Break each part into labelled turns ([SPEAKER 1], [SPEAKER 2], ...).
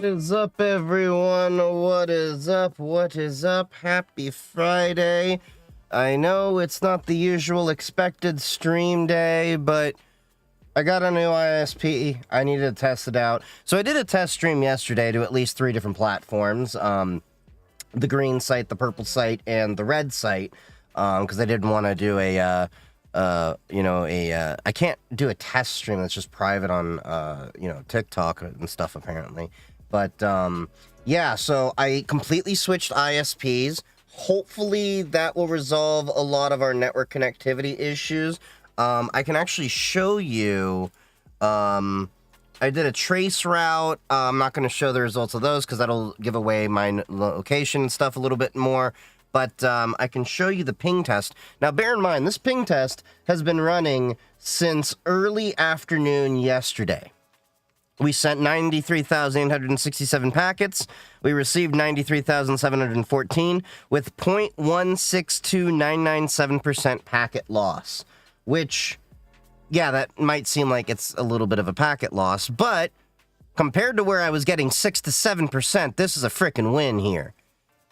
[SPEAKER 1] is up, everyone? What is up? What is up? Happy Friday. I know it's not the usual expected stream day, but I got a new ISP. I needed to test it out. So I did a test stream yesterday to at least 3 different platforms. The green site, the purple site, and the red site. Because I didn't want to do I can't do a test stream that's just private on, TikTok and stuff, apparently. But, yeah, so I completely switched ISPs. Hopefully that will resolve a lot of our network connectivity issues. I can actually show you, I did a trace route. I'm not going to show the results of those because that'll give away my location and stuff a little bit more. But I can show you the ping test. Now, bear in mind, this ping test has been running since early afternoon yesterday. We sent 93,867 packets. We received 93,714 with 0.162997% packet loss, which, yeah, that might seem like it's a little bit of a packet loss, but compared to where I was getting 6 to 7%, this is a frickin' win here.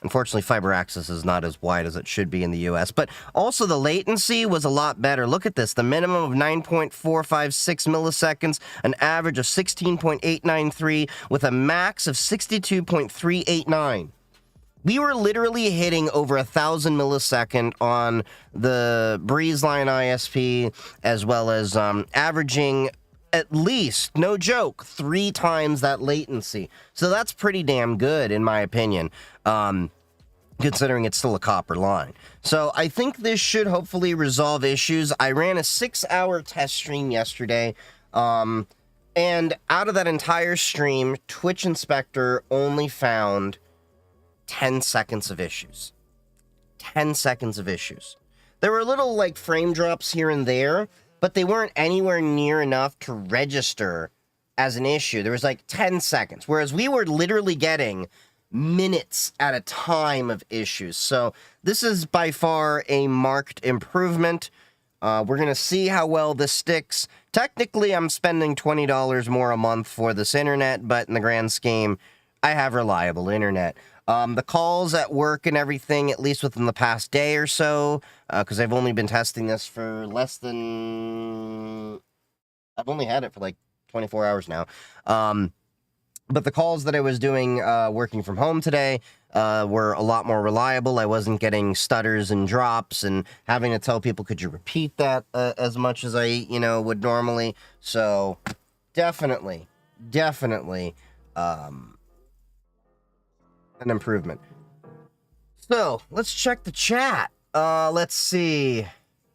[SPEAKER 1] Unfortunately, fiber access is not as wide as it should be in the US, but also the latency was a lot better. Look at this, the minimum of 9.456 milliseconds, an average of 16.893, with a max of 62.389. We were literally hitting over 1,000 millisecond on the Breezeline ISP, as well as averaging at least, no joke, 3 times that latency. So that's pretty damn good, in my opinion, considering it's still a copper line. So I think this should hopefully resolve issues. I ran a 6-hour test stream yesterday, and out of that entire stream, Twitch Inspector only found 10 seconds of issues. 10 seconds of issues. There were little, like, frame drops here and there, but they weren't anywhere near enough to register as an issue. There was like 10 seconds, whereas we were literally getting minutes at a time of issues. So this is by far a marked improvement. We're going to see how well this sticks. Technically, I'm spending $20 more a month for this internet, but in the grand scheme, I have reliable internet. The calls at work and everything, at least within the past day or so, because I've only been testing this for less than... I've only had it for like 24 hours now. But the calls that I was doing working from home today were a lot more reliable. I wasn't getting stutters and drops and having to tell people, could you repeat that as much as I, would normally. So definitely, an improvement. So let's check the chat. Let's see.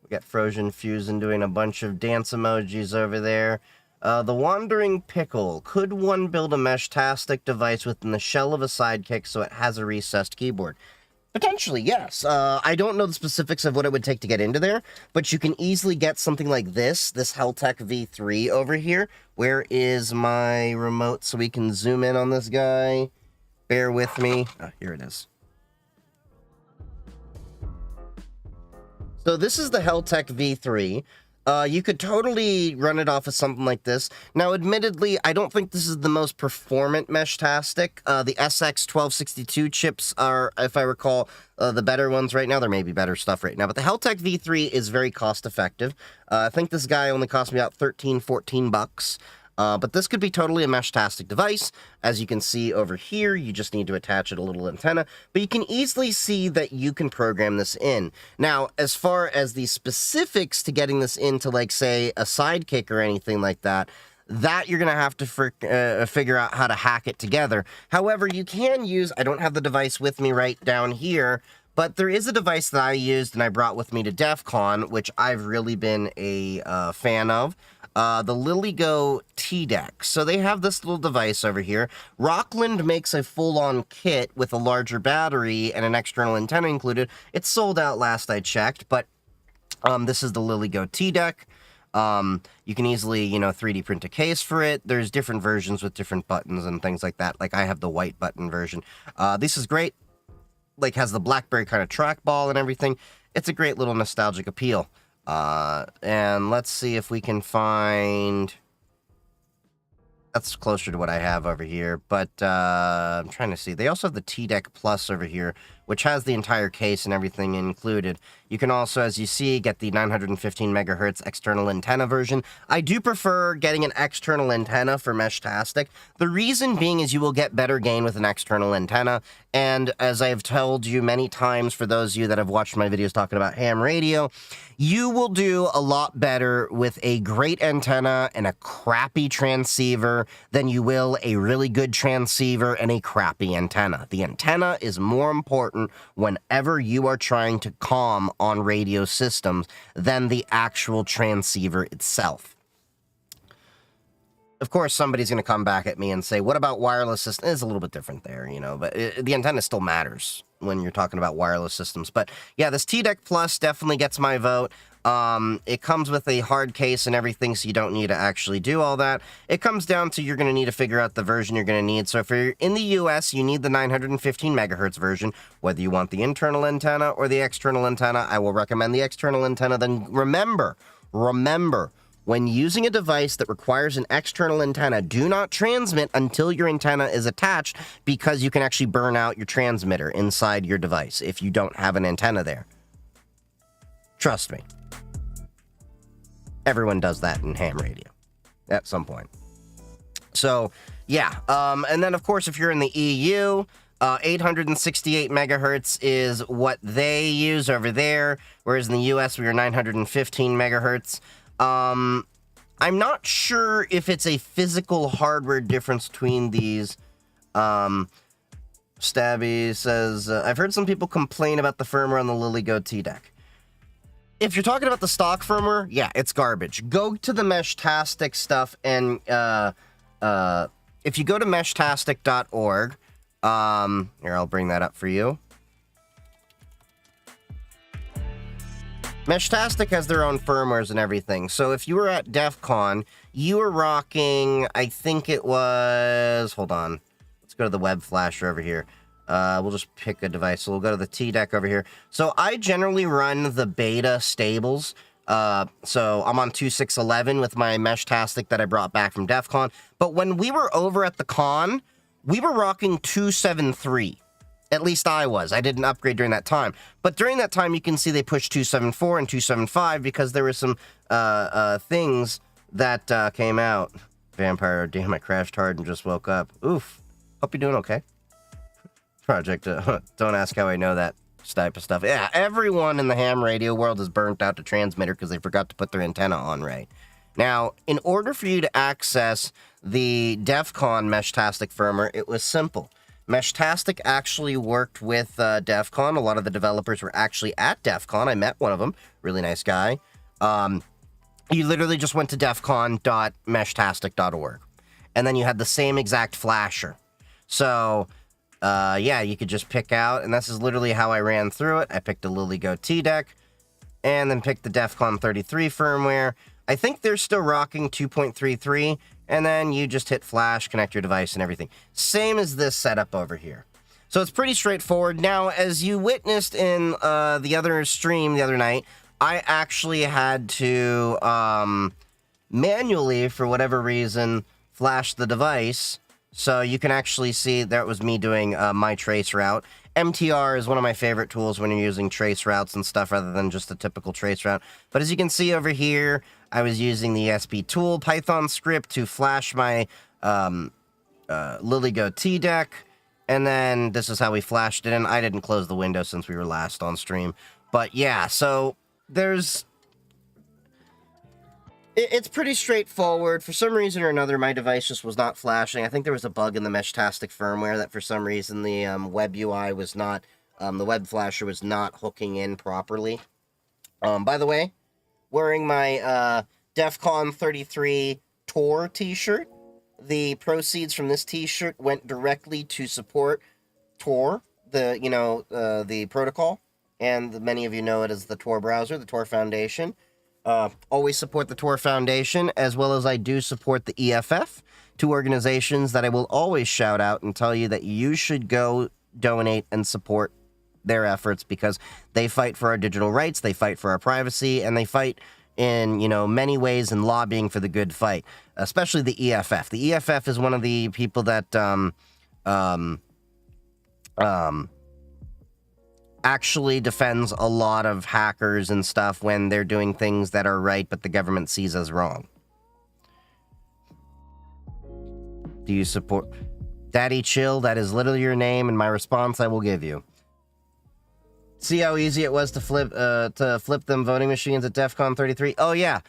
[SPEAKER 1] We got Frozen Fusion doing a bunch of dance emojis over there. The Wandering Pickle. Could one build a mesh-tastic device within the shell of a Sidekick so it has a recessed keyboard? Potentially, yes. I don't know the specifics of what it would take to get into there, but you can easily get something like this Heltec V3 over here. Where is my remote so we can zoom in on this guy? Bear with me. Oh, here it is. So this is the Heltec V3. You could totally run it off of something like this. Now, admittedly, I don't think this is the most performant mesh-tastic. The SX1262 chips are, if I recall, the better ones right now. There may be better stuff right now, but the Heltec V3 is very cost-effective. I think this guy only cost me about $13-14. But this could be totally a mesh-tastic device. As you can see over here, you just need to attach it a little antenna, but you can easily see that you can program this in. Now, as far as the specifics to getting this into, like, say, a Sidekick or anything like that you're going to have to figure out how to hack it together. However, you can use, I don't have the device with me right down here, but there is a device that I used and I brought with me to DEF CON, which I've really been a fan of. The LilyGo T-Deck. So they have this little device over here. Rockland makes a full-on kit with a larger battery and an external antenna included. It's sold out last I checked, but this is the LilyGo T-Deck. You can easily, 3D print a case for it. There's different versions with different buttons and things like that. Like I have the white button version. This is great. Like has the BlackBerry kind of trackball and everything. It's a great little nostalgic appeal. And let's see if we can find That's closer to what I have over here, but I'm trying to see. They also have the T-Deck Plus over here, which has the entire case and everything included. You can also, as you see, get the 915 megahertz external antenna version. I do prefer getting an external antenna for Meshtastic. The reason being is you will get better gain with an external antenna, and as I have told you many times, for those of you that have watched my videos talking about ham radio, you will do a lot better with a great antenna and a crappy transceiver than you will a really good transceiver and a crappy antenna. The antenna is more important whenever you are trying to comm on radio systems than the actual transceiver itself. Of course, somebody's going to come back at me and say, what about wireless systems? It's a little bit different there, you know, but the antenna still matters when you're talking about wireless systems. But yeah, this T-Deck Plus definitely gets my vote. It comes with a hard case and everything, so you don't need to actually do all that. It comes down to you're going to need to figure out the version you're going to need. So if you're in the US, you need the 915 megahertz version, whether you want the internal antenna or the external antenna. I will recommend the external antenna. Then remember, when using a device that requires an external antenna, do not transmit until your antenna is attached, because you can actually burn out your transmitter inside your device if you don't have an antenna there. Trust me. Everyone does that in ham radio at some point. So, yeah. And then, of course, if you're in the EU, 868 megahertz is what they use over there, whereas in the US, we are 915 megahertz. I'm not sure if it's a physical hardware difference between these. Stabby says, I've heard some people complain about the firmware on the LilyGo T-Deck. If you're talking about the stock firmware, yeah, it's garbage. Go to the Meshtastic stuff, and if you go to meshtastic.org, here, I'll bring that up for you. Meshtastic has their own firmwares and everything. So if you were at DEF CON, you were rocking, I think it was, hold on. Let's go to the web flasher over here. We'll just pick a device. So we'll go to the T-Deck over here. So I generally run the beta stables. So I'm on 2611 with my Meshtastic that I brought back from DEF CON. But when we were over at the con, we were rocking 273. At least I was. I didn't upgrade during that time. But during that time, you can see they pushed 274 and 275 because there were some things that came out. Vampire, damn, I crashed hard and just woke up. Oof. Hope you're doing okay. Project, don't ask how I know that type of stuff. Yeah, everyone in the ham radio world is burnt out the transmitter because they forgot to put their antenna on right. Now, in order for you to access the DEF CON Meshtastic firmware, it was simple. Meshtastic actually worked with DEF CON. A lot of the developers were actually at DEF CON. I met one of them. Really nice guy. You literally just went to defcon.meshtastic.org. And then you had the same exact flasher. So, yeah, you could just pick out, and this is literally how I ran through it. I picked a LilyGo T-Deck, and then picked the DEF CON 33 firmware. I think they're still rocking 2.33, and then you just hit flash, connect your device, and everything. Same as this setup over here. So it's pretty straightforward. Now, as you witnessed in the other stream the other night, I actually had to manually, for whatever reason, flash the device. So you can actually see that was me doing my trace route. MTR is one of my favorite tools when you're using trace routes and stuff rather than just a typical trace route. But as you can see over here, I was using the SP tool Python script to flash my LilyGo T-Deck. And then this is how we flashed it in. I didn't close the window since we were last on stream. But yeah, so there's... It's pretty straightforward. For some reason or another, my device just was not flashing. I think there was a bug in the Meshtastic firmware that for some reason the web UI was not, the web flasher was not hooking in properly. By the way, wearing my DEF CON 33 Tor t-shirt. The proceeds from this t-shirt went directly to support Tor, the protocol. And many of you know it as the Tor browser, the Tor Foundation. Always support the Tor Foundation, as well as I do support the EFF, two organizations that I will always shout out and tell you that you should go donate and support their efforts because they fight for our digital rights, they fight for our privacy, and they fight in, you know, many ways in lobbying for the good fight, especially the EFF. The EFF is one of the people that actually defends a lot of hackers and stuff when they're doing things that are right but the government sees as wrong. Do you support Daddy Chill? That is literally your name, and my response I will give you. See how easy it was to flip them voting machines at DEF CON 33? Oh yeah.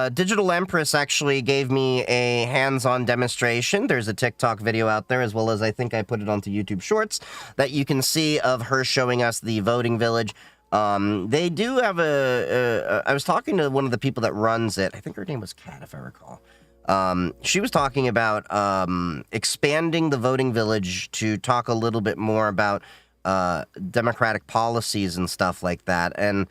[SPEAKER 1] Digital Empress actually gave me a hands-on demonstration. There's a TikTok video out there, as well as I think I put it onto YouTube Shorts, that you can see of her showing us the voting village. They do have I was talking to one of the people that runs it. I think her name was Kat, if I recall. She was talking about expanding the voting village to talk a little bit more about democratic policies and stuff like that. And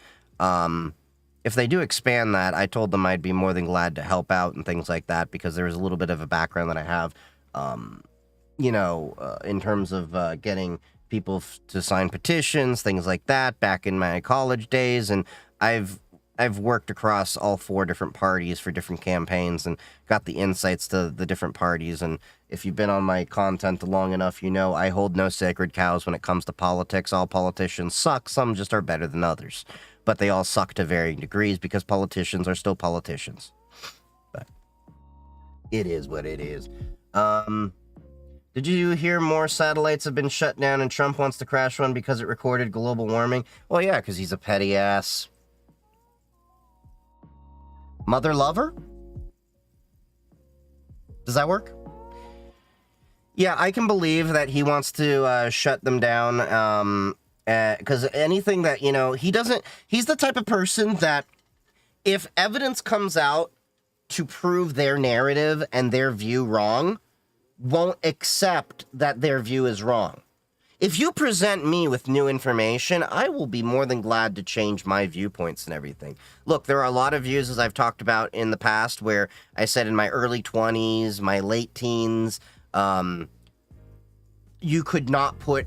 [SPEAKER 1] if they do expand that, I told them I'd be more than glad to help out and things like that, because there is a little bit of a background that I have, you know, in terms of getting people to sign petitions, things like that, back in my college days. And I've worked across all 4 different parties for different campaigns and got the insights to the different parties. And if you've been on my content long enough, you know I hold no sacred cows when it comes to politics. All politicians suck. Some just are better than others. But they all suck to varying degrees, because politicians are still politicians. But it is what it is. Did you hear more satellites have been shut down and Trump wants to crash one because it recorded global warming? Well, yeah, because he's a petty ass. Mother lover? Does that work? Yeah, I can believe that he wants to shut them down, because anything that, you know, he's the type of person that if evidence comes out to prove their narrative and their view wrong, won't accept that their view is wrong. If you present me with new information, I will be more than glad to change my viewpoints and everything. Look, there are a lot of views, as I've talked about in the past, where I said in my early 20s, my late teens, you could not put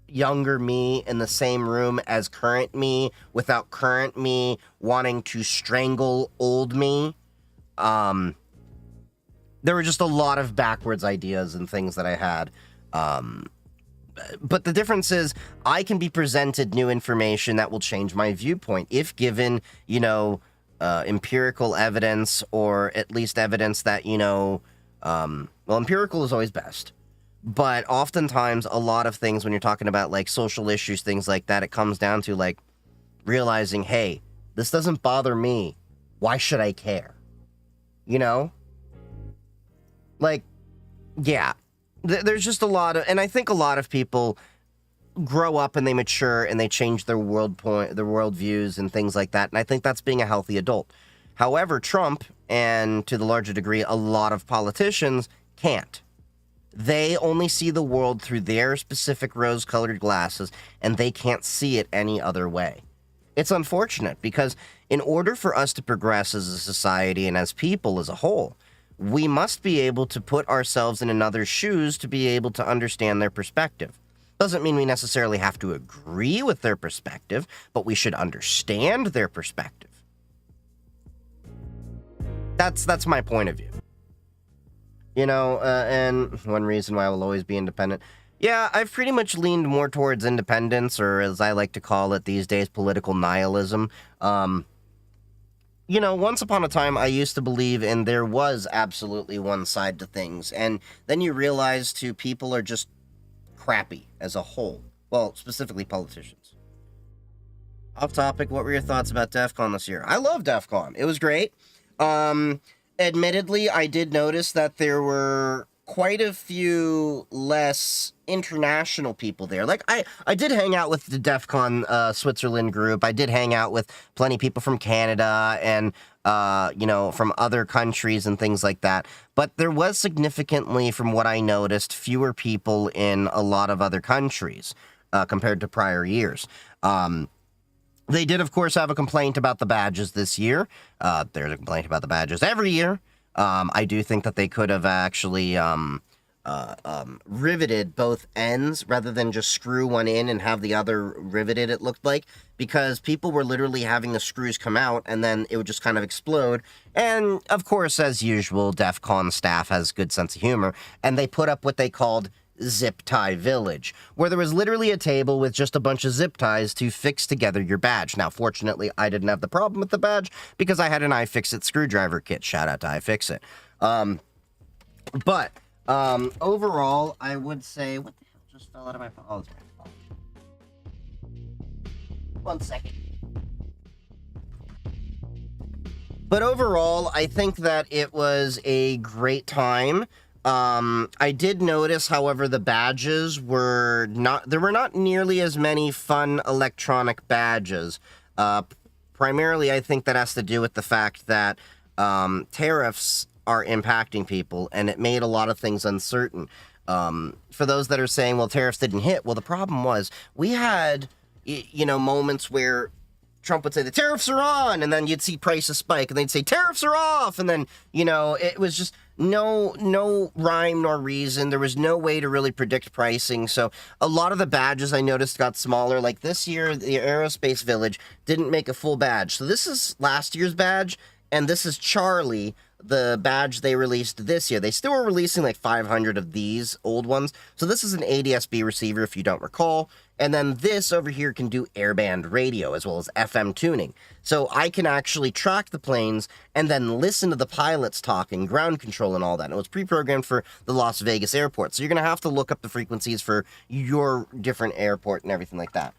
[SPEAKER 1] younger me in the same room as current me without current me wanting to strangle old me. There were just a lot of backwards ideas and things that I had. But the difference is I can be presented new information that will change my viewpoint if given, you know, empirical evidence, or at least evidence that, you know, well, empirical is always best. But oftentimes a lot of things when you're talking about like social issues, things like that, it comes down to like realizing, hey, this doesn't bother me. Why should I care? You know? Like, yeah. There's just a lot of, and I think a lot of people grow up and they mature and they change their world views and things like that. And I think that's being a healthy adult. However, Trump, and to the larger degree, a lot of politicians can't. They only see the world through their specific rose-colored glasses, and they can't see it any other way. It's unfortunate, because in order for us to progress as a society and as people as a whole, we must be able to put ourselves in another's shoes to be able to understand their perspective. Doesn't mean we necessarily have to agree with their perspective, but we should understand their perspective. That's my point of view. You know, and one reason why I will always be independent. Yeah, I've pretty much leaned more towards independence, or as I like to call it these days, political nihilism. You know, once upon a time, I used to believe in there was absolutely one side to things. And then you realize, too, people are just crappy as a whole. Well, specifically politicians. Off topic, what were your thoughts about DEF CON this year? I love DEF CON. It was great. Admittedly, I did notice that there were quite a few less international people there. Like, I did hang out with the DEF CON Switzerland group. I did hang out with plenty of people from Canada and, you know, from other countries and things like that. But there was significantly, from what I noticed, fewer people in a lot of other countries compared to prior years. They did, of course, have a complaint about the badges this year. There's a complaint about the badges every year. I do think that they could have actually riveted both ends rather than just screw one in and have the other riveted, it looked like, because people were literally having the screws come out and then it would just kind of explode. And of course, as usual, DEF CON staff has good sense of humor, and they put up what they called zip tie village, where there was literally a table with just a bunch of zip ties to fix together your badge. Now, fortunately, I didn't have the problem with the badge because I had an iFixit screwdriver kit. Shout out to iFixit. But overall, I would say, what the hell just fell out of my phone? Oh, it's my phone. 1 second. But overall, I think that it was a great time. I did notice, however, the badges were not, there were not nearly as many fun electronic badges. Primarily, I think that has to do with the fact that, tariffs are impacting people, and it made a lot of things uncertain. For those that are saying, well, tariffs didn't hit, well, the problem was, we had, you know, moments where Trump would say the tariffs are on, and then you'd see prices spike, and they'd say tariffs are off, and then, you know, it was just no rhyme nor reason. There was no way to really predict pricing. So a lot of the badges I noticed got smaller. Like this year, the Aerospace Village didn't make a full badge. So this is last year's badge, and this is Charlie, the badge they released this year. They still were releasing like 500 of these old ones. So this is an ADS-B receiver, if you don't recall. And then this over here can do airband radio as well as FM tuning. So I can actually track the planes and then listen to the pilots talking, ground control and all that. And it was pre-programmed for the Las Vegas airport. So you're going to have to look up the frequencies for your different airport and everything like that.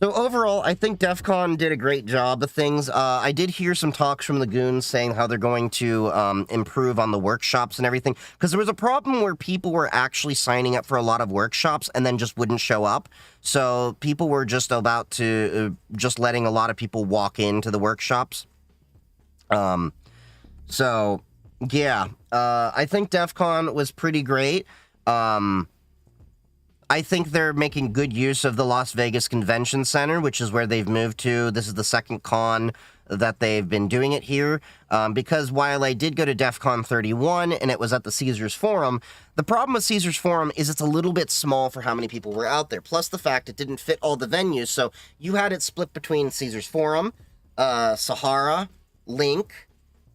[SPEAKER 1] So overall, I think DEF CON did a great job of things. I did hear some talks from the goons saying how they're going to improve on the workshops and everything, because there was a problem where people were actually signing up for a lot of workshops and then just wouldn't show up. So people were just about to, just letting a lot of people walk into the workshops. So, yeah, I think DEF CON was pretty great. I think they're making good use of the Las Vegas Convention Center, which is where they've moved to. This is the second con that they've been doing it here. Because while I did go to DEF CON 31 and it was at the Caesars Forum, the problem with Caesars Forum is it's a little bit small for how many people were out there. Plus the fact it didn't fit all the venues. So you had it split between Caesars Forum, Sahara, Link,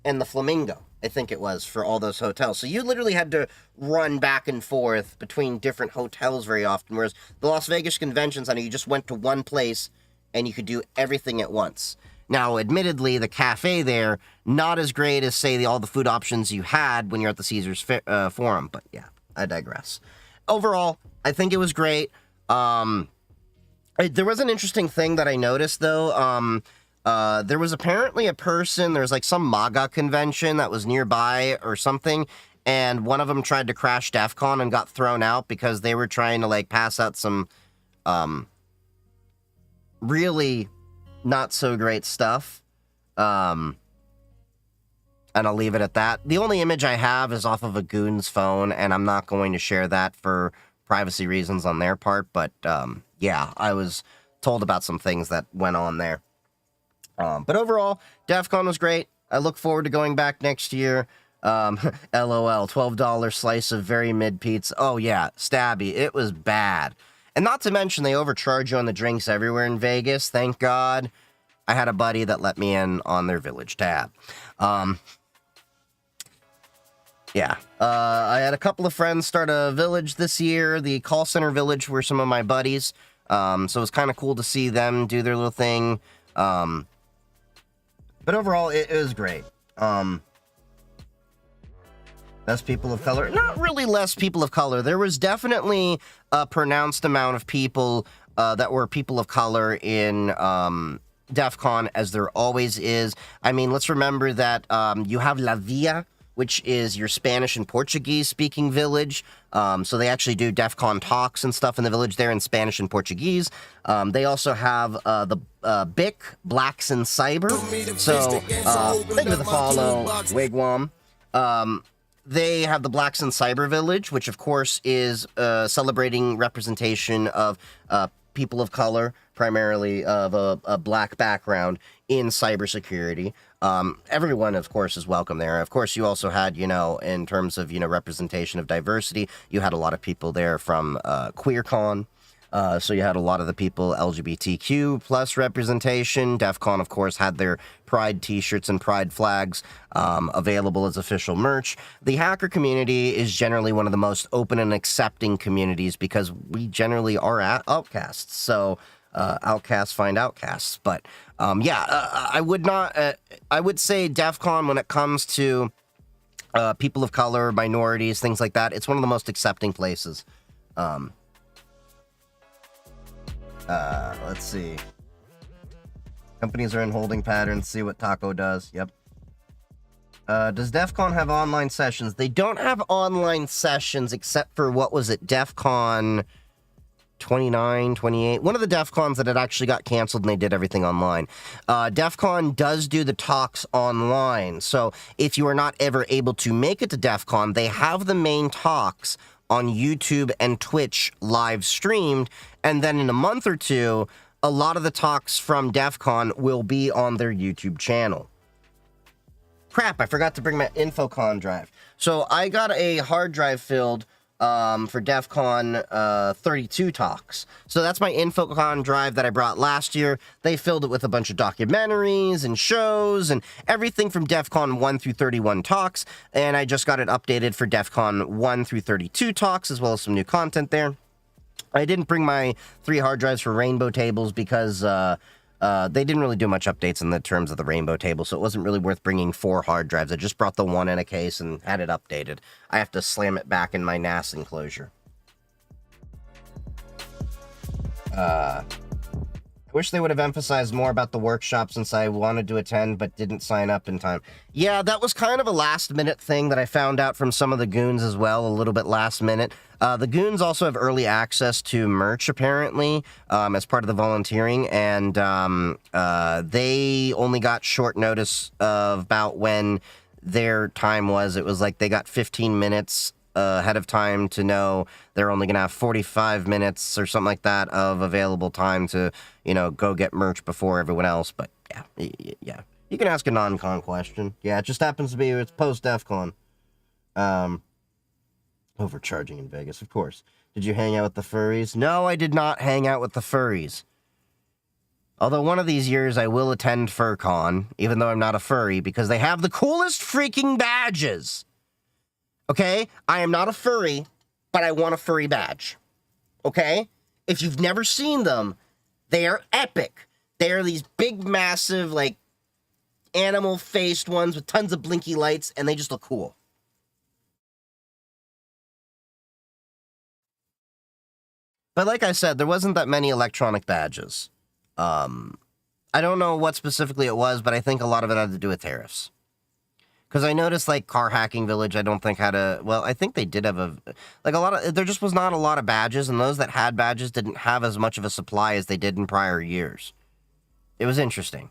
[SPEAKER 1] and the Flamingo, I think it was, for all those hotels. So you literally had to run back and forth between different hotels very often, whereas the Las Vegas Convention Center, you just went to one place and you could do everything at once. Now, admittedly, the cafe there, not as great as, say, all the food options you had when you're at the Caesars Forum, but yeah, I digress. Overall, I think it was great. There was an interesting thing that I noticed, though. There was apparently a person, there was like some MAGA convention that was nearby or something, and one of them tried to crash DEF CON and got thrown out because they were trying to like pass out some, really not so great stuff. And I'll leave it at that. The only image I have is off of a goon's phone, and I'm not going to share that for privacy reasons on their part, but, yeah, I was told about some things that went on there. But overall, DEF CON was great. I look forward to going back next year. LOL, $12 slice of very mid pizza. Oh yeah, Stabby, it was bad. And not to mention, they overcharge you on the drinks everywhere in Vegas. Thank God I had a buddy that let me in on their village tab. Yeah, I had a couple of friends start a village this year. The call center village were some of my buddies. So it was kind of cool to see them do their little thing. But overall, it was great. Less people of color. Not really less people of color. There was definitely a pronounced amount of people that were people of color in DEF CON, as there always is. I mean, let's remember that you have La Villa, which is your Spanish and Portuguese speaking village. So they actually do DEF CON talks and stuff in the village there in Spanish and Portuguese. They also have the BIC, Blacks in Cyber. So thank you for the follow, Wigwam. They have the Blacks in Cyber Village, which of course is celebrating representation of people of color, primarily of a black background, in cybersecurity. Everyone, of course, is welcome there. Of course, you also had, in terms of, representation of diversity, you had a lot of people there from QueerCon. So you had a lot of the people, LGBTQ plus representation. DEF CON, of course, had their Pride t-shirts and Pride flags available as official merch. The hacker community is generally one of the most open and accepting communities because we generally are outcasts. So outcasts find outcasts. But I would say DEF CON, when it comes to people of color, minorities, things like that, it's one of the most accepting places. Let's see. Companies are in holding patterns. See what Taco does. Yep. Does DEF CON have online sessions? They don't have online sessions except for, what was it, DEF CON 29, 28? One of the DEF CONs that had actually got canceled and they did everything online. DEF CON does do the talks online. So if you are not ever able to make it to DEF CON, they have the main talks on YouTube and Twitch live streamed, and then in a month or two, a lot of the talks from DEF CON will be on their YouTube channel. Crap, I forgot to bring my InfoCon drive. So I got a hard drive filled for DEF CON 32 talks. So that's my InfoCon drive that I brought last year. They filled it with a bunch of documentaries and shows and everything from DEF CON 1 through 31 talks. And I just got it updated for DEF CON 1 through 32 talks, as well as some new content there. I didn't bring my 3 hard drives for Rainbow Tables because they didn't really do much updates in the terms of the Rainbow Table, so it wasn't really worth bringing 4 hard drives. I just brought the one in a case and had it updated. I have to slam it back in my NAS enclosure. I wish they would have emphasized more about the workshop since I wanted to attend but didn't sign up in time. Yeah, that was kind of a last-minute thing that I found out from some of the goons as well, a little bit last minute. The goons also have early access to merch, apparently, as part of the volunteering, and they only got short notice of about when their time was. It was like they got 15 minutes ahead of time to know they're only going to have 45 minutes or something like that of available time to, go get merch before everyone else. But yeah. You can ask a non-con question. Yeah, it just happens to be, it's post-DEF CON. Overcharging in Vegas, of course. Did you hang out with the furries? No, I did not hang out with the furries. Although one of these years I will attend FurCon, even though I'm not a furry, because they have the coolest freaking badges. Okay? I am not a furry, but I want a furry badge. Okay? If you've never seen them, they are epic. They are these big, massive, animal-faced ones with tons of blinky lights, and they just look cool. But like I said, there wasn't that many electronic badges. I don't know what specifically it was, but I think a lot of it had to do with tariffs. Because I noticed, Car Hacking Village, I don't think had a... Well, I think they did have a lot of... There just was not a lot of badges, and those that had badges didn't have as much of a supply as they did in prior years. It was interesting.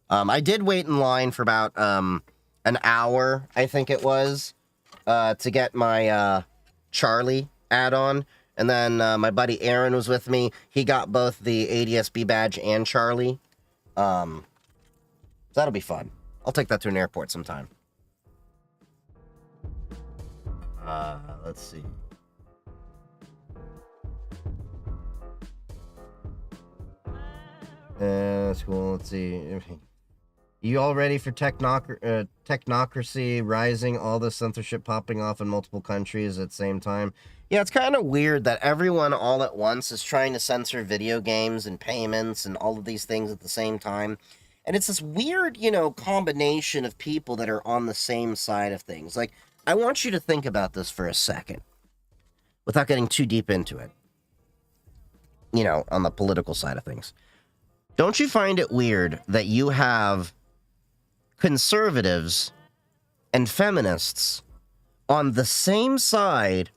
[SPEAKER 1] I did wait in line for about an hour, I think it was, to get my Charlie add-on. And then my buddy Aaron was with me. He got both the ADSB badge and Charlie. So that'll be fun. I'll take that to an airport sometime. Let's see. That's cool. Let's see. You all ready for technocracy rising? All the censorship popping off in multiple countries at the same time. Yeah, it's kind of weird that everyone all at once is trying to censor video games and payments and all of these things at the same time. And it's this weird, combination of people that are on the same side of things. I want you to think about this for a second, without getting too deep into it. On the political side of things. Don't you find it weird that you have conservatives and feminists on the same side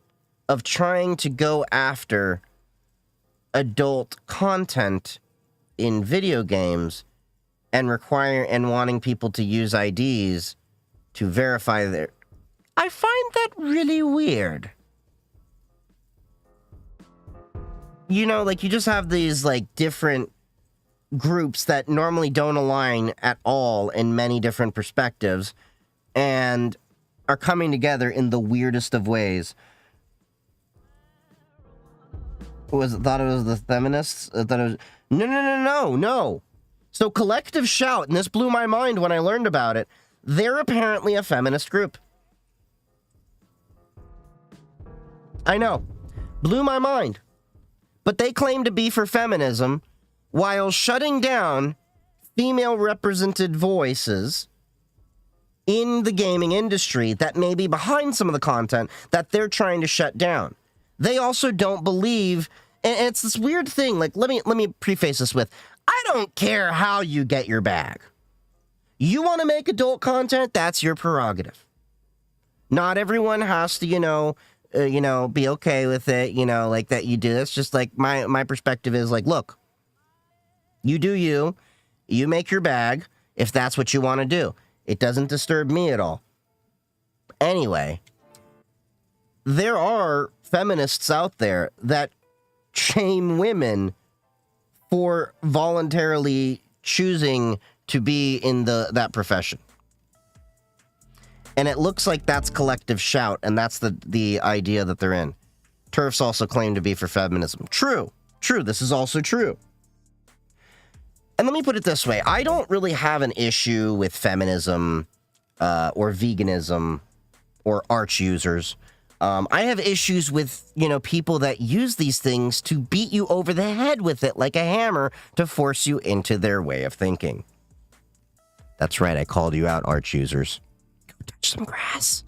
[SPEAKER 1] of trying to go after adult content in video games and wanting people to use IDs to verify their... I find that really weird. You just have these, different groups that normally don't align at all in many different perspectives and are coming together in the weirdest of ways. Thought it was the feminists? I thought it was... No. So Collective Shout, and this blew my mind when I learned about it, they're apparently a feminist group. I know. Blew my mind. But they claim to be for feminism while shutting down female represented voices in the gaming industry that may be behind some of the content that they're trying to shut down. They also don't believe, and it's this weird thing, like, let me preface this with, I don't care how you get your bag. You want to make adult content, that's your prerogative. Not everyone has to, be okay with it, like that you do. That's just like my perspective is like, look, you do you make your bag if that's what you want to do. It doesn't disturb me at all. Anyway, there are feminists out there that shame women for voluntarily choosing to be in that profession. And it looks like that's Collective Shout, and that's the idea that they're in. TERFs also claim to be for feminism. True. This is also true. And let me put it this way. I don't really have an issue with feminism or veganism or arch users. I have issues with, people that use these things to beat you over the head with it like a hammer to force you into their way of thinking. That's right, I called you out, arch users. Go touch some grass.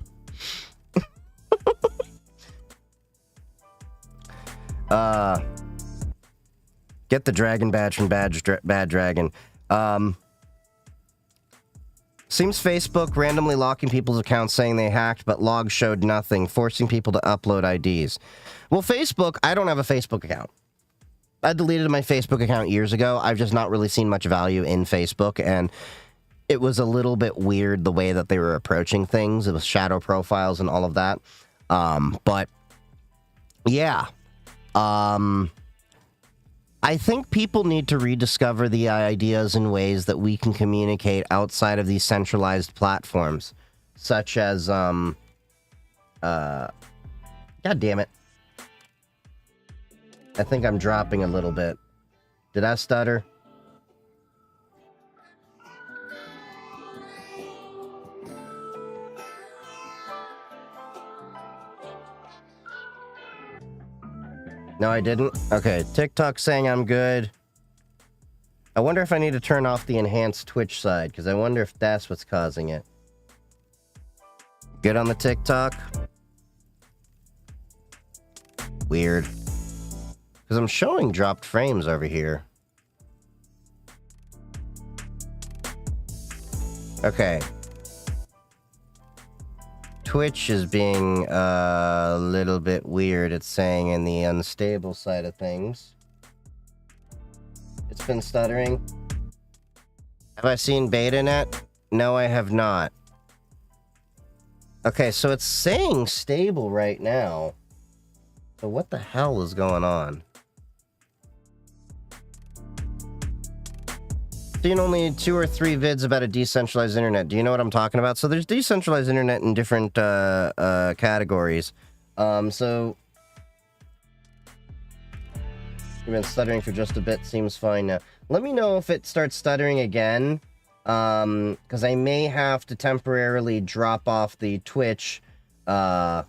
[SPEAKER 1] Get the dragon badge from Bad Dragon. Seems Facebook randomly locking people's accounts saying they hacked, but logs showed nothing, forcing people to upload IDs. Well, Facebook, I don't have a Facebook account. I deleted my Facebook account years ago. I've just not really seen much value in Facebook, and it was a little bit weird the way that they were approaching things. It was shadow profiles and all of that. But, yeah. I think people need to rediscover the ideas and ways that we can communicate outside of these centralized platforms, such as, God damn it. I think I'm dropping a little bit. Did I stutter? No, I didn't? Okay, TikTok saying I'm good. I wonder if I need to turn off the enhanced Twitch side, because I wonder if that's what's causing it. Good on the TikTok? Weird. Because I'm showing dropped frames over here. Okay. Twitch is being a little bit weird, it's saying, in the unstable side of things. It's been stuttering. Have I seen BetaNet? No, I have not. Okay, so it's saying stable right now. So what the hell is going on? Seen only 2 or 3 vids about a decentralized internet. Do you know what I'm talking about? So there's decentralized internet in different categories. So you've been stuttering for just a bit. Seems fine now. Let me know if it starts stuttering again. Because I may have to temporarily drop off the Twitch to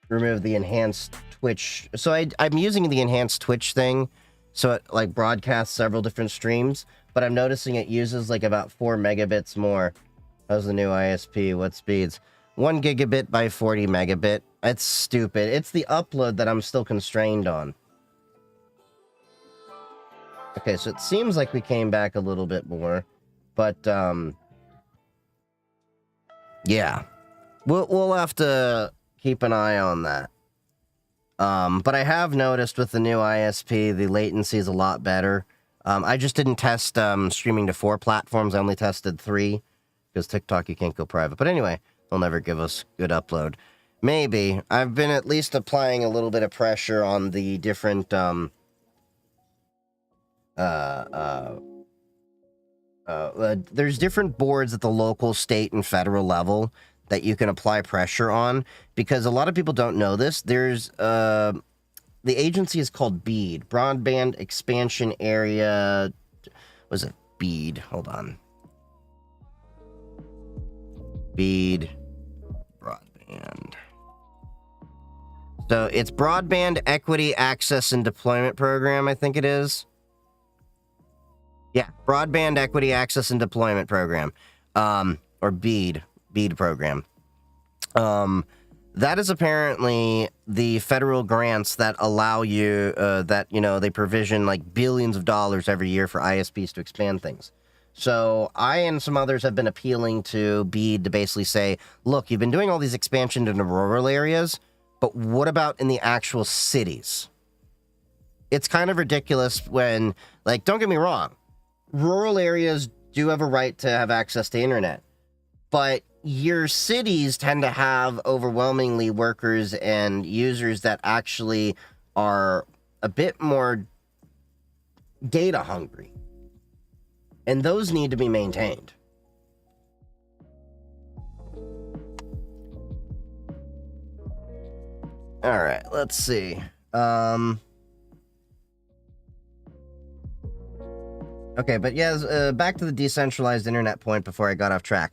[SPEAKER 1] remove the enhanced Twitch. So I'm using the enhanced Twitch thing. So it like broadcasts several different streams, but I'm noticing it uses like about 4 megabits more. How's the new ISP? What speeds? 1 gigabit by 40 megabit. It's stupid. It's the upload that I'm still constrained on. Okay, so it seems like we came back a little bit more, but yeah, we'll have to keep an eye on that. But I have noticed with the new ISP, the latency is a lot better. I just didn't test streaming to 4 platforms. I only tested 3 because TikTok, you can't go private. But anyway, they'll never give us good upload. Maybe. I've been at least applying a little bit of pressure on the different there's different boards at the local, state, and federal level that you can apply pressure on, because a lot of people don't know this. There's the agency is called BEAD, Broadband Expansion Area. Was it BEAD? Hold on. BEAD broadband. So it's Broadband Equity Access and Deployment Program, I think it is. Yeah, Broadband Equity Access and Deployment Program, or BEAD program. That is apparently the federal grants that allow you, that, you know, they provision like billions of dollars every year for ISPs to expand things. So I and some others have been appealing to BEAD to basically say, look, you've been doing all these expansion into rural areas, but what about in the actual cities? It's kind of ridiculous when, like, don't get me wrong, rural areas do have a right to have access to internet, but your cities tend to have overwhelmingly workers and users that actually are a bit more data hungry. And those need to be maintained. All right, let's see. Okay, but yeah, back to the decentralized internet point before I got off track.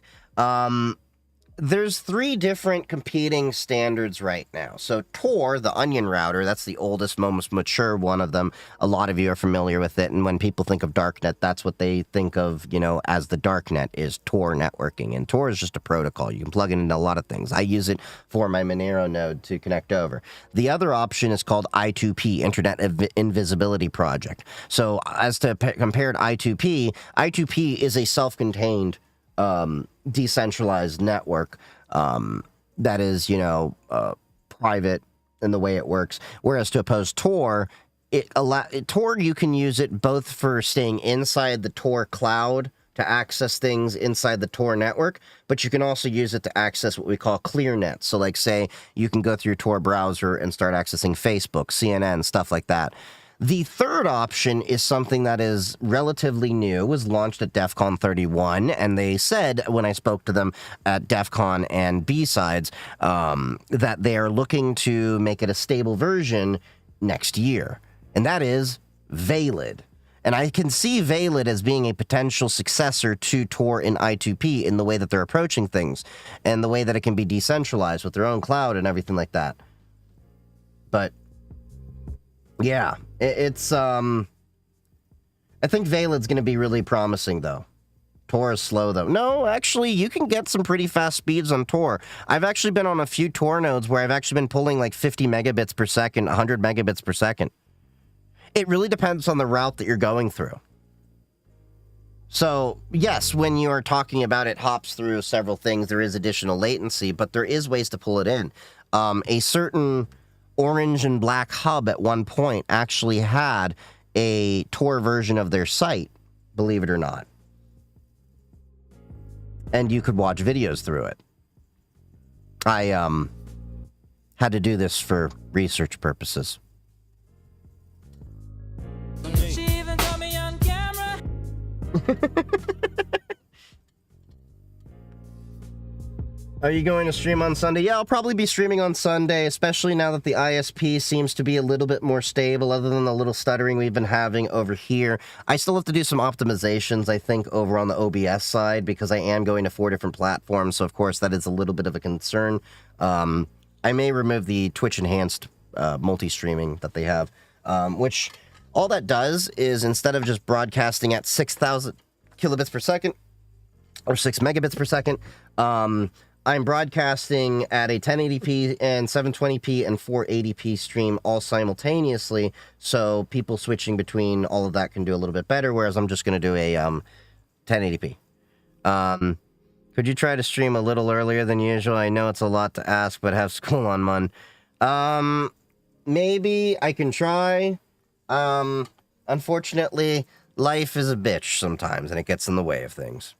[SPEAKER 1] There's 3 different competing standards right now. So Tor, the onion router, that's the oldest, most mature one of them. A lot of you are familiar with it. And when people think of darknet, that's what they think of, you know, as the darknet is Tor networking. And Tor is just a protocol. You can plug it into a lot of things. I use it for my Monero node to connect over. The other option is called I2P, Internet Invisibility Project. So as to compared I2P, I2P is a self-contained decentralized network that is, you know, private in the way it works. Whereas to oppose Tor, Tor, you can use it both for staying inside the Tor cloud to access things inside the Tor network, but you can also use it to access what we call ClearNet. So, like, say you can go through your Tor browser and start accessing Facebook, CNN, stuff like that. The third option is something that is relatively new, was launched at DEF CON 31, and they said, when I spoke to them at DEF CON and B-Sides, that they are looking to make it a stable version next year, and that is Valid. And I can see Valid as being a potential successor to Tor in I2P in the way that they're approaching things, and the way that it can be decentralized with their own cloud and everything like that. But yeah, it's, I think Valid's going to be really promising, though. Tor is slow, though. No, actually, you can get some pretty fast speeds on Tor. I've actually been on a few Tor nodes where I've actually been pulling like 50 megabits per second, 100 megabits per second. It really depends on the route that you're going through. So, yes, when you're talking about it hops through several things, there is additional latency, but there is ways to pull it in. A certain Orange and Black hub at one point actually had a Tor version of their site, believe it or not. And you could watch videos through it. I had to do this for research purposes. She even got me on camera. Are you going to stream on Sunday? Yeah, I'll probably be streaming on Sunday, especially now that the ISP seems to be a little bit more stable, other than the little stuttering we've been having over here. I still have to do some optimizations, I think, over on the OBS side, because I am going to 4 different platforms, so of course that is a little bit of a concern. I may remove the Twitch-enhanced multi-streaming that they have, which all that does is, instead of just broadcasting at 6,000 kilobits per second, or 6 megabits per second, I'm broadcasting at a 1080p and 720p and 480p stream all simultaneously, so people switching between all of that can do a little bit better, whereas I'm just going to do a 1080p. Could you try to stream a little earlier than usual? I know it's a lot to ask, but have school on Mon. Maybe I can try. Unfortunately, life is a bitch sometimes, and it gets in the way of things.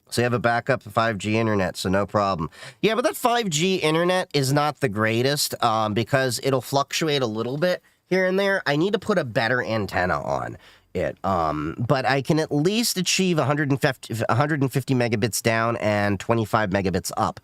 [SPEAKER 1] So you have a backup of 5G internet, so no problem. Yeah, but that 5G internet is not the greatest, because it'll fluctuate a little bit here and there. I need to put a better antenna on. it. But I can at least achieve 150 megabits down and 25 megabits up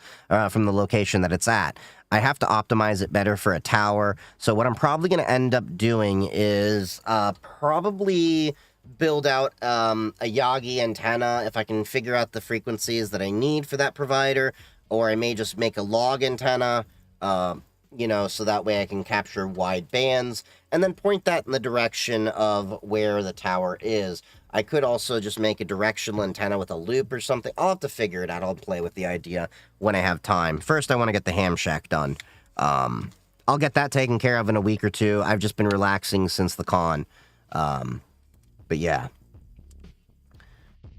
[SPEAKER 1] from the location that it's at. I have to optimize it better for a tower. So what I'm probably going to end up doing is probably build out a Yagi antenna if I can figure out the frequencies that I need for that provider, or I may just make a log antenna, you know, so that way I can capture wide bands and then point that in the direction of where the tower is. I could also just make a directional antenna with a loop or something. I'll have to figure it out. I'll play with the idea when I have time. First, I want to get the ham shack done. I'll get that taken care of in a week or two. I've just been relaxing since the con. But yeah.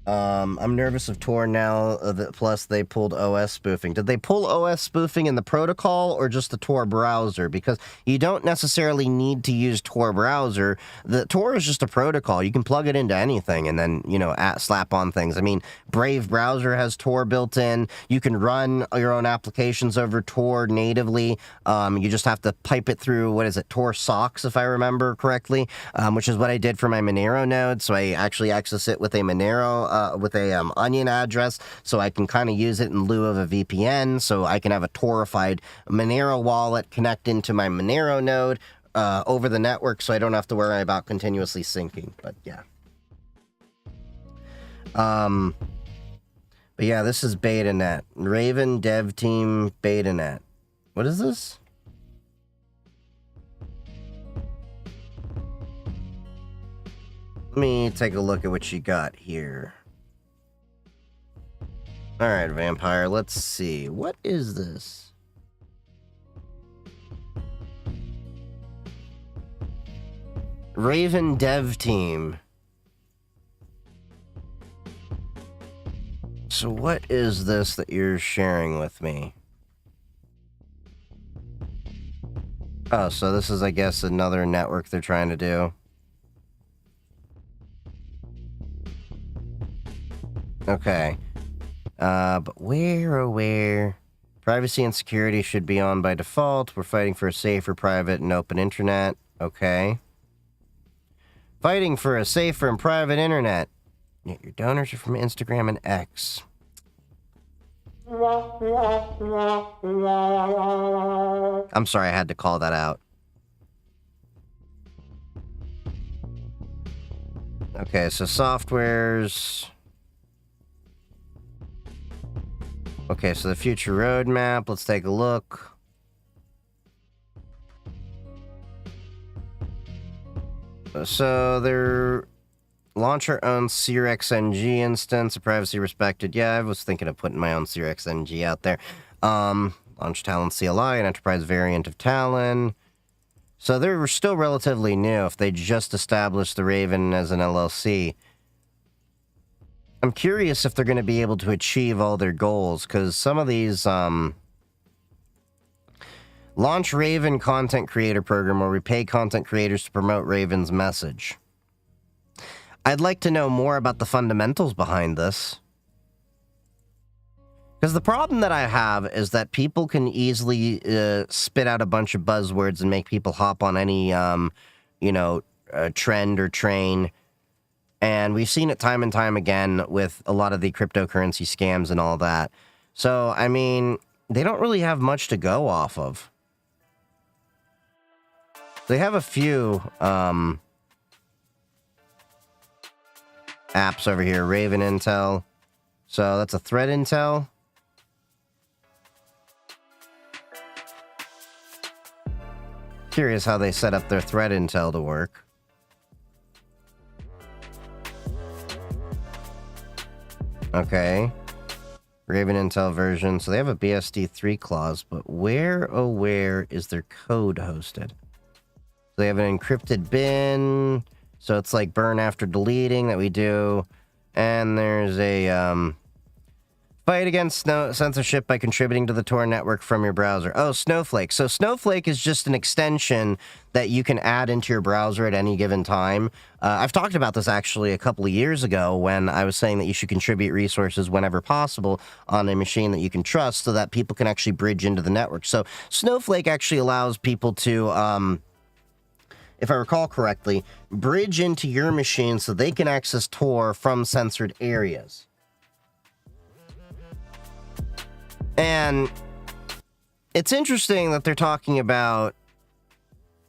[SPEAKER 1] I'm nervous of Tor now, plus they pulled OS spoofing. Did they pull OS spoofing in the protocol or just the Tor browser? Because you don't necessarily need to use Tor browser. The Tor is just a protocol. You can plug it into anything and then, you know, slap on things. I mean, Brave browser has Tor built in. You can run your own applications over Tor natively. You just have to pipe it through, what is it, Tor socks, if I remember correctly, which is what I did for my Monero node. So I actually access it with a Monero, with a onion address, so I can kind of use it in lieu of a VPN, so I can have a Torified Monero wallet connect into my Monero node over the network, so I don't have to worry about continuously syncing. But yeah. But yeah, this is BetaNet. Raven Dev Team BetaNet. What is this? Let me take a look at what you got here. Alright, Vampire, let's see. What is this? Raven Dev Team. So what is this that you're sharing with me? Oh, so this is, I guess, another network they're trying to do. Okay. But where? Privacy and security should be on by default. We're fighting for a safer, private, and open internet. Okay. Fighting for a safer and private internet. Yet your donors are from Instagram and X. I'm sorry, I had to call that out. Okay, so softwares... Okay, so the future roadmap, let's take a look. So they're launch our own CRXNG instance, a privacy respected. Yeah, I was thinking of putting my own CRXNG out there. Launch Talon CLI, an enterprise variant of Talon. So they're still relatively new if they just established the Raven as an LLC. I'm curious if they're going to be able to achieve all their goals, because some of these, launch Raven content creator program where we pay content creators to promote Raven's message. I'd like to know more about the fundamentals behind this. Because the problem that I have is that people can easily spit out a bunch of buzzwords and make people hop on any, you know, trend or train. And we've seen it time and time again with a lot of the cryptocurrency scams and all that. So, I mean, they don't really have much to go off of. They have a few apps over here. Raven Intel. So that's a threat intel. Curious how they set up their threat intel to work. Okay. Raven Intel version. So they have a BSD3 clause, but where, oh where is their code hosted? They have an encrypted bin. So it's like burn after deleting that we do. And there's a fight against censorship by contributing to the Tor network from your browser. Oh, Snowflake. So Snowflake is just an extension that you can add into your browser at any given time. I've talked about this actually a couple of years ago when I was saying that you should contribute resources whenever possible on a machine that you can trust so that people can actually bridge into the network. So Snowflake actually allows people to if I recall correctly, bridge into your machine so they can access Tor from censored areas. And it's interesting that they're talking about,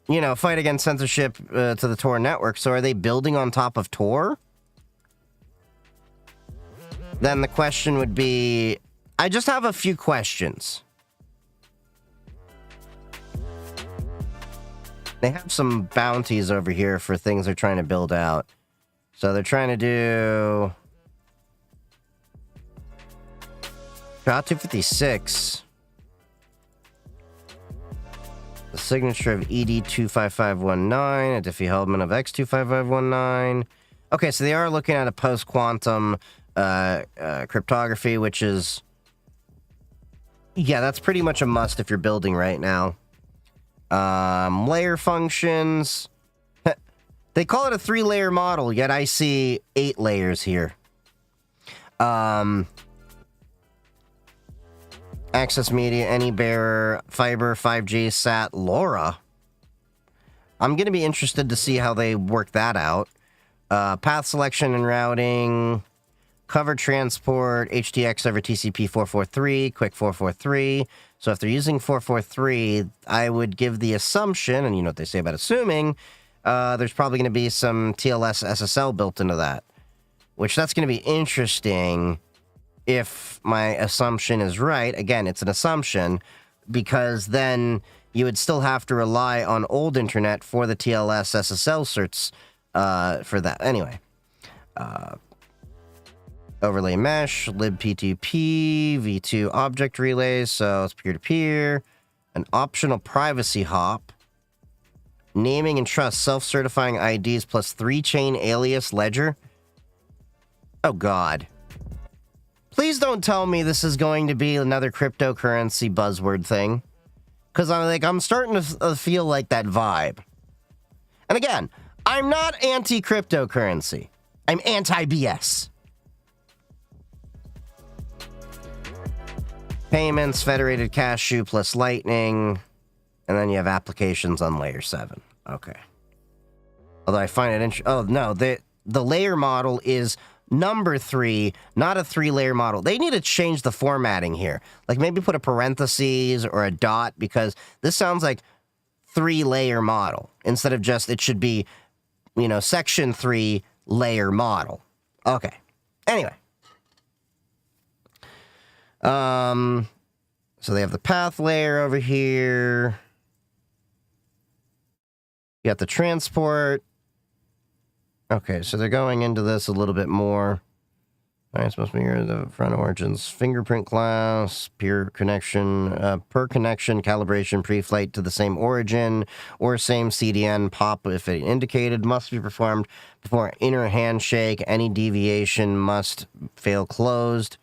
[SPEAKER 1] you know, fight against censorship to the Tor network. So are they building on top of Tor? Then the question would be, I just have a few questions. They have some bounties over here for things they're trying to build out. So they're trying to do... Route 256. The signature of ED25519, a Diffie Hellman of X25519. Okay, so they are looking at a post-quantum cryptography, which is... Yeah, that's pretty much a must if you're building right now. Layer functions. They call it a 3-layer model, yet I see 8 layers here. Access media, any bearer, fiber, 5G, SAT, LoRa. I'm going to be interested to see how they work that out. Path selection and routing, cover transport, HTX over TCP 443, quick 443. So if they're using 443, I would give the assumption, and you know what they say about assuming, there's probably going to be some TLS SSL built into that. Which that's going to be interesting if my assumption is right. Again, it's an assumption, because then you would still have to rely on old internet for the TLS SSL certs for that. Anyway. Overlay mesh, libp2p, v2 object relays, so it's peer-to-peer. An optional privacy hop. Naming and trust, self-certifying IDs plus 3-chain alias ledger. Oh, God. Please don't tell me this is going to be another cryptocurrency buzzword thing. Because I'm starting to feel like that vibe. And again, I'm not anti-cryptocurrency. I'm anti-BS. Payments, federated cashew plus lightning. And then you have applications on layer 7. Okay. Although I find it interesting. Oh, no. The layer model is number 3, not a 3-layer model. They need to change the formatting here. Like maybe put a parentheses or a dot, because this sounds like 3-layer model. Instead of just, it should be, you know, section 3 layer model. Okay. Anyway. So they have the path layer over here. You got the transport. Okay, so they're going into this a little bit more. All right, it's supposed to be here, the front origins. Fingerprint class, peer connection, per connection, calibration, pre-flight to the same origin, or same CDN pop if it indicated, must be performed before inner handshake. Any deviation must fail closed.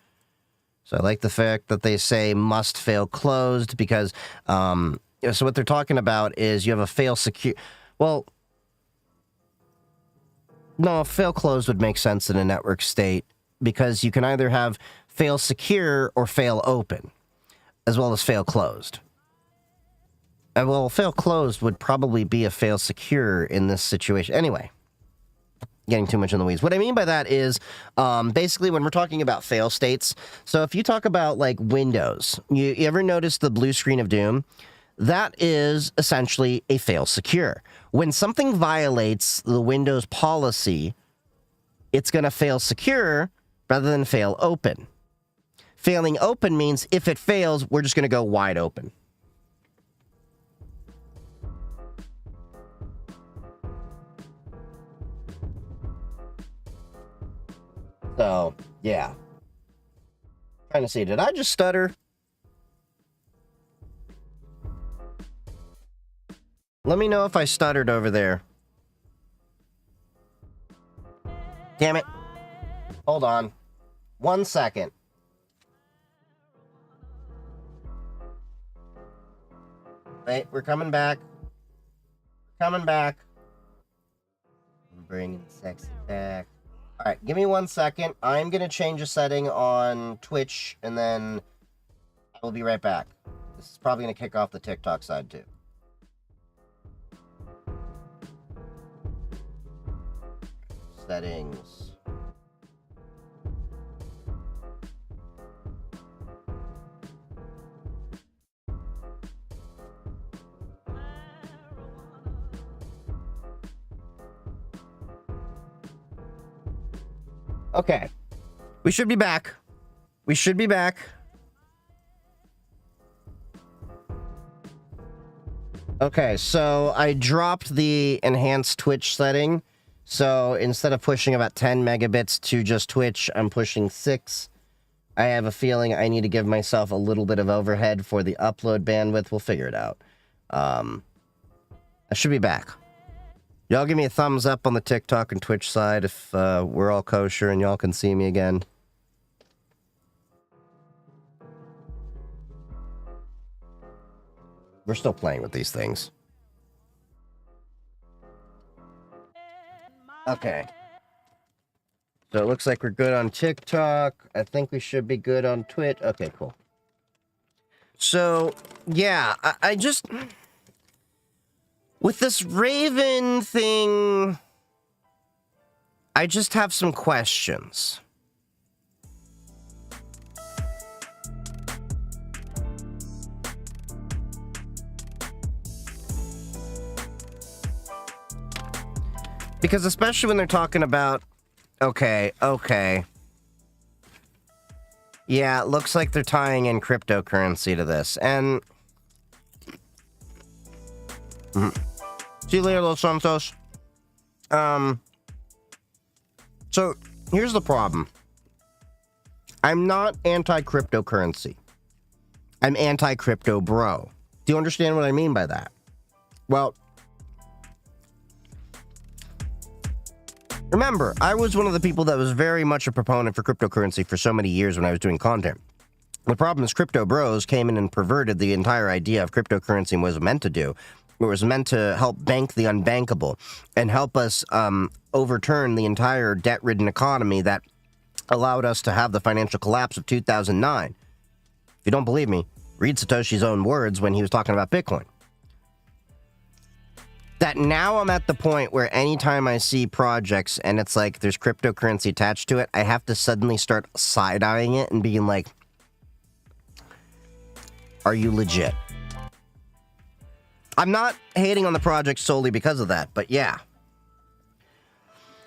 [SPEAKER 1] So I like the fact that they say must fail closed, because, so what they're talking about is you have a fail secure. Well, no, fail closed would make sense in a network state, because you can either have fail secure or fail open, as well as fail closed. And well, fail closed would probably be a fail secure in this situation. Anyway. Getting too much in the weeds. What I mean by that is, basically when we're talking about fail states, so if you talk about like Windows, you ever notice the blue screen of doom? That is essentially a fail secure. When something violates the Windows policy, it's going to fail secure rather than fail open. Failing open means if it fails, we're just going to go wide open. So, yeah. Trying to see, did I just stutter? Let me know if I stuttered over there. Damn it. Hold on. 1 second. Wait, we're coming back. Coming back. I'm bringing the sexy back. Alright, give me 1 second. I'm going to change a setting on Twitch, and then I'll be right back. This is probably going to kick off the TikTok side, too. settings. Okay. We should be back. We should be back. Okay, so I dropped the enhanced Twitch setting. So instead of pushing about 10 megabits to just Twitch, I'm pushing 6. I have a feeling I need to give myself a little bit of overhead for the upload bandwidth. We'll figure it out. I should be back. Y'all give me a thumbs up on the TikTok and Twitch side if we're all kosher and y'all can see me again. We're still playing with these things. Okay. So it looks like we're good on TikTok. I think we should be good on Twitch. Okay, cool. So, yeah, I just... With this Raven thing, I just have some questions. Because especially when they're talking about, okay. Yeah, it looks like they're tying in cryptocurrency to this, and... See you later, Los Santos. So, here's the problem. I'm not anti-cryptocurrency. I'm anti-crypto bro. Do you understand what I mean by that? Well, remember, I was one of the people that was very much a proponent for cryptocurrency for so many years when I was doing content. The problem is crypto bros came in and perverted the entire idea of cryptocurrency and what it was meant to do. It was meant to help bank the unbankable and help us overturn the entire debt-ridden economy that allowed us to have the financial collapse of 2009. If you don't believe me, read Satoshi's own words when he was talking about Bitcoin. That now I'm at the point where anytime I see projects and it's like there's cryptocurrency attached to it, I have to suddenly start side-eyeing it and being like, are you legit? I'm not hating on the project solely because of that, but yeah.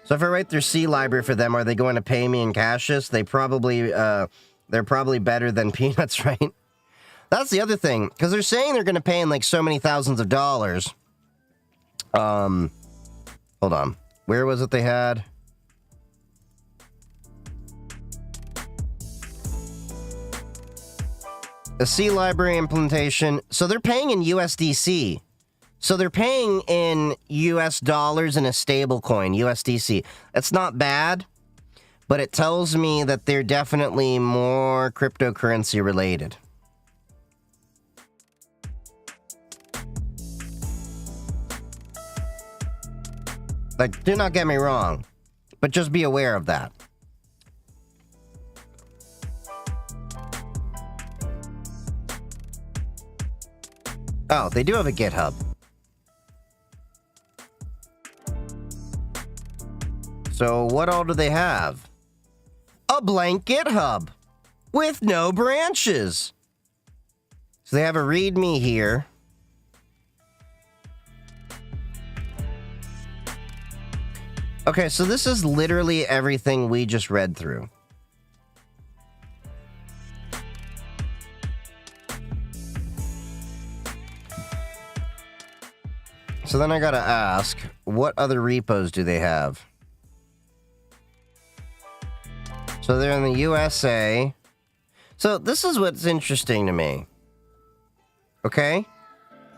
[SPEAKER 1] So if I write their C library for them, are they going to pay me in cashes? They're probably better than peanuts, right? That's the other thing, because they're saying they're going to pay in like so many thousands of dollars. Hold on. Where was it they had? A C library implementation. So they're paying in USDC. So they're paying in US dollars in a stable coin, USDC. That's not bad, but it tells me that they're definitely more cryptocurrency related. Like, do not get me wrong, but just be aware of that. Oh, they do have a GitHub. So what all do they have? A blank GitHub with no branches. So they have a README here. Okay, so this is literally everything we just read through. So then I gotta ask, what other repos do they have? So they're in the USA. So this is what's interesting to me. Okay?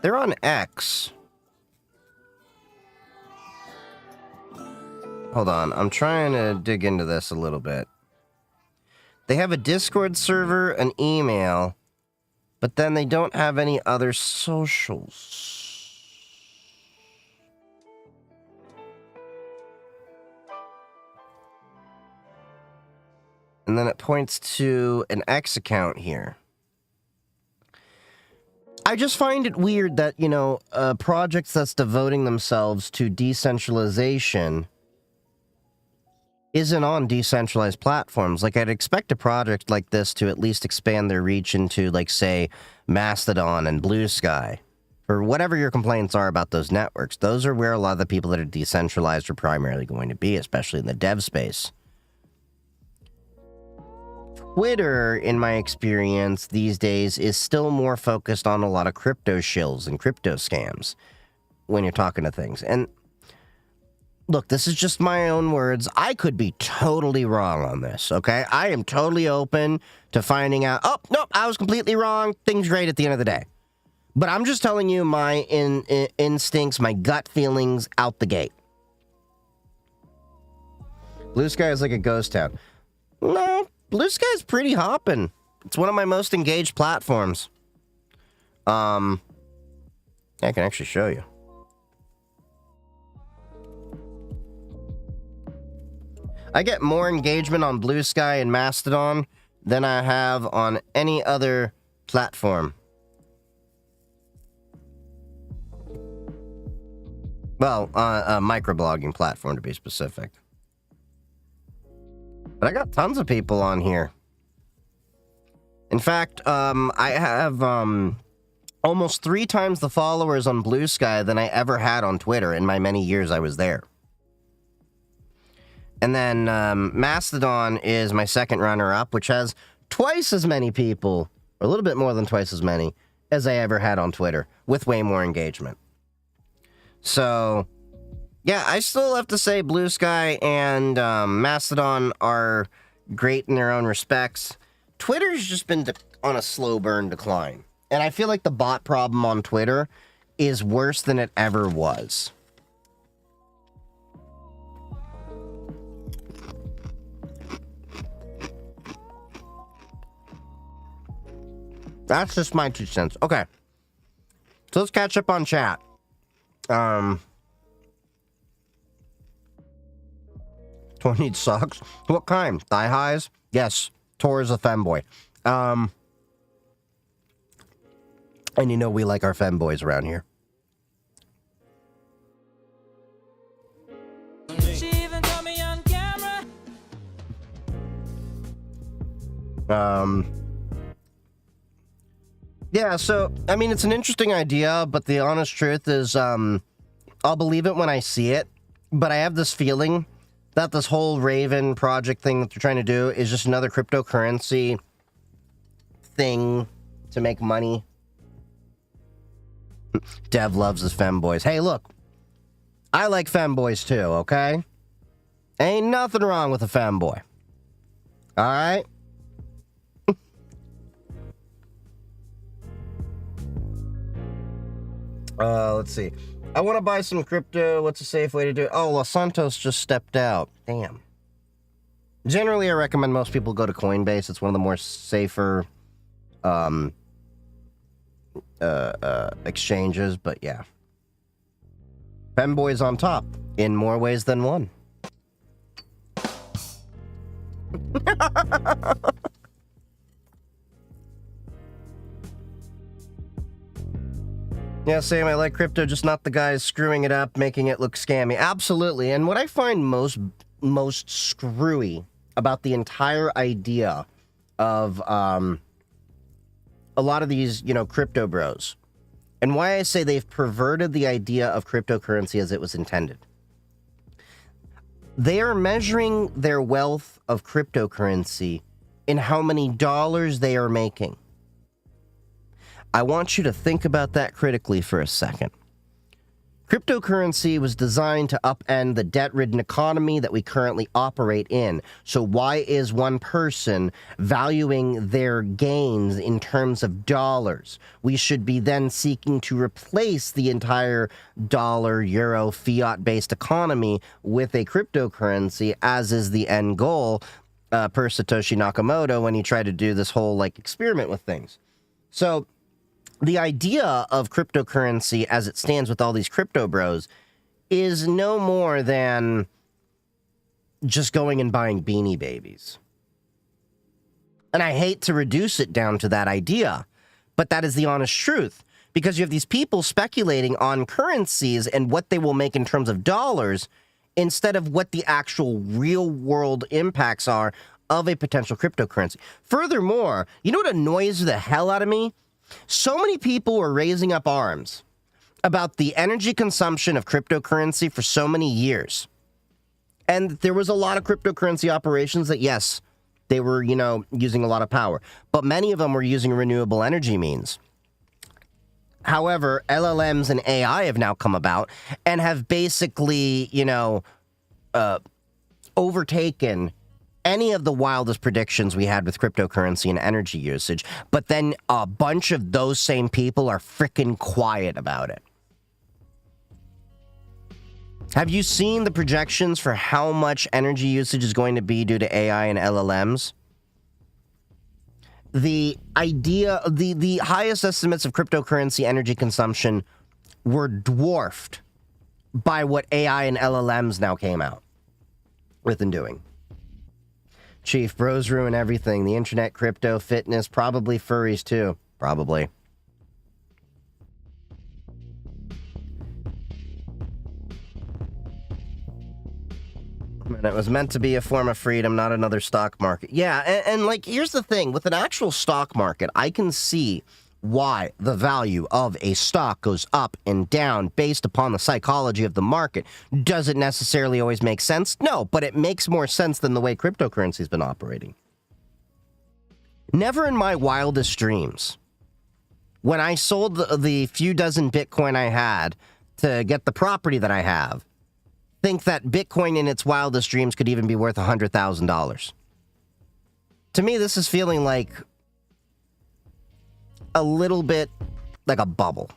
[SPEAKER 1] They're on X. Hold on, I'm trying to dig into this a little bit. They have a Discord server, an email, but then they don't have any other socials. And then it points to an X account here. I just find it weird that, you know, projects that's devoting themselves to decentralization isn't on decentralized platforms. Like, I'd expect a project like this to at least expand their reach into, like, say, Mastodon and Blue Sky. Or whatever your complaints are about those networks. Those are where a lot of the people that are decentralized are primarily going to be, especially in the dev space. Twitter, in my experience these days, is still more focused on a lot of crypto shills and crypto scams when you're talking to things. And look, this is just my own words. I could be totally wrong on this, okay? I am totally open to finding out, oh, nope, I was completely wrong. Things great at the end of the day. But I'm just telling you my instincts, my gut feelings out the gate. Blue Sky is like a ghost town. No, Blue Sky's pretty hopping. It's one of my most engaged platforms. I can actually show you. I get more engagement on Blue Sky and Mastodon than I have on any other platform. Well, a microblogging platform to be specific. But I got tons of people on here. In fact, I have almost 3 times the followers on Blue Sky than I ever had on Twitter in my many years I was there. And then Mastodon is my second runner-up, which has twice as many people, or a little bit more than twice as many, as I ever had on Twitter, with way more engagement. So, yeah, I still have to say Blue Sky and Mastodon are great in their own respects. Twitter's just been on a slow burn decline. And I feel like the bot problem on Twitter is worse than it ever was. That's just my 2 cents. Okay. So let's catch up on chat. 20 sucks. What kind? Thigh highs? Yes. Tor is a femboy. And you know we like our femboys around here. She even got me on camera. Yeah, so, I mean, it's an interesting idea, but the honest truth is, I'll believe it when I see it, but I have this feeling that this whole Raven project thing that they're trying to do is just another cryptocurrency thing to make money. Dev loves his femboys. Hey, look, I like femboys too, okay? Ain't nothing wrong with a femboy. Alright? Let's see. I want to buy some crypto. What's a safe way to do it? Oh, Los Santos just stepped out. Damn. Generally, I recommend most people go to Coinbase. It's one of the more safer exchanges, but yeah. Femboy's on top in more ways than one. Yeah, Sam, I like crypto, just not the guys screwing it up, making it look scammy. Absolutely. And what I find most screwy about the entire idea of a lot of these, you know, crypto bros, and why I say they've perverted the idea of cryptocurrency as it was intended. They are measuring their wealth of cryptocurrency in how many dollars they are making. I want you to think about that critically for a second. Cryptocurrency was designed to upend the debt-ridden economy that we currently operate in. So why is one person valuing their gains in terms of dollars? We should be then seeking to replace the entire dollar, euro, fiat-based economy with a cryptocurrency, as is the end goal, per Satoshi Nakamoto when he tried to do this whole, like, experiment with things. So the idea of cryptocurrency as it stands with all these crypto bros is no more than just going and buying Beanie Babies. And I hate to reduce it down to that idea, but that is the honest truth. Because you have these people speculating on currencies and what they will make in terms of dollars instead of what the actual real world impacts are of a potential cryptocurrency. Furthermore, you know what annoys the hell out of me? So many people were raising up arms about the energy consumption of cryptocurrency for so many years. And there was a lot of cryptocurrency operations that, yes, they were, using a lot of power. But many of them were using renewable energy means. However, LLMs and AI have now come about and have basically, overtaken any of the wildest predictions we had with cryptocurrency and energy usage. But then a bunch of those same people are freaking quiet about it. Have you seen the projections for how much energy usage is going to be due to AI and LLMs? The highest estimates of cryptocurrency energy consumption were dwarfed by what AI and LLMs now came out with and doing. Chief, bros ruin everything. The internet, crypto, fitness, probably furries too. Probably. And it was meant to be a form of freedom, not another stock market. Yeah, and here's the thing. With an actual stock market, I can see why the value of a stock goes up and down based upon the psychology of the market. Does it necessarily always make sense? No, but it makes more sense than the way cryptocurrency's been operating. Never in my wildest dreams, when I sold the few dozen Bitcoin I had to get the property that I have, think that Bitcoin in its wildest dreams could even be worth $100,000. To me, this is feeling like a little bit like a bubble.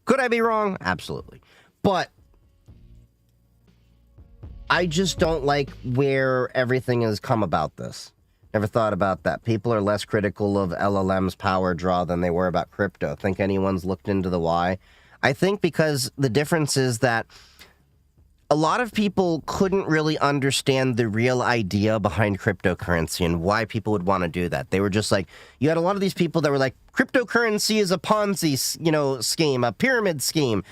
[SPEAKER 1] Could I be wrong? Absolutely. But I just don't like where everything has come about this. Never thought about that. People are less critical of LLM's power draw than they were about crypto. Think anyone's looked into the why? I think because the difference is that a lot of people couldn't really understand the real idea behind cryptocurrency and why people would want to do that. They were just like, you had a lot of these people that were like, cryptocurrency is a Ponzi, scheme, a pyramid scheme.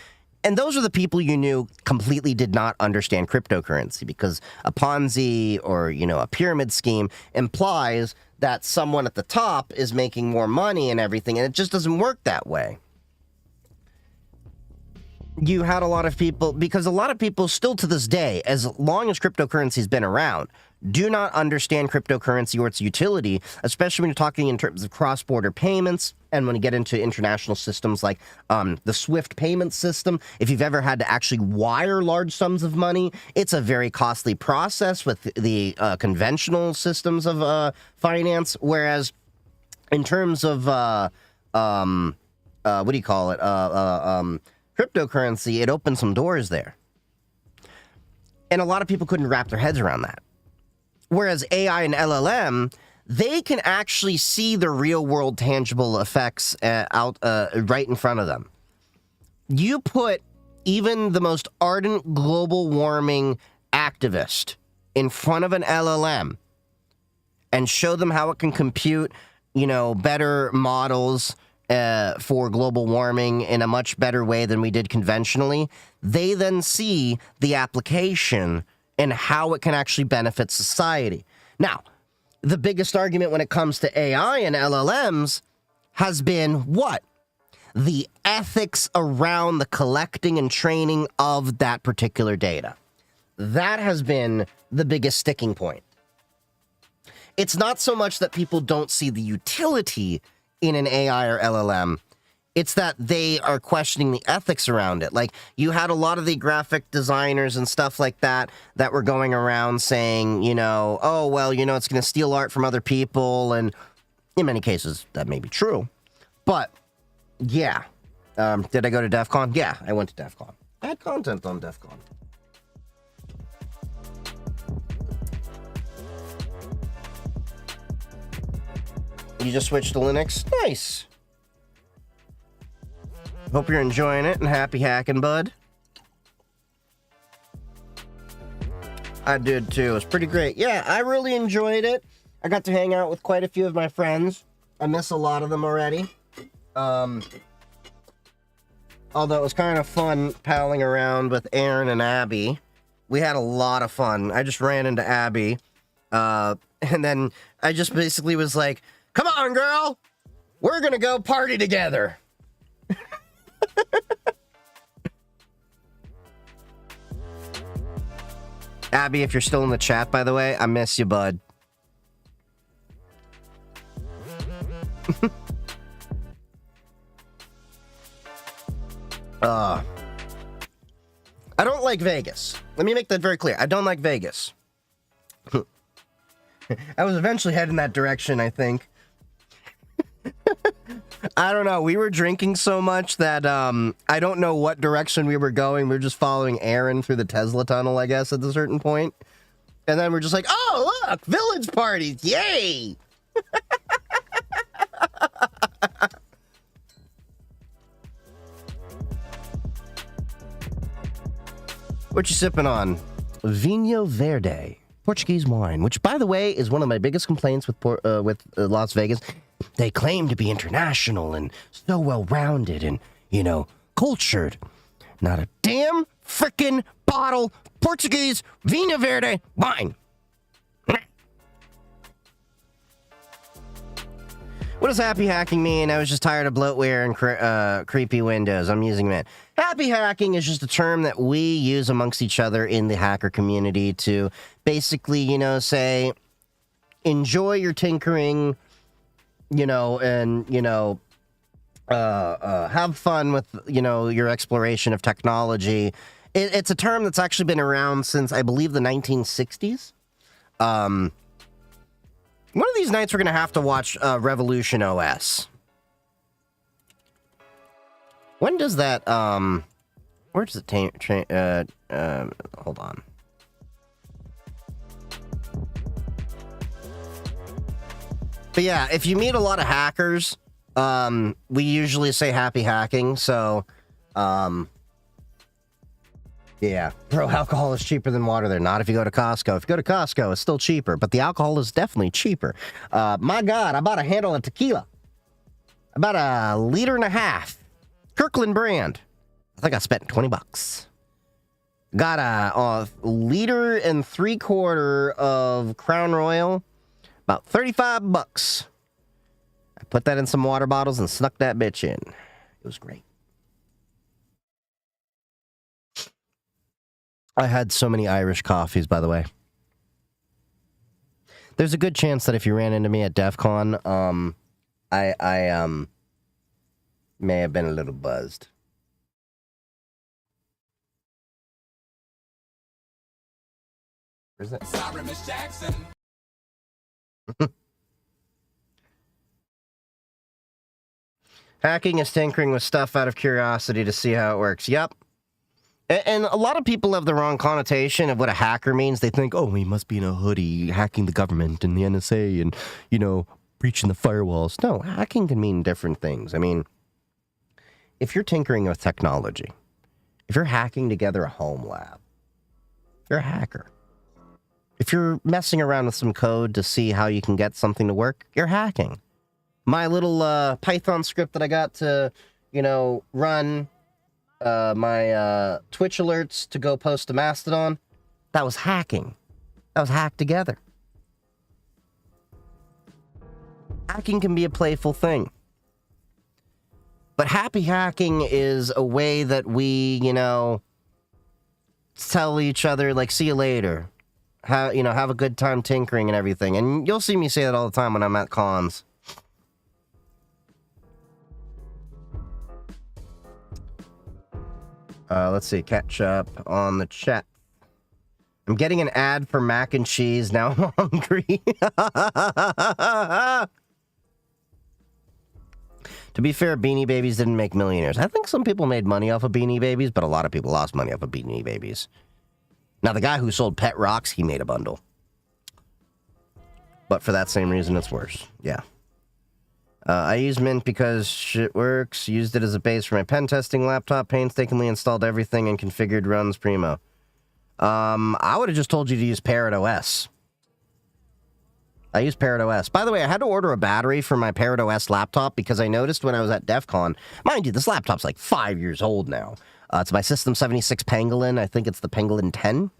[SPEAKER 1] And those are the people you knew completely did not understand cryptocurrency, because a Ponzi or, a pyramid scheme implies that someone at the top is making more money and everything, and it just doesn't work that way. You had a lot of people, because a lot of people still to this day, as long as cryptocurrency's been around, do not understand cryptocurrency or its utility, especially when you're talking in terms of cross-border payments and when you get into international systems like the SWIFT payment system. If you've ever had to actually wire large sums of money, it's a very costly process with the conventional systems of finance, whereas in terms of, cryptocurrency, it opened some doors there. And a lot of people couldn't wrap their heads around that. Whereas AI and LLM, they can actually see the real world tangible effects right in front of them. You put even the most ardent global warming activist in front of an LLM and show them how it can compute, better models for global warming in a much better way than we did conventionally, they then see the application and how it can actually benefit society. Now, the biggest argument when it comes to AI and LLMs has been what? The ethics around the collecting and training of that particular data. That has been the biggest sticking point. It's not so much that people don't see the utility in an AI or LLM, it's that they are questioning the ethics around it. Like, you had a lot of the graphic designers and stuff like that that were going around saying, it's going to steal art from other people, and in many cases, that may be true. But, yeah. Did I go to DEF CON? Yeah, I went to DEF CON. I had content on DEF CON. You just switched to Linux? Nice. Hope you're enjoying it and happy hacking, bud. I did too. It was pretty great. Yeah, I really enjoyed it. I got to hang out with quite a few of my friends. I miss a lot of them already. Although it was kind of fun palling around with Aaron and Abby. We had a lot of fun. I just ran into Abby, and then I just basically was like, come on, girl! We're gonna go party together! Abby, if you're still in the chat, by the way, I miss you, bud. I don't like Vegas. Let me make that very clear. I don't like Vegas. I was eventually heading that direction, I think. I don't know. We were drinking so much that I don't know what direction we were going. We were just following Aaron through the Tesla tunnel, I guess, at a certain point. And then we're just like, oh, look, village parties. Yay! What you sipping on? Vinho Verde, Portuguese wine, which, by the way, is one of my biggest complaints with Las Vegas. They claim to be international and so well-rounded and, you know, cultured. Not a damn frickin' bottle Portuguese Vinho Verde wine. What does happy hacking mean? I was just tired of bloatware and creepy windows. I'm using it. Happy hacking is just a term that we use amongst each other in the hacker community to basically, you know, say, enjoy your tinkering, you know, and, you know, have fun with, you know, your exploration of technology. It's a term that's actually been around since, I believe, the 1960s. One of these nights we're going to have to watch Revolution OS. When does that, where does it hold on. But yeah, if you meet a lot of hackers, we usually say happy hacking, so, yeah. Bro, alcohol is cheaper than water there. Not if you go to Costco. If you go to Costco, it's still cheaper, but the alcohol is definitely cheaper. My God, I bought a handle of tequila. About 1.5 liters. Kirkland brand. I think I spent $20. Got a 1.75 liters of Crown Royal. About $35. I put that in some water bottles and snuck that bitch in. It was great. I had so many Irish coffees, by the way. There's a good chance that if you ran into me at DEF CON, I may have been a little buzzed. Where's that? Sorry, Miss Jackson. Hacking is tinkering with stuff out of curiosity to see how it works. Yep. And a lot of people have the wrong connotation of what a hacker means. They think, oh, he must be in a hoodie hacking the government and the NSA and, you know, breaching the firewalls. No, hacking can mean different things. I mean, if you're tinkering with technology, if you're hacking together a home lab, you're a hacker. If you're messing around with some code to see how you can get something to work, you're hacking. My little Python script that I got to, you know, run my Twitch alerts to go post to Mastodon, that was hacking. That was hacked together. Hacking can be a playful thing. But happy hacking is a way that we, you know, tell each other, like, see you later. You know, have a good time tinkering and everything. And you'll see me say that all the time when I'm at cons. Let's see, catch up on the chat. I'm getting an ad for mac and cheese. Now I'm hungry. To be fair, Beanie Babies didn't make millionaires. I think some people made money off of Beanie Babies, but a lot of people lost money off of Beanie Babies. Now, the guy who sold Pet Rocks, he made a bundle. But for that same reason, it's worse. Yeah. I use Mint because shit works. Used it as a base for my pen testing laptop. Painstakingly installed everything and configured runs primo. I would have just told you to use Parrot OS. I use Parrot OS. By the way, I had to order a battery for my Parrot OS laptop because I noticed when I was at DEF CON, mind you, this laptop's like 5 years old now. It's my System 76 Pangolin. I think it's the Pangolin 10.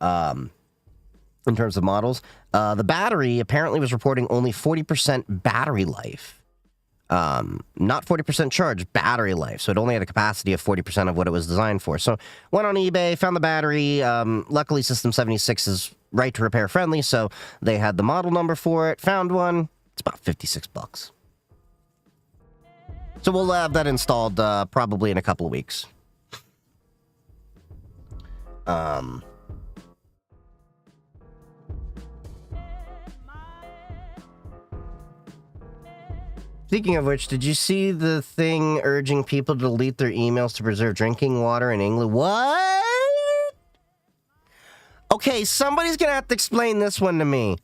[SPEAKER 1] in terms of models. The battery apparently was reporting only 40% battery life. Not 40% charge, battery life. So it only had a capacity of 40% of what it was designed for. So went on eBay, found the battery. Luckily, System 76 is right to repair friendly, so they had the model number for it. Found one. It's about 56 bucks. So we'll have that installed probably in a couple of weeks. Speaking of which, did you see the thing urging people to delete their emails to preserve drinking water in England? What? Okay, somebody's gonna have to explain this one to me.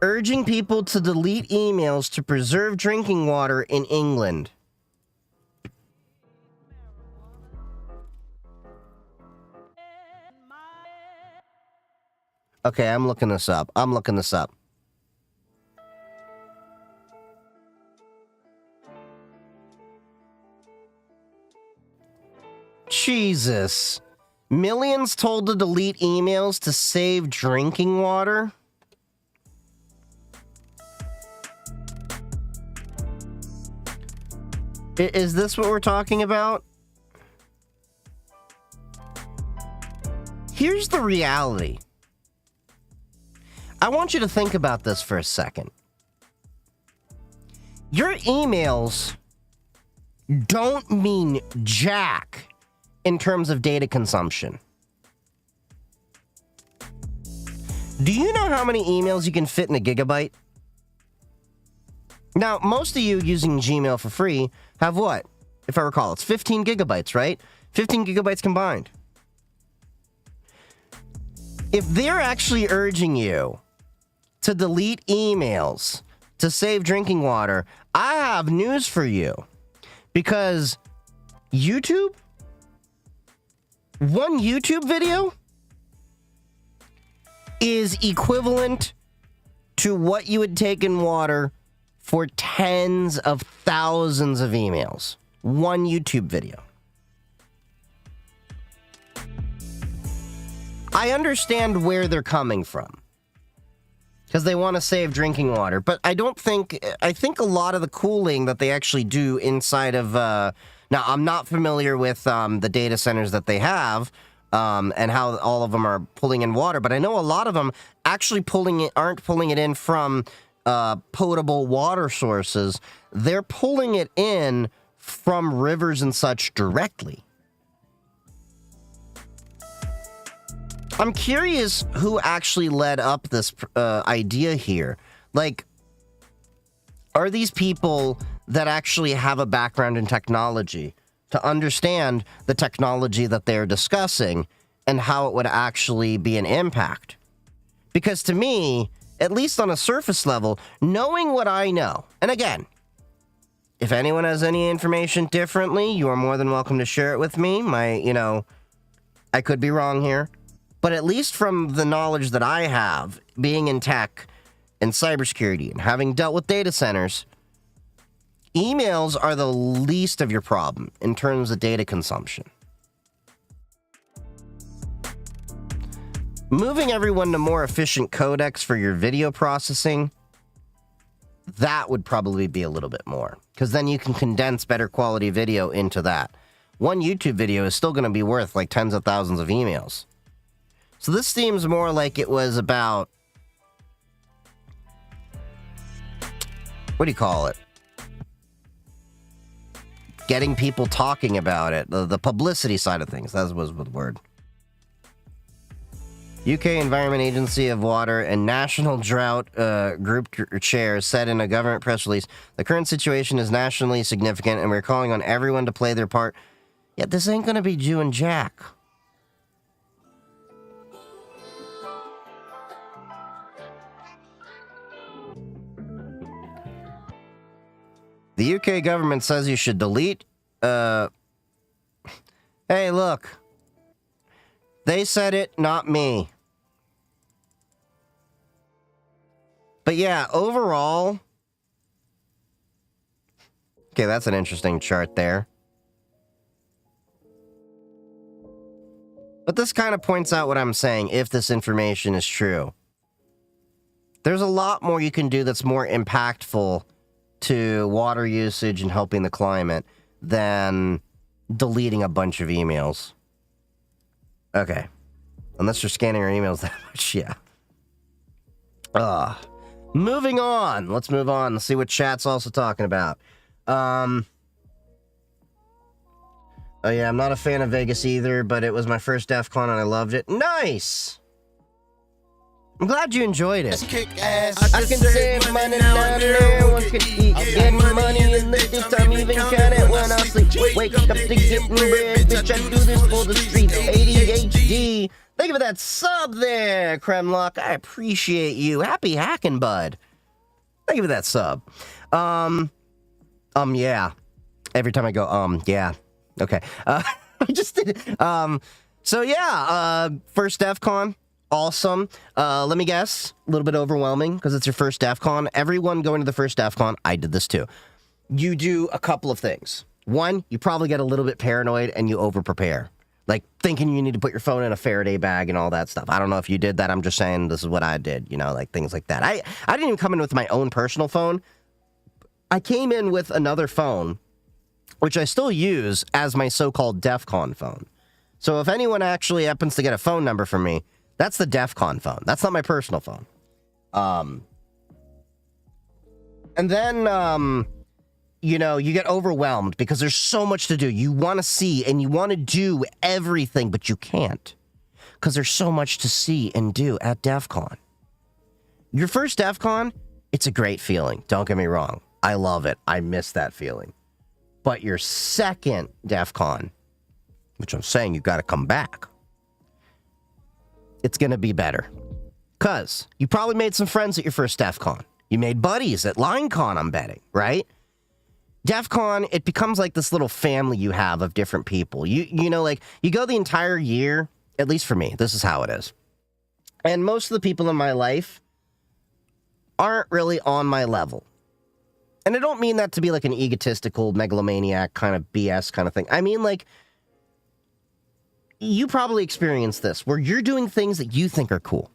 [SPEAKER 1] Urging people to delete emails to preserve drinking water in England. Okay, I'm looking this up. Jesus. Millions told to delete emails to save drinking water? Is this what we're talking about? Here's the reality. I want you to think about this for a second. Your emails don't mean jack in terms of data consumption. Do you know how many emails you can fit in a gigabyte? Now, most of you using Gmail for free have what? If I recall, it's 15 gigabytes, right? 15 gigabytes combined. If they're actually urging you to delete emails to save drinking water, I have news for you. Because YouTube, one YouTube video is equivalent to what you would take in water for tens of thousands of emails. One YouTube video. I understand where they're coming from, because they want to save drinking water. But I think a lot of the cooling that they actually do inside of... now, I'm not familiar with the data centers that they have and how all of them are pulling in water. But I know a lot of them actually aren't pulling it in from potable water sources. They're pulling it in from rivers and such directly. I'm curious who actually led up this idea here. Like, are these people that actually have a background in technology to understand the technology that they're discussing and how it would actually be an impact? Because to me, at least on a surface level, knowing what I know, and again, if anyone has any information differently, you are more than welcome to share it with me. I could be wrong here. But at least from the knowledge that I have, being in tech and cybersecurity and having dealt with data centers, emails are the least of your problem in terms of data consumption. Moving everyone to more efficient codecs for your video processing, that would probably be a little bit more, because then you can condense better quality video into that. One YouTube video is still going to be worth like tens of thousands of emails. So this seems more like it was about, what do you call it? Getting people talking about it. The publicity side of things. That was the word. UK Environment Agency of Water and National Drought Group Chair said in a government press release, the current situation is nationally significant and we're calling on everyone to play their part. Yet this ain't going to be Jew and Jack. The UK government says you should delete, Hey, look. They said it, not me. But yeah, overall... Okay, that's an interesting chart there. But this kind of points out what I'm saying, if this information is true. There's a lot more you can do that's more impactful to water usage and helping the climate than deleting a bunch of emails. Okay. Unless you're scanning your emails that much, yeah. Moving on. Let's move on. Let's see what chat's also talking about. Oh yeah, I'm not a fan of Vegas either, but it was my first DEF CON and I loved it. Nice! I'm glad you enjoyed it. I can save money down there, one can eat, get money in the daytime, even count it when I sleep. Wake up to getting bread, bitch, I do this for the streets. ADHD. Thank you for that sub there, Kremlock. I appreciate you. Happy hacking, bud. Thank you for that sub. Yeah. Every time I go, yeah. Okay. I just did it. So yeah, first DEF CON. Awesome. Let me guess. A little bit overwhelming because it's your first DEF CON. Everyone going to the first DEF CON, I did this too. You do a couple of things. One, you probably get a little bit paranoid and you over-prepare. Like, thinking you need to put your phone in a Faraday bag and all that stuff. I don't know if you did that. I'm just saying this is what I did, you know, like things like that. I didn't even come in with my own personal phone. I came in with another phone, which I still use as my so-called DEF CON phone. So if anyone actually happens to get a phone number from me, that's the DEF CON phone. That's not my personal phone. And then, you know, you get overwhelmed because there's so much to do. You want to see and you want to do everything, but you can't because there's so much to see and do at DEF CON. Your first DEF CON, it's a great feeling. Don't get me wrong. I love it. I miss that feeling. But your second DEF CON, which I'm saying you got to come back, it's going to be better. Because you probably made some friends at your first DEF CON. You made buddies at LineCon, I'm betting, right? DEF CON, it becomes like this little family you have of different people. You know, like, you go the entire year, at least for me, this is how it is. And most of the people in my life aren't really on my level. And I don't mean that to be like an egotistical, megalomaniac kind of BS kind of thing. I mean, like, you probably experienced this, where you're doing things that you think are cool.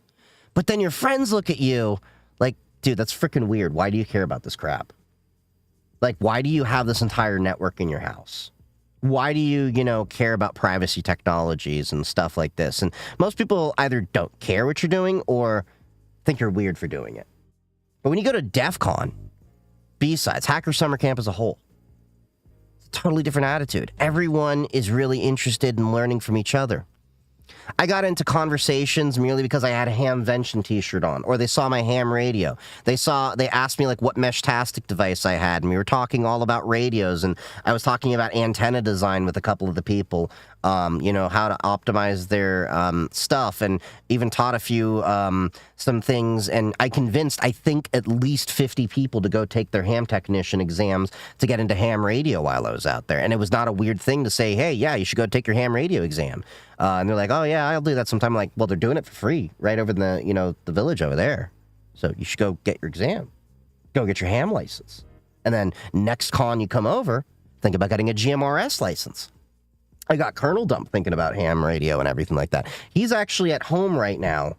[SPEAKER 1] But then your friends look at you like, dude, that's freaking weird. Why do you care about this crap? Like, why do you have this entire network in your house? Why do you, you know, care about privacy technologies and stuff like this? And most people either don't care what you're doing or think you're weird for doing it. But when you go to DEF CON, B-Sides, Hacker Summer Camp as a whole, totally different attitude. Everyone is really interested in learning from each other. I got into conversations merely because I had a Hamvention t-shirt on, or they saw my ham radio. They asked me like what mesh-tastic device I had, and we were talking all about radios, and I was talking about antenna design with a couple of the people, you know, how to optimize their stuff, and even taught a few some things, and I convinced, I think, at least 50 people to go take their ham technician exams to get into ham radio while I was out there. And it was not a weird thing to say, hey, yeah, you should go take your ham radio exam. And they're like, oh, yeah, I'll do that sometime. I'm like, well, they're doing it for free right over in the, you know, the village over there. So you should go get your exam. Go get your ham license. And then next con you come over, think about getting a GMRS license. I got Colonel Dump thinking about ham radio and everything like that. He's actually at home right now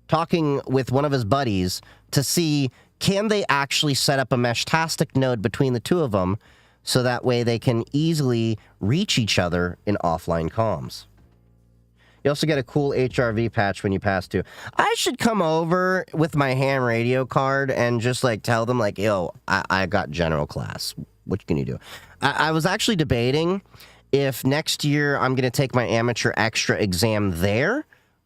[SPEAKER 1] talking with one of his buddies to see, can they actually set up a mesh-tastic node between the two of them so that way they can easily reach each other in offline comms. You also get a cool HRV patch when you pass too. I should come over with my ham radio card and just like tell them like, yo, I got general class. What can you do? I was actually debating if next year I'm going to take my amateur extra exam there,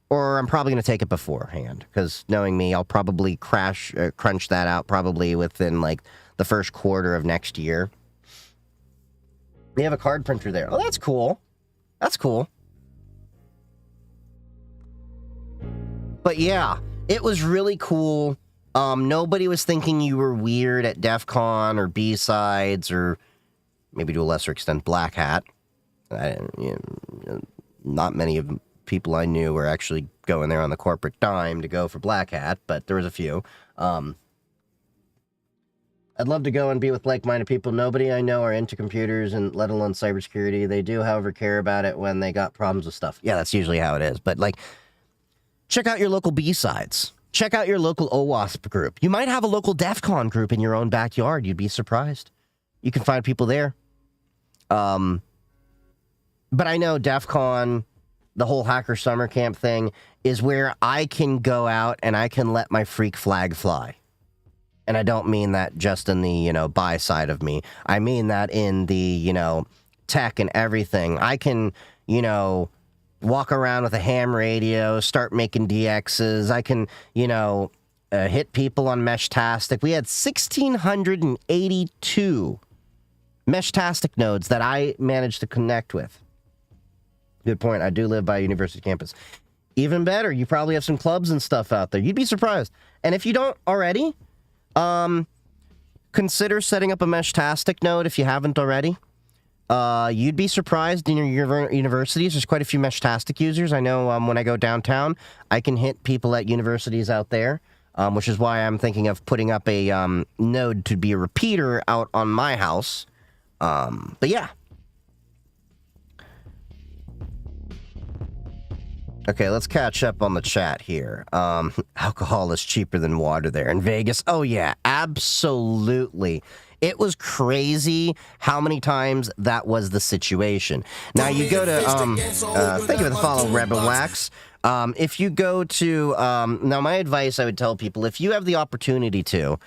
[SPEAKER 1] or I'm probably going to take it beforehand, because knowing me, I'll probably crunch that out probably within like the first quarter of next year. They have a card printer there. Oh, that's cool. That's cool. But yeah, it was really cool. Nobody was thinking you were weird at DEF CON or B-Sides or maybe to a lesser extent Black Hat. Not many of people I knew were actually going there on the corporate dime to go for Black Hat, but there was a few. I'd love to go and be with like-minded people. Nobody I know are into computers, and let alone cybersecurity. They do, however, care about it when they got problems with stuff. Yeah, that's usually how it is. But, like, check out your local B-sides. Check out your local OWASP group. You might have a local DEF CON group in your own backyard. You'd be surprised. You can find people there. But I know DEF CON, the whole Hacker Summer Camp thing, is where I can go out and I can let my freak flag fly. And I don't mean that just in the, buy side of me. I mean that in the, tech and everything. I can, walk around with a ham radio, start making DXs. I can, hit people on Meshtastic. We had 1,682 Meshtastic nodes that I managed to connect with. Good point. I do live by a university campus. Even better, you probably have some clubs and stuff out there. You'd be surprised. And if you don't already, consider setting up a Meshtastic node if you haven't already. You'd be surprised in your universities. There's quite a few Meshtastic users. I know when I go downtown, I can hit people at universities out there, which is why I'm thinking of putting up a node to be a repeater out on my house. But yeah. Okay, let's catch up on the chat here. Alcohol is cheaper than water there in Vegas. Oh, yeah, absolutely. It was crazy how many times that was the situation. Now, you go to, thank you for the follow, Rebel Wax. If you go to, now my advice I would tell people, if you have the opportunity to,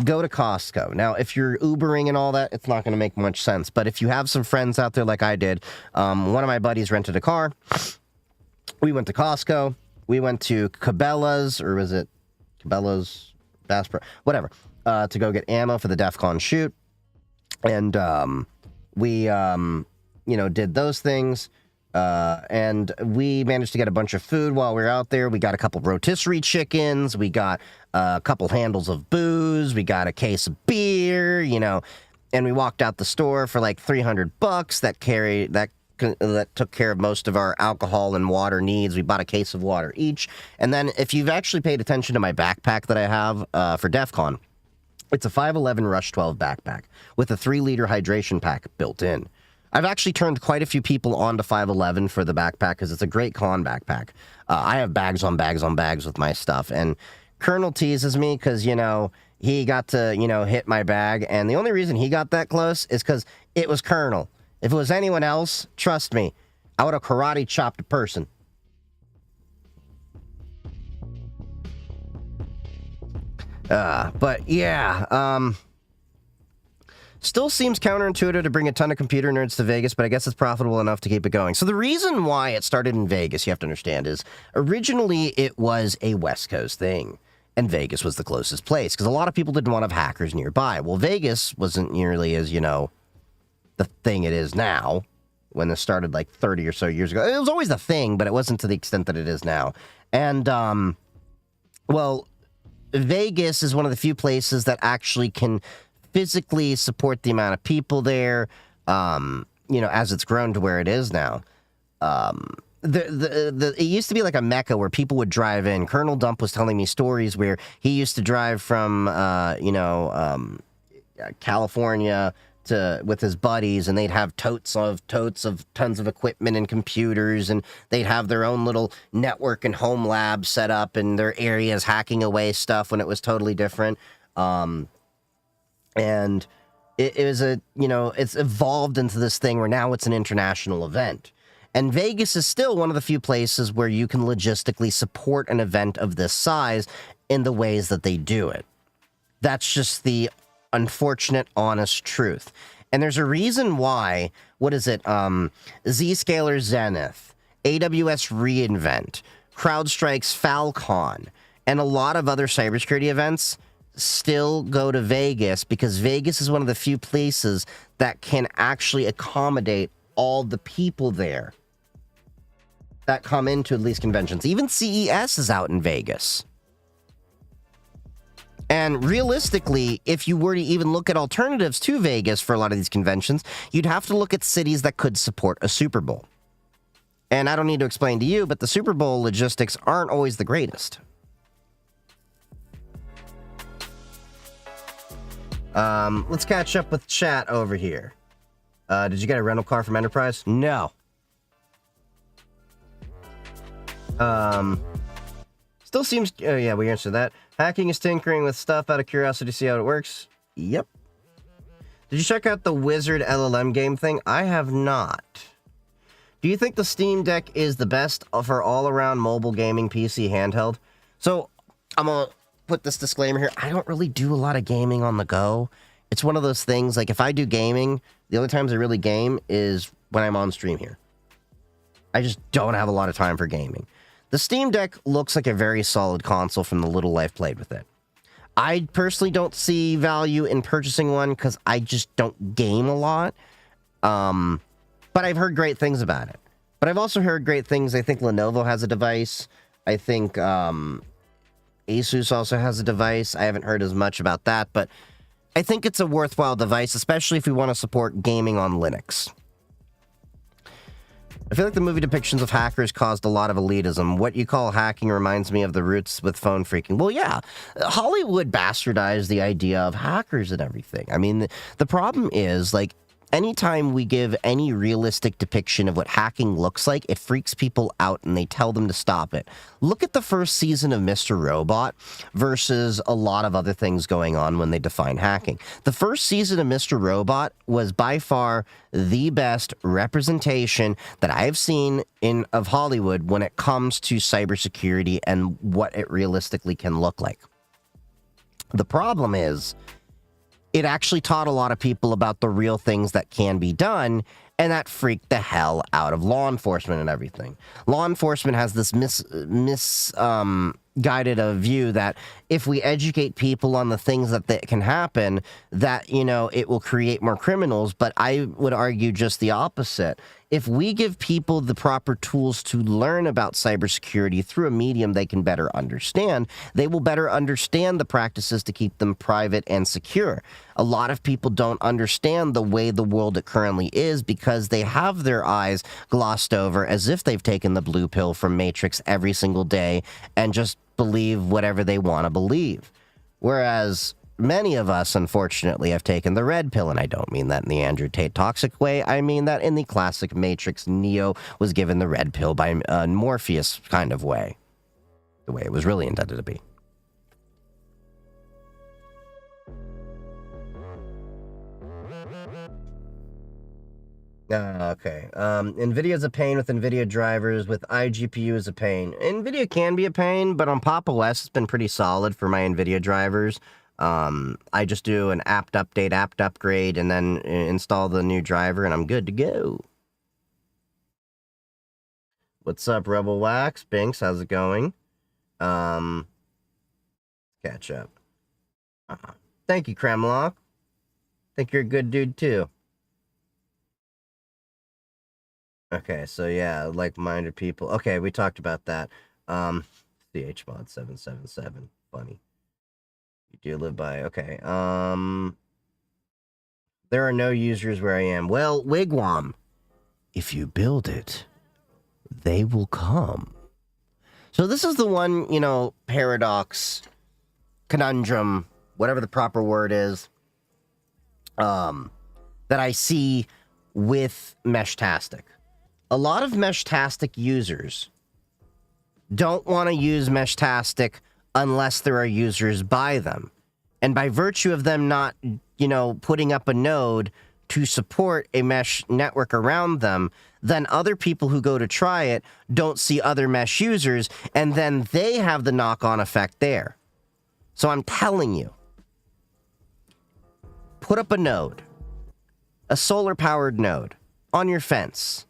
[SPEAKER 1] go to Costco. Now, if you're Ubering and all that, it's not going to make much sense. But if you have some friends out there like I did, one of my buddies rented a car. We went to Costco. We went to Cabela's, or was it Cabela's, Bass Pro, whatever, to go get ammo for the DEF CON shoot. And we, did those things. And we managed to get a bunch of food while we were out there. We got a couple rotisserie chickens. We got a couple handles of booze. We got a case of beer, and we walked out the store for like $300 that took care of most of our alcohol and water needs. We bought a case of water each. And then if you've actually paid attention to my backpack that I have for DEF CON, it's a 511 Rush 12 backpack with a 3-liter hydration pack built in. I've actually turned quite a few people onto 511 for the backpack because it's a great con backpack. I have bags on bags on bags with my stuff. And Colonel teases me because, he got to, hit my bag. And the only reason he got that close is because it was Colonel. If it was anyone else, trust me, I would have karate chopped a person. But yeah, still seems counterintuitive to bring a ton of computer nerds to Vegas, but I guess it's profitable enough to keep it going. So the reason why it started in Vegas, you have to understand, is originally it was a West Coast thing. And Vegas was the closest place because a lot of people didn't want to have hackers nearby. Well, Vegas wasn't nearly as, the thing it is now when this started like 30 or so years ago. It was always the thing, but it wasn't to the extent that it is now. And, well, Vegas is one of the few places that actually can physically support the amount of people there, as it's grown to where it is now. It used to be like a mecca where people would drive in. Colonel Dump was telling me stories where he used to drive from, California with his buddies, and they'd have totes of tons of equipment and computers, and they'd have their own little network and home lab set up in their areas, hacking away stuff when it was totally different. And it was it's evolved into this thing where now it's an international event. And Vegas is still one of the few places where you can logistically support an event of this size in the ways that they do it. That's just the honest truth. And there's a reason why, Zscaler Zenith, AWS reInvent, CrowdStrike's Falcon, and a lot of other cybersecurity events still go to Vegas because Vegas is one of the few places that can actually accommodate all the people there that come into at least conventions. Even CES is out in Vegas. And realistically, if you were to even look at alternatives to Vegas for a lot of these conventions, you'd have to look at cities that could support a Super Bowl. And I don't need to explain to you, but the Super Bowl logistics aren't always the greatest. Let's catch up with chat over here. Did you get a rental car from Enterprise? No. Still seems... Oh, yeah, we answered that. Hacking is tinkering with stuff out of curiosity to see how it works. Yep. Did you check out the Wizard LLM game thing? I have not. Do you think the Steam Deck is the best for all-around mobile gaming PC handheld? So, I'm gonna put this disclaimer here. I don't really do a lot of gaming on the go. It's one of those things, like, if I do gaming, the only times I really game is when I'm on stream here. I just don't have a lot of time for gaming. The Steam Deck looks like a very solid console from the little I've played with it. I personally don't see value in purchasing one because I just don't game a lot. But I've heard great things about it. But I've also heard great things. I think Lenovo has a device. I think Asus also has a device. I haven't heard as much about that, but I think it's a worthwhile device, especially if we want to support gaming on Linux. I feel like the movie depictions of hackers caused a lot of elitism. What you call hacking reminds me of the roots with phone phreaking. Well, yeah, Hollywood bastardized the idea of hackers and everything. I mean, the problem is, like, anytime we give any realistic depiction of what hacking looks like, it freaks people out and they tell them to stop it. Look at the first season of Mr. Robot versus a lot of other things going on when they define hacking. The first season of Mr. Robot was by far the best representation that I've seen of Hollywood when it comes to cybersecurity and what it realistically can look like. The problem is, it actually taught a lot of people about the real things that can be done, and that freaked the hell out of law enforcement and everything. Law enforcement has this misguided view that if we educate people on the things that can happen, that, you know, it will create more criminals, but I would argue just the opposite. If we give people the proper tools to learn about cybersecurity through a medium they can better understand, they will better understand the practices to keep them private and secure. A lot of people don't understand the way the world currently is because they have their eyes glossed over as if they've taken the blue pill from Matrix every single day and just believe whatever they want to believe. Whereas many of us, unfortunately, have taken the red pill, and I don't mean that in the Andrew Tate toxic way. I mean that in the classic Matrix, Neo was given the red pill by Morpheus kind of way. The way it was really intended to be. Okay. NVIDIA's a pain with NVIDIA drivers. With iGPU is a pain. NVIDIA can be a pain, but on Pop! OS, it's been pretty solid for my NVIDIA drivers. I just do an apt update, apt upgrade, and then install the new driver, and I'm good to go. What's up, Rebel Wax? Binks, how's it going? Catch up. Thank you, Kremlock. Think you're a good dude, too. Okay, so yeah, like-minded people. Okay, we talked about that. CHmod 777. Funny. You do live by, okay. There are no users where I am. Well, Wigwam, if you build it, they will come. So this is the one, you know, paradox, conundrum, whatever the proper word is, that I see with Meshtastic. A lot of Meshtastic users don't want to use Meshtastic unless there are users by them. And by virtue of them not, you know, putting up a node to support a mesh network around them, then other people who go to try it don't see other mesh users, and then they have the knock-on effect there. So I'm telling you, put up a node, a solar-powered node, on your fence,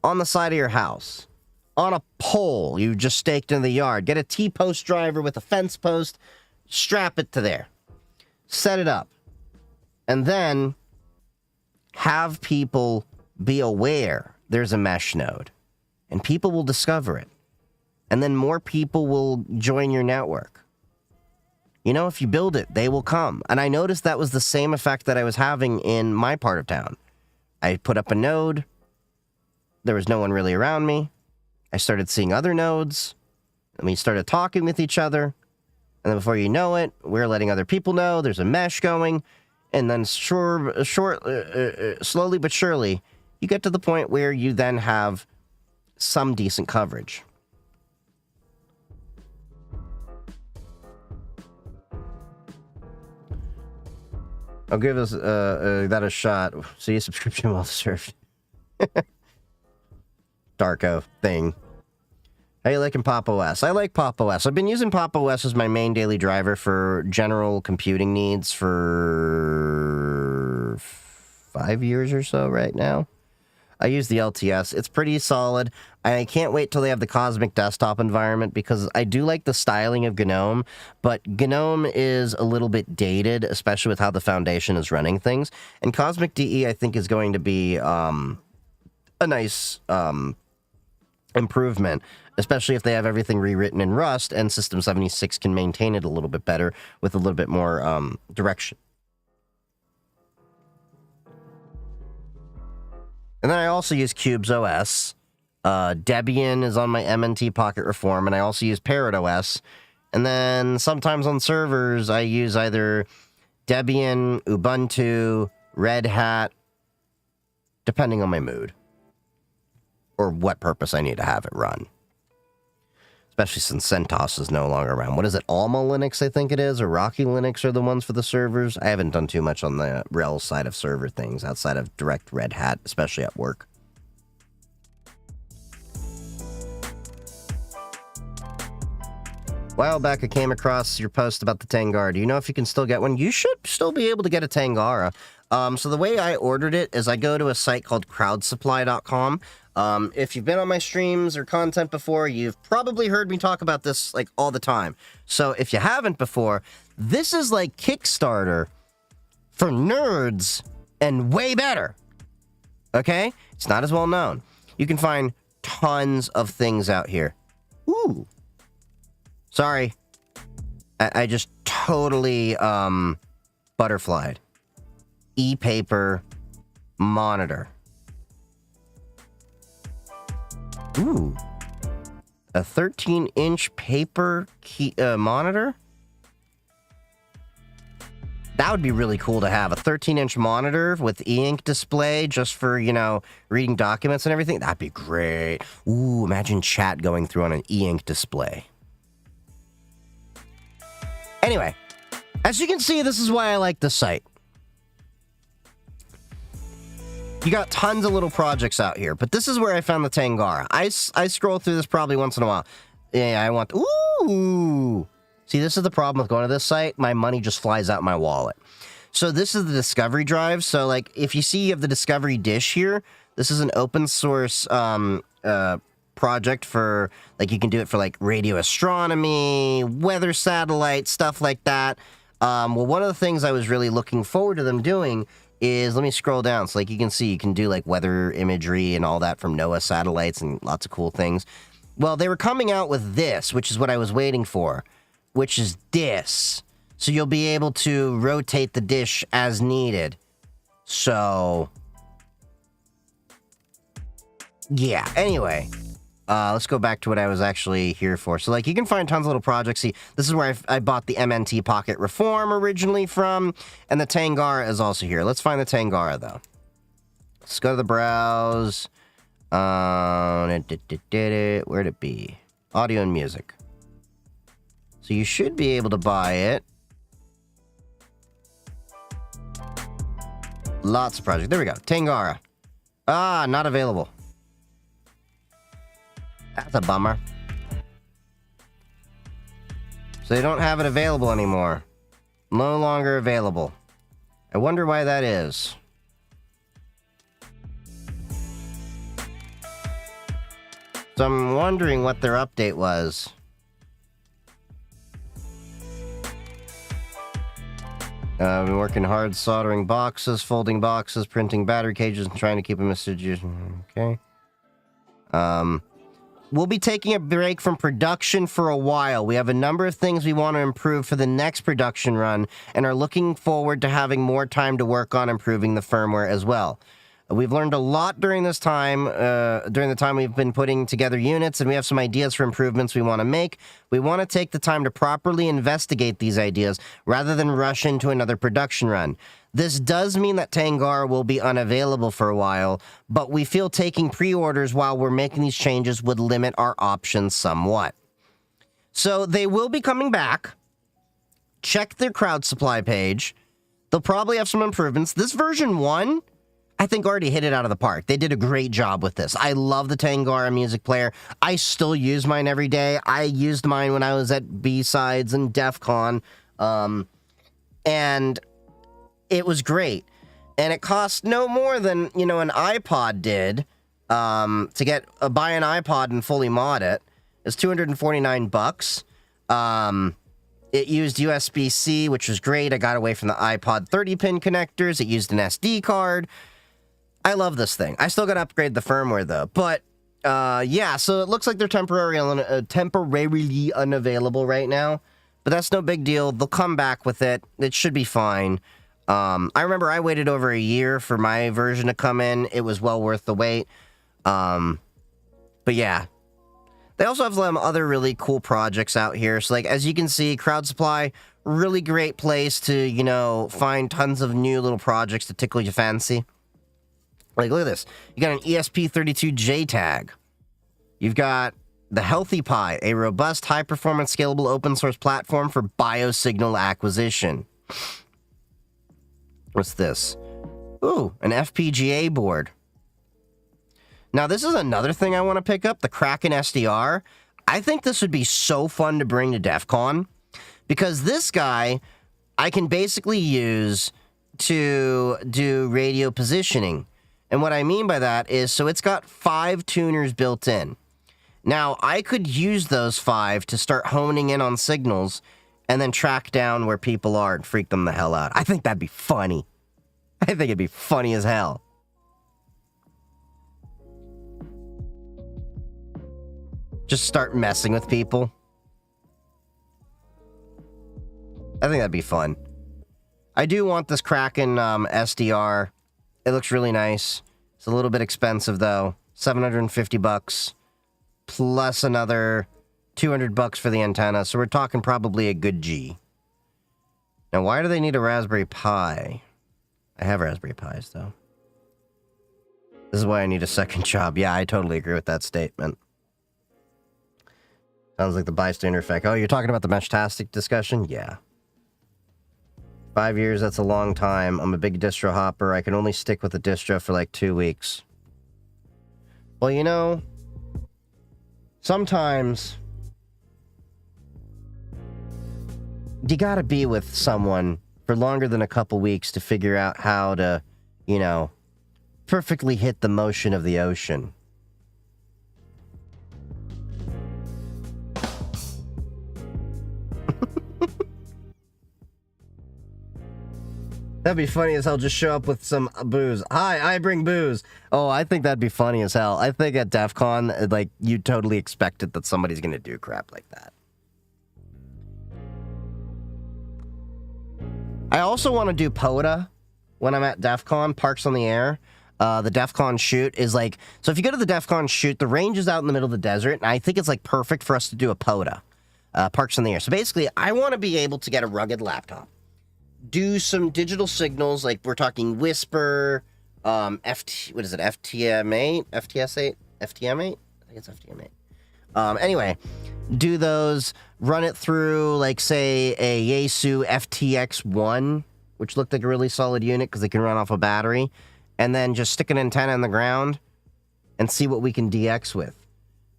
[SPEAKER 1] on the side of your house, on a pole you just staked in the yard. Get a T-post driver with a fence post, strap it to there, set it up, and then have people be aware there's a mesh node, and people will discover it, and then more people will join your network. You know, if you build it, they will come. And I noticed that was the same effect that I was having in my part of town. I put up a node. There was no one really around me. I started seeing other nodes, and we started talking with each other, and then before you know it, we're letting other people know there's a mesh going, And then slowly but surely, you get to the point where you then have some decent coverage. I'll give us that a shot. See a subscription well served. Darko thing. How you liking Pop OS? I like Pop OS. I've been using Pop OS as my main daily driver for general computing needs for 5 years or so right now. I use the LTS. It's pretty solid. I can't wait till they have the Cosmic desktop environment because I do like the styling of GNOME, but GNOME is a little bit dated, especially with how the Foundation is running things. And Cosmic DE, I think, is going to be a nice improvement, especially if they have everything rewritten in Rust and System 76 can maintain it a little bit better with a little bit more direction. And then I also use Cubes OS. Debian is on my MNT Pocket Reform, and I also use Parrot OS. And then sometimes on servers, I use either Debian, Ubuntu, Red Hat, depending on my mood. Or what purpose I need to have it run. Especially since CentOS is no longer around. What is it? Alma Linux, I think it is, or Rocky Linux are the ones for the servers. I haven't done too much on the RHEL side of server things, outside of direct Red Hat, especially at work. A while back, I came across your post about the Tangara. Do you know if you can still get one? You should still be able to get a Tangara. So the way I ordered it is I go to a site called crowdsupply.com. If you've been on my streams or content before, you've probably heard me talk about this like all the time. So if you haven't before, this is like Kickstarter for nerds and way better. Okay? It's not as well known. You can find tons of things out here. Ooh. Sorry. I just totally butterflied. E-paper monitor. Ooh. A 13-inch paper monitor? That would be really cool to have. A 13-inch monitor with e-ink display just for, you know, reading documents and everything. That'd be great. Ooh, imagine chat going through on an e-ink display. Anyway, as you can see, this is why I like this site. You got tons of little projects out here, but this is where I found the Tangara. I scroll through this probably once in a while. Yeah, I want... Ooh! See, this is the problem with going to this site. My money just flies out my wallet. So this is the Discovery Drive. So, like, if you see you have the Discovery Dish here, this is an open source project for, like, you can do it for, like, radio astronomy, weather satellite, stuff like that. Well, one of the things I was really looking forward to them doing is, let me scroll down, so like you can see, you can do like weather imagery and all that from NOAA satellites and lots of cool things. Well, they were coming out with this, which is what I was waiting for, which is this. So you'll be able to rotate the dish as needed. So, yeah, anyway. Let's go back to what I was actually here for. So, like, you can find tons of little projects. See, this is where I bought the MNT Pocket Reform originally from, and the Tangara is also here. Let's find the Tangara, though. Let's go to the browse. Where'd it be? Audio and music. So you should be able to buy it. Lots of projects. There we go. Tangara. Ah, not available. That's a bummer. So they don't have it available anymore. No longer available. I wonder why that is. So I'm wondering what their update was. I've been working hard soldering boxes, folding boxes, printing battery cages, and trying to keep a message. Okay. We'll be taking a break from production for a while. We have a number of things we want to improve for the next production run and are looking forward to having more time to work on improving the firmware as well. We've learned a lot during this time, during the time we've been putting together units, and we have some ideas for improvements we want to make. We want to take the time to properly investigate these ideas rather than rush into another production run. This does mean that Tangar will be unavailable for a while, but we feel taking pre-orders while we're making these changes would limit our options somewhat. So they will be coming back. Check their crowd supply page. They'll probably have some improvements. This version 1, I think, already hit it out of the park. They did a great job with this. I love the Tangara music player. I still use mine every day. I used mine when I was at B-Sides and DEF CON. And it was great. And it cost no more than, you know, an iPod did to buy an iPod and fully mod it. It's $249. It used USB-C, which was great. I got away from the iPod 30-pin connectors. It used an SD card. I love this thing. I still got to upgrade the firmware, though. But, yeah, so it looks like they're temporarily unavailable right now. But that's no big deal. They'll come back with it. It should be fine. I remember I waited over a year for my version to come in. It was well worth the wait. But, yeah. They also have some other really cool projects out here. So, like, as you can see, Crowd Supply, really great place to, you know, find tons of new little projects to tickle your fancy. Like, look at this. You got an ESP32 JTAG. You've got the Healthy Pi, a robust, high-performance, scalable open-source platform for biosignal acquisition. What's this? Ooh, an FPGA board. Now, this is another thing I want to pick up, the Kraken SDR. I think this would be so fun to bring to DEF CON, because this guy I can basically use to do radio positioning. And what I mean by that is, so it's got 5 tuners built in. Now, I could use those 5 to start honing in on signals and then track down where people are and freak them the hell out. I think that'd be funny. I think it'd be funny as hell. Just start messing with people. I think that'd be fun. I do want this Kraken SDR. It looks really nice. It's a little bit expensive, though. $750 plus another $200 for the antenna. So we're talking probably a good G. Now, why do they need a Raspberry Pi? I have Raspberry Pis, though. This is why I need a second job. Yeah, I totally agree with that statement. Sounds like the bystander effect. Oh, you're talking about the Meshtastic discussion? Yeah. 5 years, that's a long time. I'm a big distro hopper. I can only stick with the distro for like 2 weeks. Well, you know, sometimes you gotta be with someone for longer than a couple weeks to figure out how to, you know, perfectly hit the motion of the ocean. That'd be funny as hell, just show up with some booze. Hi, I bring booze. Oh, I think that'd be funny as hell. I think at DEF CON, like, you totally expected that somebody's gonna do crap like that. I also want to do POTA when I'm at DEF CON, Parks on the Air. The DEF CON shoot is like... So if you go to the DEF CON shoot, the range is out in the middle of the desert, and I think it's, like, perfect for us to do a POTA. Parks on the Air. So basically, I want to be able to get a rugged laptop. Do some digital signals, like we're talking Whisper, what is it, FTM8? FTS8? FTM8? I think it's FTM8. Anyway, do those, run it through, like, say, a Yaesu FTX1, which looked like a really solid unit because they can run off a battery, and then just stick an antenna in the ground and see what we can DX with.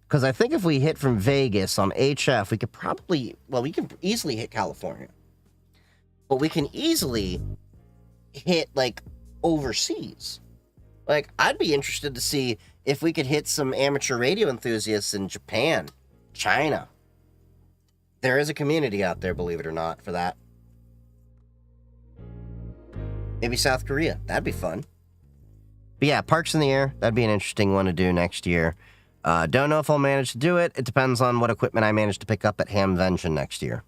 [SPEAKER 1] Because I think if we hit from Vegas on HF, we could probably, well, we can easily hit California. But we can easily hit, like, overseas. Like, I'd be interested to see if we could hit some amateur radio enthusiasts in Japan, China. There is a community out there, believe it or not, for that. Maybe South Korea. That'd be fun. But yeah, Parks in the Air. That'd be an interesting one to do next year. Don't know if I'll manage to do it. It depends on what equipment I manage to pick up at Hamvention next year.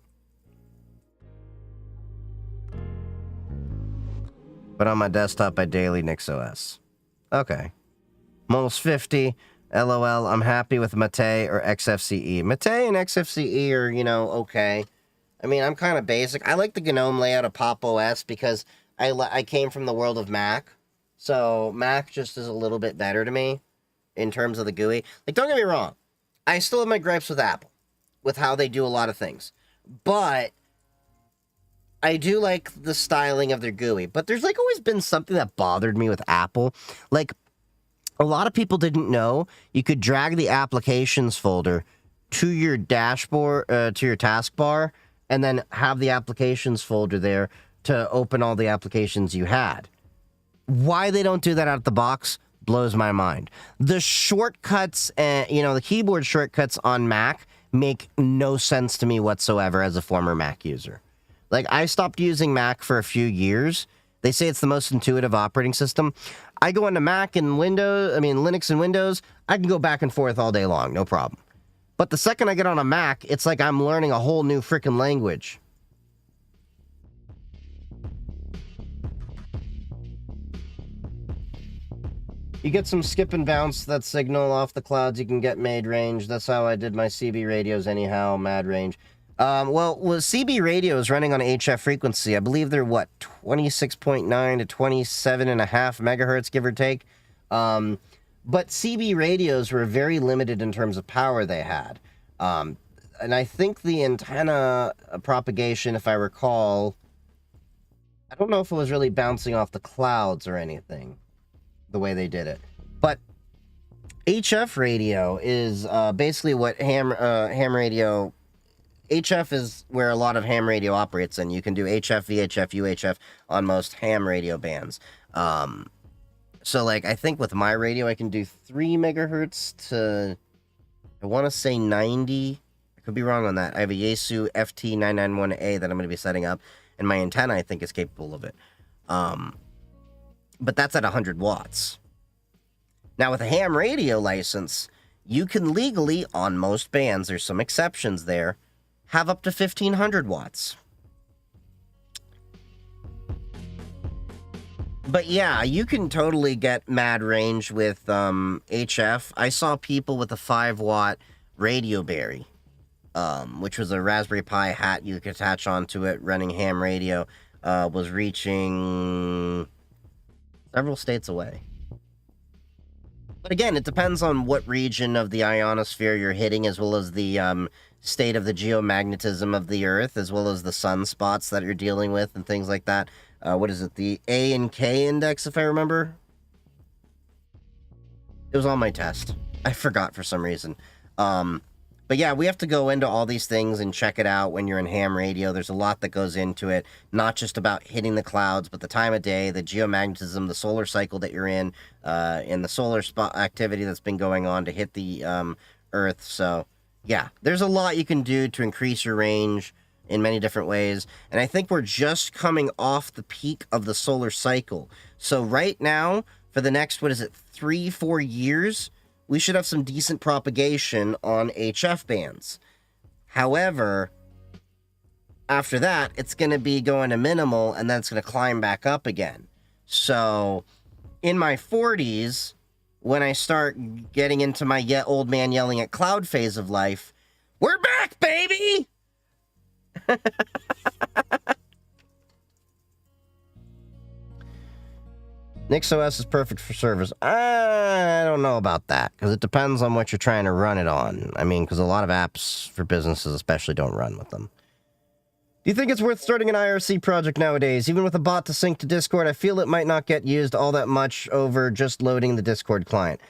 [SPEAKER 1] But on my desktop, I daily NixOS. Okay. I'm almost 50. LOL, I'm happy with Mate or XFCE. Mate and XFCE are, okay. I mean, I'm kind of basic. I like the GNOME layout of Pop OS because I came from the world of Mac. So Mac just is a little bit better to me in terms of the GUI. Like, don't get me wrong. I still have my gripes with Apple, with how they do a lot of things. But I do like the styling of their GUI. But there's, like, always been something that bothered me with Apple. Like, a lot of people didn't know you could drag the applications folder to your dashboard, to your taskbar, and then have the applications folder there to open all the applications you had. Why they don't do that out of the box blows my mind. The shortcuts, the keyboard shortcuts on Mac make no sense to me whatsoever as a former Mac user. Like, I stopped using Mac for a few years. They say it's the most intuitive operating system. I go into Mac and Linux and Windows, I can go back and forth all day long, no problem. But the second I get on a Mac, it's like I'm learning a whole new freaking language. You get some skip and bounce that signal off the clouds, you can get mid range. That's how I did my CB radios anyhow, mad range. Well, CB radio is running on HF frequency. I believe they're, 26.9 to 27.5 megahertz, give or take. But CB radios were very limited in terms of power they had. And I think the antenna propagation, if I recall, I don't know if it was really bouncing off the clouds or anything, the way they did it. But HF radio is basically what ham radio... HF is where a lot of ham radio operates in. You can do HF, VHF, UHF on most ham radio bands. So, like, I think with my radio, I can do 3 megahertz to, I want to say 90. I could be wrong on that. I have a Yaesu FT991A that I'm going to be setting up, and my antenna, I think, is capable of it. But that's at 100 watts. Now, with a ham radio license, you can legally, on most bands, there's some exceptions there, have up to 1500 watts. But yeah, you can totally get mad range with HF. I saw people with a 5-watt Radio Berry, which was a Raspberry Pi hat you could attach onto it, running ham radio, was reaching several states away. But again, it depends on what region of the ionosphere you're hitting, as well as the state of the geomagnetism of the Earth, as well as the sunspots that you're dealing with and things like that. What is it? The A and K index, if I remember? It was on my test. I forgot for some reason. But yeah, we have to go into all these things and check it out when you're in ham radio. There's a lot that goes into it, not just about hitting the clouds, but the time of day, the geomagnetism, the solar cycle that you're in the solar spot activity that's been going on to hit the Earth. So yeah, there's a lot you can do to increase your range in many different ways. And I think we're just coming off the peak of the solar cycle. So right now, for the next, 3-4 years, we should have some decent propagation on HF bands. However, after that, it's going to be going to minimal, and then it's going to climb back up again. So in my 40s, when I start getting into my old man yelling at cloud phase of life, we're back, baby! NixOS is perfect for servers. I don't know about that, because it depends on what you're trying to run it on. I mean, because a lot of apps for businesses especially don't run with them. Do you think it's worth starting an IRC project nowadays? Even with a bot to sync to Discord, I feel it might not get used all that much over just loading the Discord client.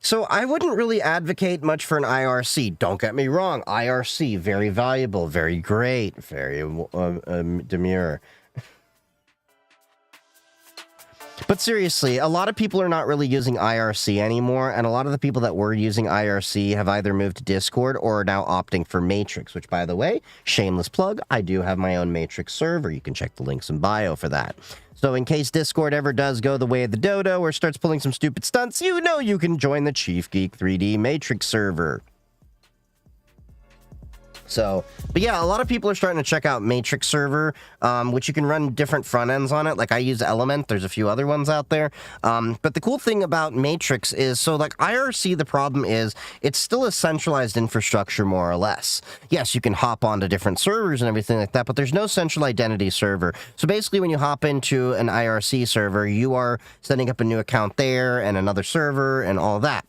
[SPEAKER 1] So I wouldn't really advocate much for an IRC. Don't get me wrong. IRC, very valuable, very great, very demure. But seriously, a lot of people are not really using IRC anymore, and a lot of the people that were using IRC have either moved to Discord or are now opting for Matrix, which, by the way, shameless plug, I do have my own Matrix server. You can check the links in bio for that. So in case Discord ever does go the way of the dodo or starts pulling some stupid stunts, you know you can join the Chief Geek 3D Matrix server. So, but yeah, a lot of people are starting to check out Matrix Server, which you can run different front ends on it. Like I use Element. There's a few other ones out there. But the cool thing about Matrix is, so like IRC, the problem is it's still a centralized infrastructure, more or less. Yes, you can hop onto different servers and everything like that, but there's no central identity server. So basically when you hop into an IRC server, you are setting up a new account there and another server and all that.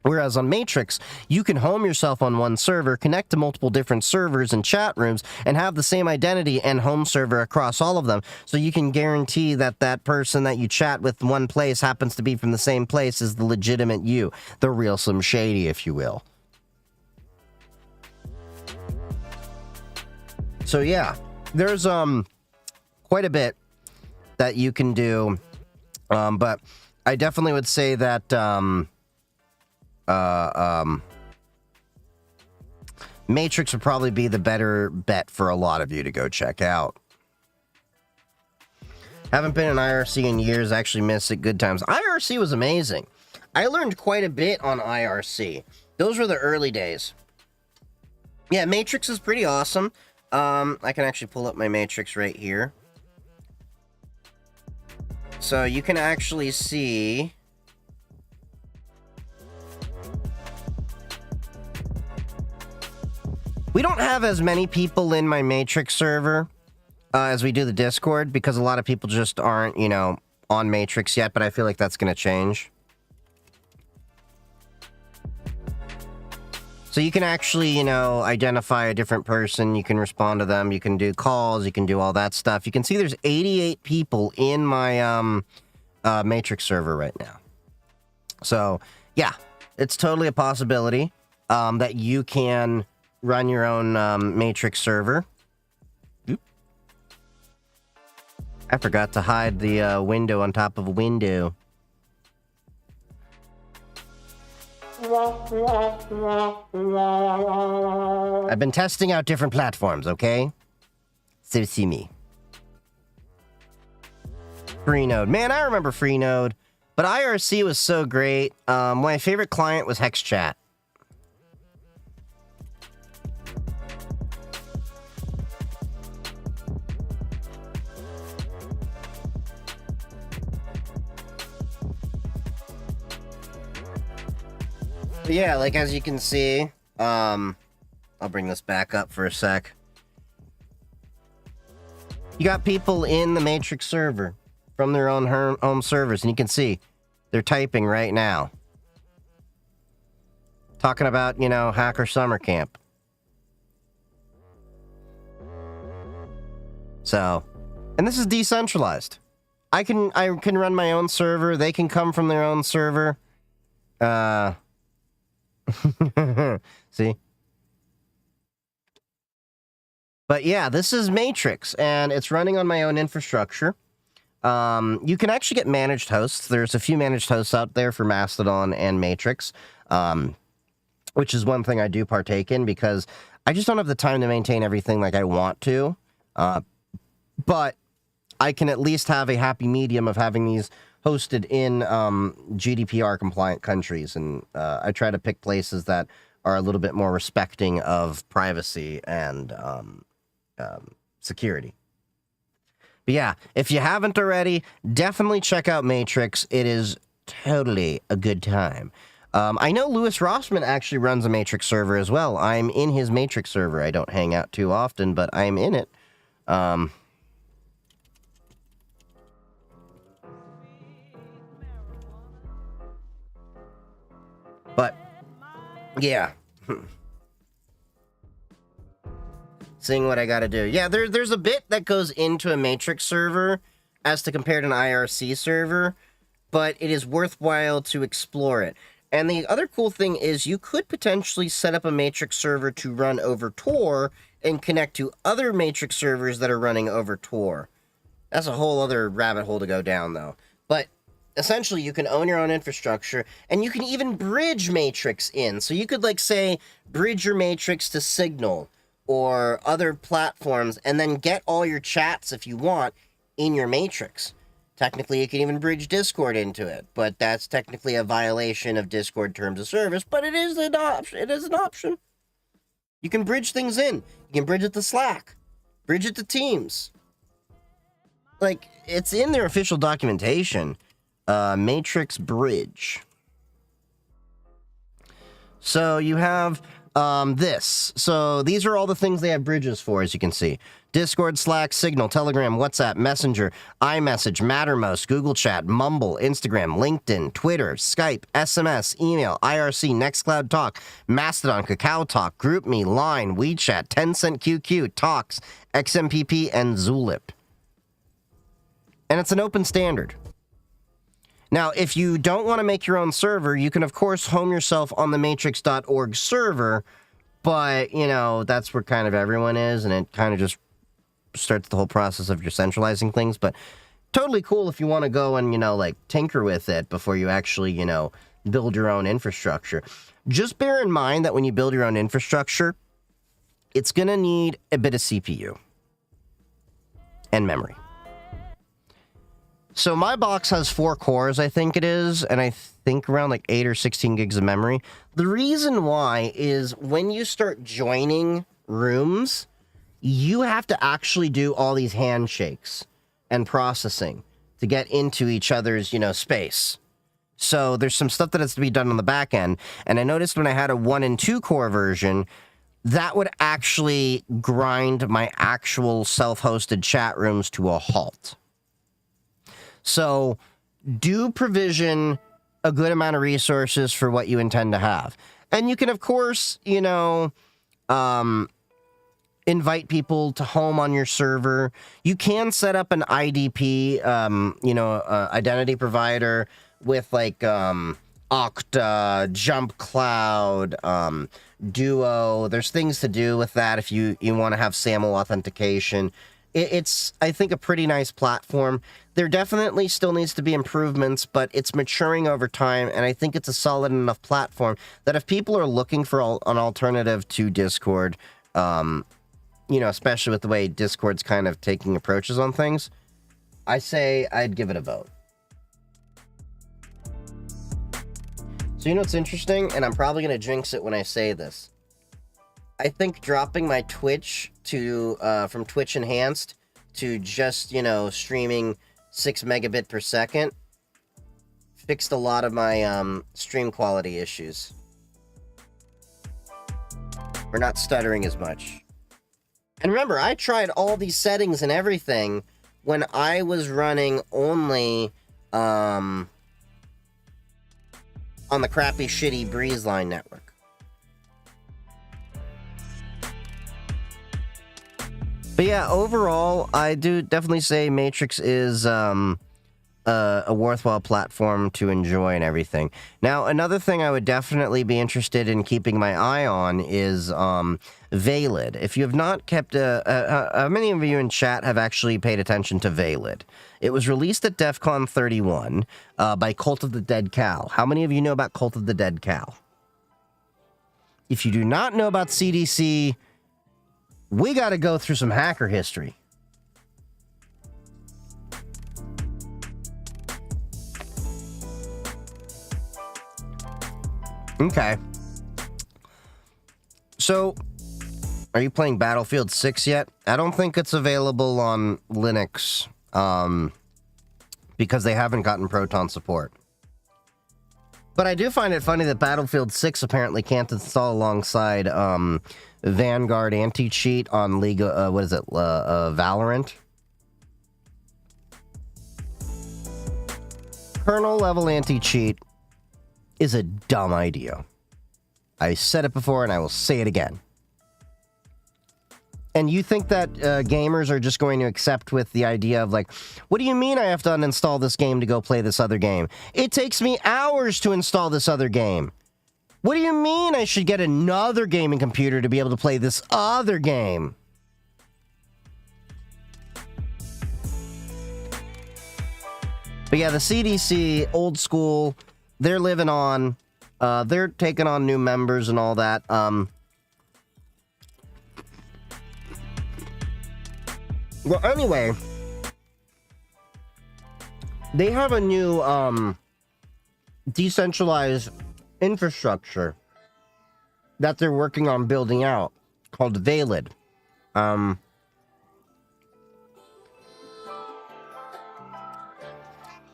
[SPEAKER 1] Whereas on Matrix, you can home yourself on one server, connect to multiple different servers and chat rooms, and have the same identity and home server across all of them. So you can guarantee that that person that you chat with in one place happens to be from the same place as the legitimate you. The real Slim Shady, if you will. So yeah, there's quite a bit that you can do. But I definitely would say that Matrix would probably be the better bet for a lot of you to go check out. Haven't been in IRC in years, actually missed it, good times. IRC was amazing. I learned quite a bit on IRC. Those were the early days. Yeah, Matrix is pretty awesome. I can actually pull up my Matrix right here. So you can actually see... We don't have as many people in my Matrix server as we do the Discord, because a lot of people just aren't, you know, on Matrix yet, but I feel like that's going to change. So you can actually, you know, identify a different person, you can respond to them, you can do calls, you can do all that stuff. You can see there's 88 people in my Matrix server right now. So, yeah, it's totally a possibility that you can run your own Matrix server. Oop. I forgot to hide the window on top of a window. I've been testing out different platforms, okay? So see me. Freenode. Man, I remember Freenode. But IRC was so great. My favorite client was HexChat. But yeah, like as you can see, I'll bring this back up for a sec. You got people in the Matrix server from their own home servers, and you can see they're typing right now. Talking about, you know, Hacker Summer Camp. So, and this is decentralized. I can run my own server, they can come from their own server. See? But yeah, this is Matrix, and it's running on my own infrastructure. You can actually get managed hosts. There's a few managed hosts out there for Mastodon and Matrix, which is one thing I do partake in, because I just don't have the time to maintain everything like I want to. But I can at least have a happy medium of having these hosted in GDPR compliant countries, and I try to pick places that are a little bit more respecting of privacy and security. But yeah, if you haven't already, definitely check out Matrix. It is totally a good time. I know Louis Rossman actually runs a Matrix server as well. I'm in his Matrix server. I don't hang out too often, but I'm in it. But, yeah. Seeing what I gotta do. Yeah, there's a bit that goes into a Matrix server as to compare to an IRC server, but it is worthwhile to explore it. And the other cool thing is you could potentially set up a Matrix server to run over Tor and connect to other Matrix servers that are running over Tor. That's a whole other rabbit hole to go down, though. But essentially, you can own your own infrastructure, and you can even bridge Matrix in. So you could, like, say, bridge your Matrix to Signal or other platforms, and then get all your chats, if you want, in your Matrix. Technically, you can even bridge Discord into it, but that's technically a violation of Discord terms of service, but it is an option. It is an option. You can bridge things in. You can bridge it to Slack. Bridge it to Teams. Like, it's in their official documentation. Matrix Bridge. So you have this. So these are all the things they have bridges for, as you can see. Discord, Slack, Signal, Telegram, WhatsApp, Messenger, iMessage, Mattermost, Google Chat, Mumble, Instagram, LinkedIn, Twitter, Skype, SMS, email, IRC, Nextcloud Talk, Mastodon, Kakao Talk, GroupMe, Line, WeChat, Tencent QQ, Talks, XMPP, and Zulip. And it's an open standard. Now, if you don't want to make your own server, you can, of course, home yourself on the matrix.org server, but, you know, that's where kind of everyone is, and it kind of just starts the whole process of your centralizing things, but totally cool if you want to go and, you know, like, tinker with it before you actually, you know, build your own infrastructure. Just bear in mind that when you build your own infrastructure, it's going to need a bit of CPU and memory. So my box has 4 cores, I think it is, and I think around like 8 or 16 gigs of memory. The reason why is when you start joining rooms, you have to actually do all these handshakes and processing to get into each other's, you know, space. So there's some stuff that has to be done on the back end. And I noticed when I had a 1 and 2 core version, that would actually grind my actual self-hosted chat rooms to a halt. So do provision a good amount of resources for what you intend to have. And you can, of course, you know, invite people to home on your server. You can set up an IDP, you know, identity provider with like Okta, Jump Cloud, Duo. There's things to do with that if you want to have SAML authentication. It's, I think, a pretty nice platform. There definitely still needs to be improvements, but it's maturing over time, and I think it's a solid enough platform that if people are looking for an alternative to Discord, you know, especially with the way Discord's kind of taking approaches on things, I say I'd give it a vote. So you know what's interesting, and I'm probably going to jinx it when I say this. I think dropping my Twitch to from Twitch Enhanced to just, you know, streaming 6 megabit per second fixed a lot of my stream quality issues. We're not stuttering as much. And remember, I tried all these settings and everything when I was running only on the crappy, shitty Breezeline network. But yeah, overall, I do definitely say Matrix is a worthwhile platform to enjoy and everything. Now, another thing I would definitely be interested in keeping my eye on is Valid. If you have not kept... how many of you in chat have actually paid attention to Valid? It was released at DEF CON 31 by Cult of the Dead Cow. How many of you know about Cult of the Dead Cow? If you do not know about CDC... we got to go through some hacker history. Okay. So, are you playing Battlefield 6 yet? I don't think it's available on Linux, because they haven't gotten Proton support. But I do find it funny that Battlefield 6 apparently can't install alongside, Vanguard anti-cheat on League, what is it, Valorant? Kernel-level anti-cheat is a dumb idea. I said it before and I will say it again. And you think that gamers are just going to accept with the idea of like, what do you mean I have to uninstall this game to go play this other game? It takes me hours to install this other game. What do you mean I should get another gaming computer to be able to play this other game? But yeah, the CDC, old school, they're living on. They're taking on new members and all that. Well, anyway, they have a new decentralized infrastructure that they're working on building out. called Valid.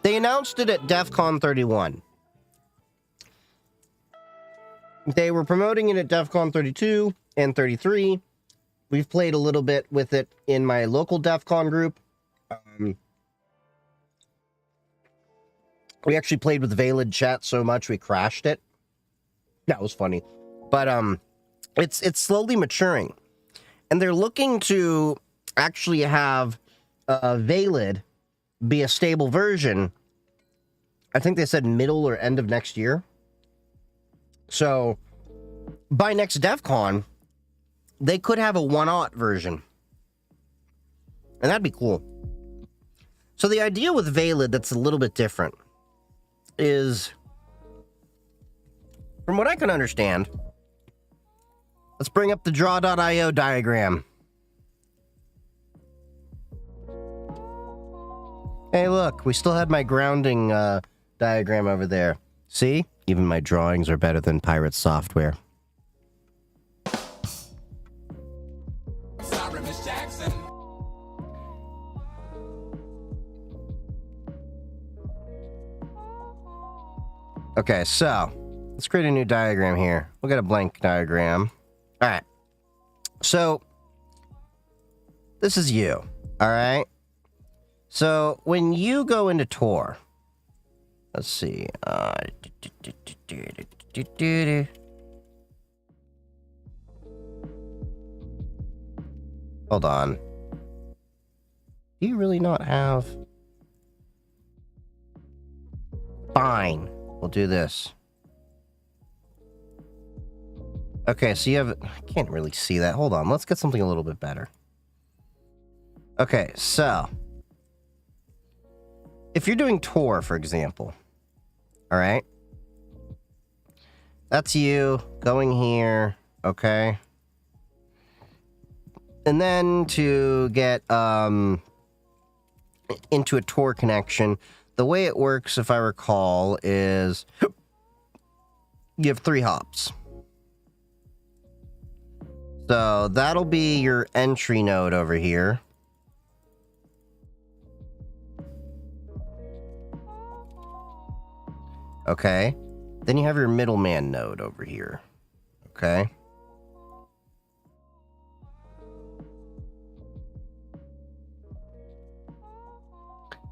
[SPEAKER 1] They announced it at DEF CON 31. They were promoting it at DEF CON 32 and 33. We've played a little bit with it in my local DEF CON group. We actually played with Valid chat so much we crashed it. That was funny. But it's slowly maturing. And they're looking to actually have Valid be a stable version. I think they said middle or end of next year. So by next DEF CON, they could have a 1.0 version. And that'd be cool. So the idea with Valid that's a little bit different is, from what I can understand, let's bring up the draw.io diagram. Hey, look, we still had my grounding diagram over there. See? Even my drawings are better than pirate software.
[SPEAKER 2] Sorry, Miss Jackson.
[SPEAKER 1] Okay, so let's create a new diagram here. We'll get a blank diagram. All right. So this is you. All right. So when you go into Tor, let's see. Hold on. Do you really not have? Fine. We'll do this. Okay, so you have... I can't really see that. Hold on. Let's get something a little bit better. Okay, so... if you're doing Tor, for example, all right? That's you going here, okay? And then to get into a Tor connection, the way it works, if I recall, is you have 3 hops. So that'll be your entry node over here. Okay. Then you have your middleman node over here. Okay.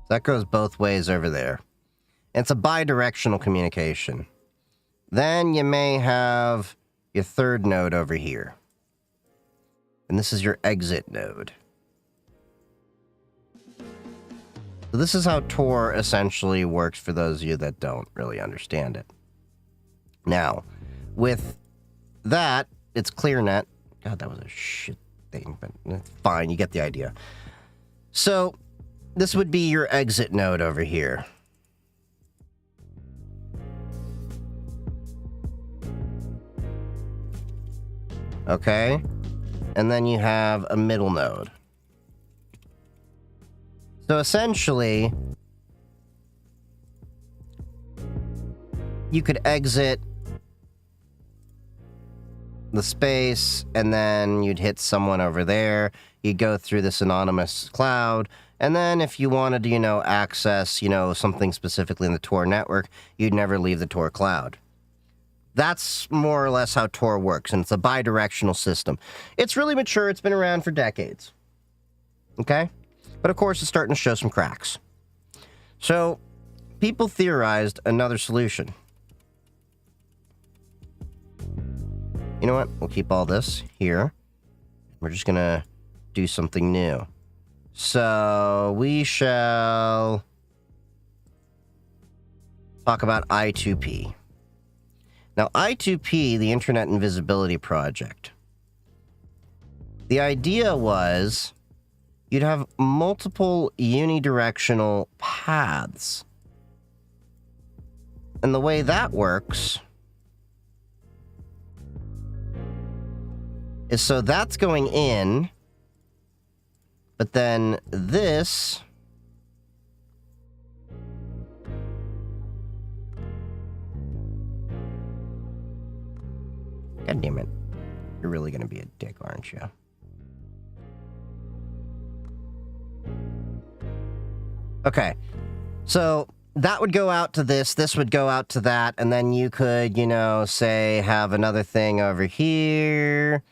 [SPEAKER 1] That goes both ways over there. It's a bi-directional communication. Then you may have your third node over here. And this is your exit node. So this is how Tor essentially works for those of you that don't really understand it. Now, with that, it's ClearNet. God, that was a shit thing, but it's fine. You get the idea. So this would be your exit node over here. Okay. And then you have a middle node. So essentially, you could exit the space, and then you'd hit someone over there. You'd go through this anonymous cloud, and then if you wanted to, access, something specifically in the Tor network, you'd never leave the Tor cloud. That's more or less how Tor works, and it's a bi-directional system. It's really mature. It's been around for decades. Okay? But of course, it's starting to show some cracks. So, people theorized another solution. You know what? We'll keep all this here. We're just going to do something new. So, we shall talk about I2P. Now, I2P, the Internet Invisibility Project. The idea was you'd have multiple unidirectional paths. And the way that works is so that's going in, but then this God damn it. You're really going to be a dick, aren't you? Okay. So that would go out to this would go out to that, and then you could, you know, say have another thing over here.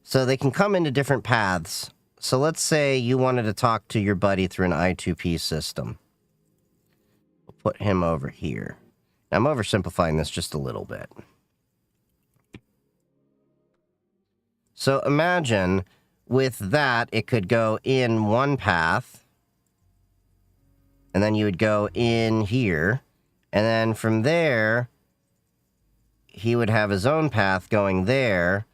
[SPEAKER 1] So they can come into different paths. So let's say you wanted to talk to your buddy through an I2P system. We'll put him over here. Now, I'm oversimplifying this just a little bit. So imagine with that, it could go in one path, and then you would go in here, and then from there, he would have his own path going there,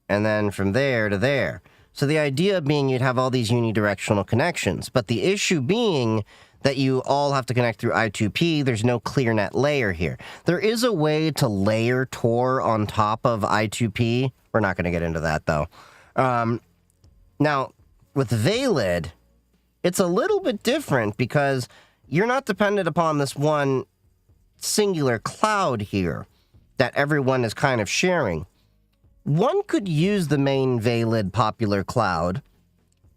[SPEAKER 1] and then from there to there. So the idea being you'd have all these unidirectional connections, but the issue being that you all have to connect through I2P. There's no ClearNet layer here. There is a way to layer Tor on top of I2P. We're not going to get into that, though. Now, with Valid, it's a little bit different because you're not dependent upon this one singular cloud here that everyone is kind of sharing. One could use the main Valid popular cloud,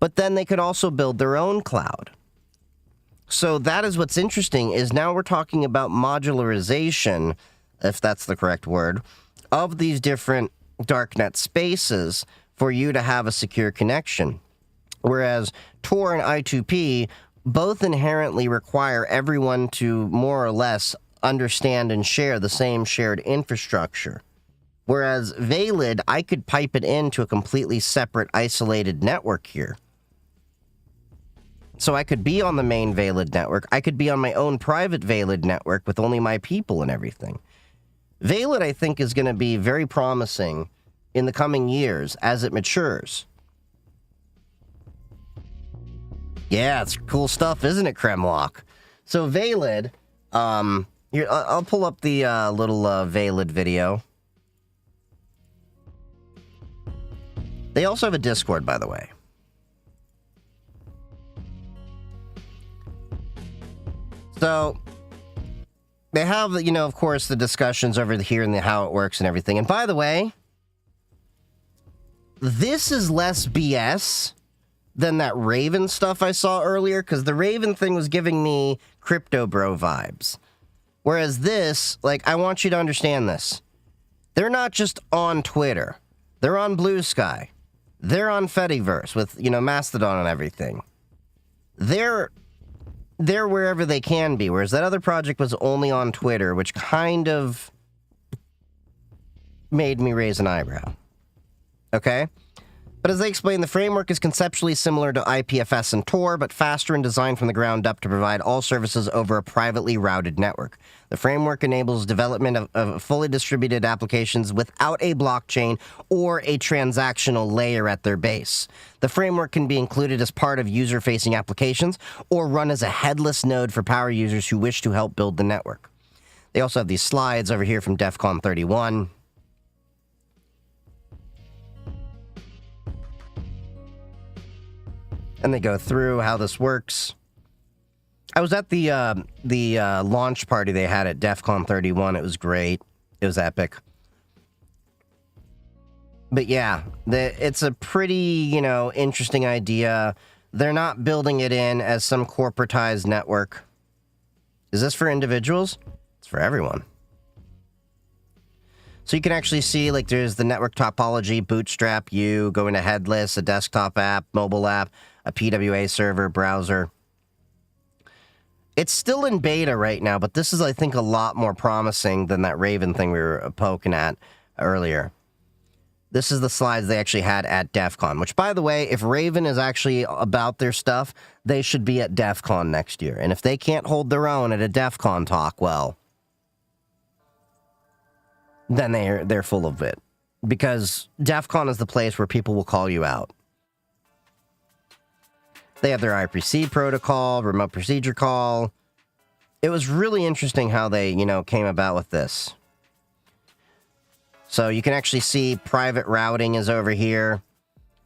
[SPEAKER 1] but then they could also build their own cloud. So that is what's interesting, is now we're talking about modularization, if that's the correct word, of these different darknet spaces for you to have a secure connection. Whereas Tor and I2P both inherently require everyone to more or less understand and share the same shared infrastructure. Whereas Valid, I could pipe it into a completely separate, isolated network here. So I could be on the main Valid network. I could be on my own private Valid network with only my people and everything. Valid, I think, is going to be very promising in the coming years as it matures. Yeah, it's cool stuff, isn't it, Kremlock? So Valid, here, I'll pull up the little Valid video. They also have a Discord, by the way. So, they have, you know, of course, the discussions over here and how it works and everything. And by the way, this is less BS than that Raven stuff I saw earlier, because the Raven thing was giving me Crypto Bro vibes. Whereas this, like, I want you to understand this. They're not just on Twitter. They're on Blue Sky. They're on Fediverse with, you know, Mastodon and everything. They're wherever they can be, whereas that other project was only on Twitter, which kind of made me raise an eyebrow. Okay? But as they explain, the framework is conceptually similar to IPFS and Tor, but faster and designed from the ground up to provide all services over a privately routed network. The framework enables development of fully distributed applications without a blockchain or a transactional layer at their base. The framework can be included as part of user-facing applications or run as a headless node for power users who wish to help build the network. They also have these slides over here from DEF CON 31. And they go through how this works. I was at the launch party they had at DEF CON 31. It was great. It was epic. But yeah, it's a pretty, you know, interesting idea. They're not building it in as some corporatized network. Is this for individuals? It's for everyone. So you can actually see, like, there's the network topology, Bootstrap, go into headless, a desktop app, mobile app, a PWA server, browser. It's still in beta right now, but this is, I think, a lot more promising than that Raven thing we were poking at earlier. This is the slides they actually had at DEF CON, which, by the way, if Raven is actually about their stuff, they should be at DEF CON next year. And if they can't hold their own at a DEF CON talk, well, then they're full of it. Because DEF CON is the place where people will call you out. They have their IPC protocol, remote procedure call. It was really interesting how they, you know, came about with this. So you can actually see private routing is over here.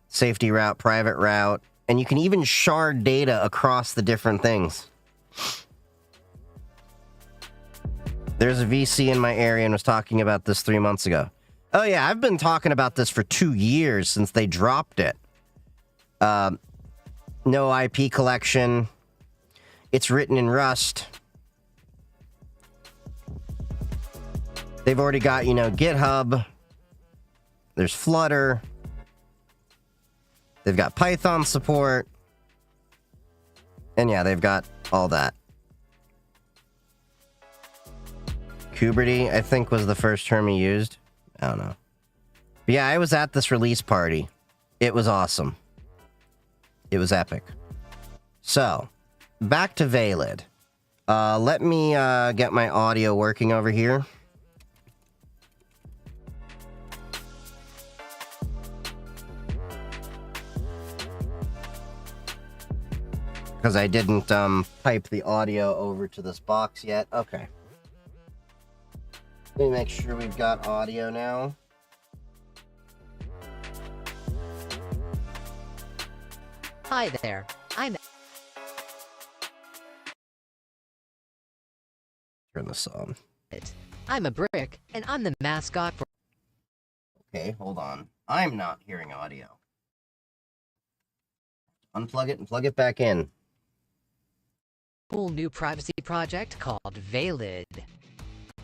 [SPEAKER 1] Safety route, private route. And you can even shard data across the different things. There's a VC in my area and was talking about this 3 months ago. Oh yeah, I've been talking about this for 2 years since they dropped it. No IP collection. It's written in Rust. They've already got, GitHub. There's Flutter. They've got Python support. And yeah, they've got all that. Kuberty, I think, was the first term he used. I don't know. But yeah, I was at this release party. It was awesome. It was epic. So, back to Valid. Let me get my audio working over here. Because I didn't pipe the audio over to this box yet. Okay. Let me make sure we've got audio now.
[SPEAKER 2] Hi there.
[SPEAKER 1] Turn this on.
[SPEAKER 2] I'm a brick, and I'm the mascot for...
[SPEAKER 1] Okay, hold on. I'm not hearing audio. Unplug it and plug it back in.
[SPEAKER 2] Cool new privacy project called Valid.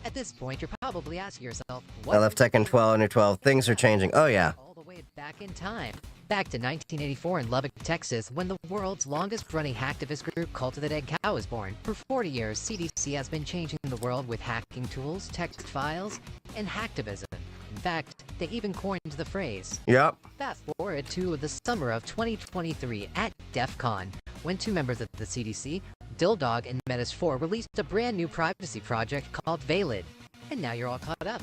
[SPEAKER 2] At this point, you're probably asking yourself, what...
[SPEAKER 1] I left Tekken 12 under 12. Things are changing. Oh, yeah.
[SPEAKER 2] All the way back in time. Back to 1984 in Lubbock, Texas, when the world's longest-running hacktivist group, Cult of the Dead Cow, was born. For 40 years, CDC has been changing the world with hacking tools, text files, and hacktivism. In fact, they even coined the phrase.
[SPEAKER 1] Yep.
[SPEAKER 2] Fast forward to the summer of 2023 at DEF CON, when two members of the CDC, Dilldog and Metis4, released a brand new privacy project called Valid. And now you're all caught up.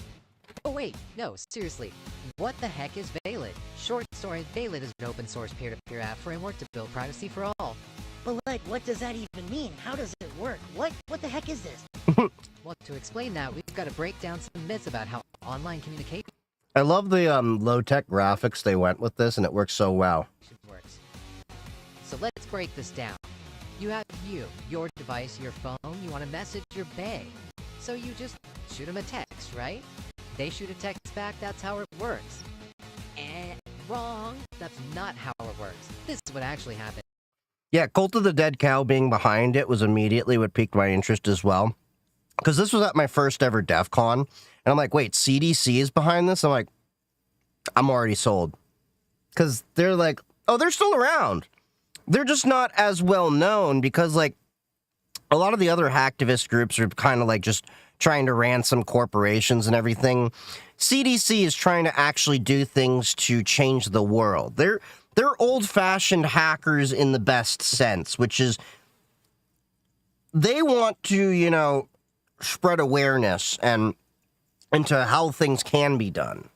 [SPEAKER 2] Oh wait, no, seriously, what the heck is Valid? Short story, Valid is an open source peer-to-peer app framework to build privacy for all.
[SPEAKER 3] But like, what does that even mean? How does it work? What the heck is this?
[SPEAKER 2] Well, to explain that, we've got to break down some myths about how online communication
[SPEAKER 1] I love the low-tech graphics they went with this, and it works so well.
[SPEAKER 2] works. So let's break this down. You have your device, your phone, you want to message your bae. So you just shoot them a text, right? They shoot a text back, that's how it works. Wrong. That's not how it works. This is what actually happened.
[SPEAKER 1] Yeah, Cult of the Dead Cow being behind it was immediately what piqued my interest as well. Because this was at my first ever DEF CON, and I'm like, wait, CDC is behind this? I'm like, I'm already sold. Because they're like, oh, they're still around. They're just not as well known because, like, a lot of the other hacktivist groups are kind of like just trying to ransom corporations and everything. CDC is trying to actually do things to change the world. They're old-fashioned hackers in the best sense, which is they want to, spread awareness and into how things can be done.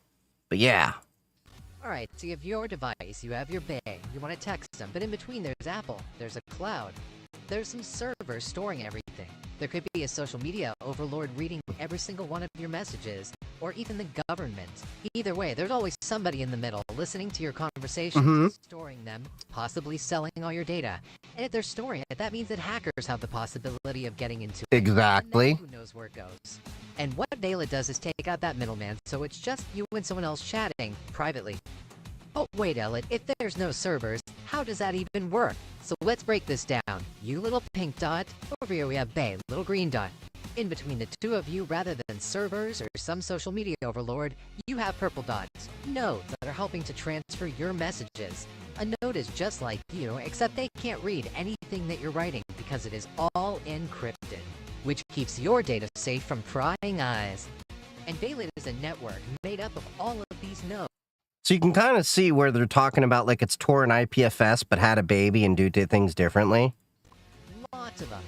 [SPEAKER 1] But yeah.
[SPEAKER 2] Alright, so you have your device, you have your bae, you want to text them, but in between there's Apple, there's a cloud, there's some servers storing everything. There could be a social media overlord reading every single one of your messages, or even the government. Either way, there's always somebody in the middle listening to your conversations, storing them, possibly selling all your data. And if they're storing it, that means that hackers have the possibility of getting into it.
[SPEAKER 1] Exactly.
[SPEAKER 2] And then who knows where it goes. And what Valid does is take out that middleman, so it's just you and someone else chatting privately. Oh, wait, Elliot, if there's no servers, how does that even work? So let's break this down. You little pink dot, over here we have Bae, little green dot. In between the two of you, rather than servers or some social media overlord, you have purple dots, nodes that are helping to transfer your messages. A node is just like you, except they can't read anything that you're writing because it is all encrypted, which keeps your data safe from prying eyes. And Valid is a network made up of all of these nodes.
[SPEAKER 1] So you can kind of see where they're talking about like it's Tor and IPFS, but had a baby and do things differently.
[SPEAKER 2] Lots of them.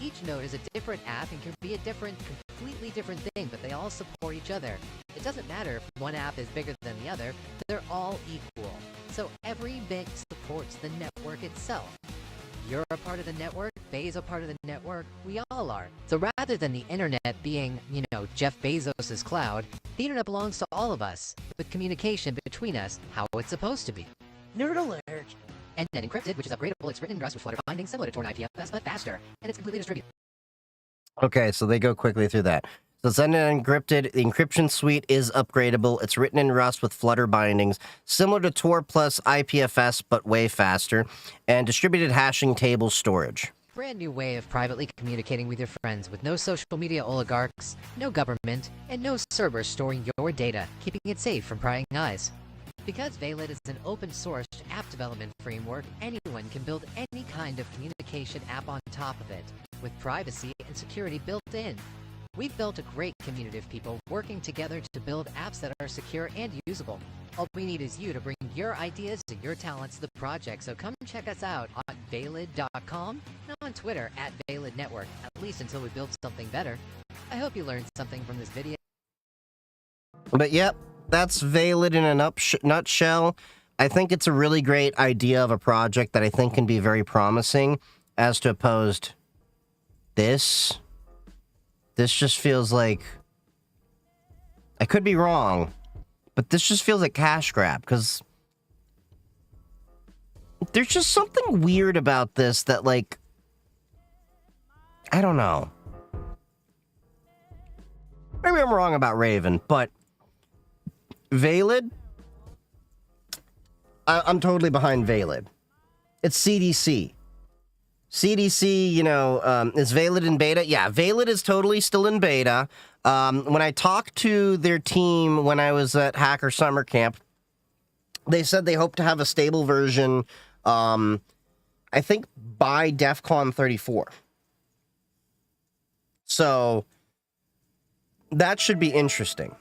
[SPEAKER 2] Each node is a different app and can be a completely different thing, but they all support each other. It doesn't matter if one app is bigger than the other, they're all equal. So every bit supports the network itself. You're a part of the network, Bae's a part of the network, we all are. So rather than the internet being, Jeff Bezos' cloud, the internet belongs to all of us, with communication between us how it's supposed to be.
[SPEAKER 3] Nerd alert.
[SPEAKER 2] And then encrypted, which is upgradable, it's written in Rust with Flutter bindings similar to Tor and IPFS, but faster, and it's completely distributed.
[SPEAKER 1] Okay, so they go quickly through that. So it's ended encrypted. The encryption suite is upgradable. It's written in Rust with Flutter bindings, similar to Tor plus IPFS, but way faster, and distributed hashing table storage.
[SPEAKER 2] Brand new way of privately communicating with your friends with no social media oligarchs, no government, and no servers storing your data, keeping it safe from prying eyes. Because Valet is an open-source app development framework, anyone can build any kind of communication app on top of it, with privacy and security built in. We've built a great community of people working together to build apps that are secure and usable. All we need is you to bring your ideas and your talents to the project, so come check us out on Valid.com and on Twitter at Valid Network, at least until we build something better. I hope you learned something from this video.
[SPEAKER 1] But yep, that's Valid in a nutshell. I think it's a really great idea of a project that I think can be very promising, as to opposed this. This just feels like... I could be wrong, but this just feels like cash grab, because there's just something weird about this that, like, I don't know. Maybe I'm wrong about Raven, but Valid, I'm totally behind Valid. It's CDC. CDC, you know, is Valid in beta? Yeah, Valid is totally still in beta. When I talked to their team when I was at Hacker Summer Camp, they said they hope to have a stable version, I think, by DEF CON 34. So, that should be interesting.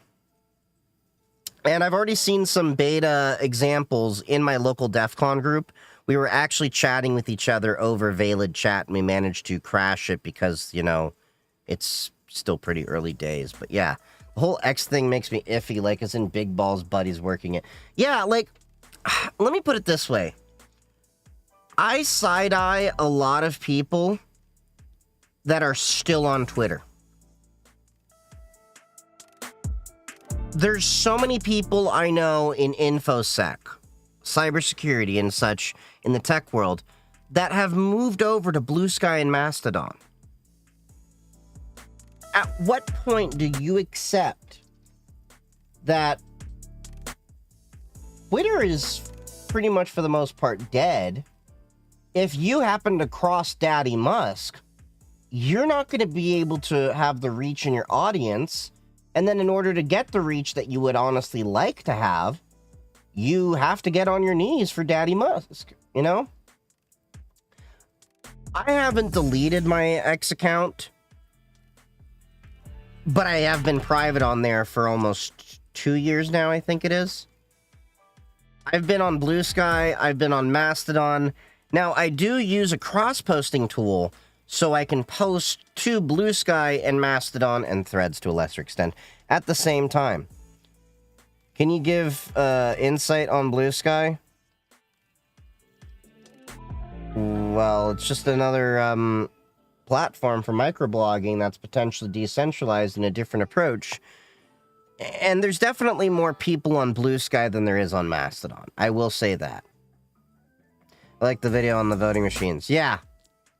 [SPEAKER 1] And I've already seen some beta examples in my local DEF CON group. We were actually chatting with each other over Valid chat, and we managed to crash it because, you know, it's still pretty early days. But yeah, the whole X thing makes me iffy, like, as in Big Ball's buddies working it. Yeah, like, let me put it this way. I side-eye a lot of people that are still on Twitter. There's so many people I know in InfoSec, cybersecurity and such in the tech world that have moved over to Blue Sky and Mastodon. At what point do you accept that Twitter is pretty much for the most part dead? If you happen to cross Daddy Musk, you're not going to be able to have the reach in your audience. And then in order to get the reach that you would honestly like to have, you have to get on your knees for Daddy Musk, you know? I haven't deleted my X account, but I have been private on there for almost 2 years now, I think it is. I've been on Blue Sky, I've been on Mastodon. Now, I do use a cross-posting tool, so I can post to Blue Sky and Mastodon and Threads to a lesser extent at the same time. Can you give insight on Blue Sky? Well, it's just another platform for microblogging that's potentially decentralized in a different approach. And there's definitely more people on Blue Sky than there is on Mastodon. I will say that. I like the video on the voting machines. Yeah.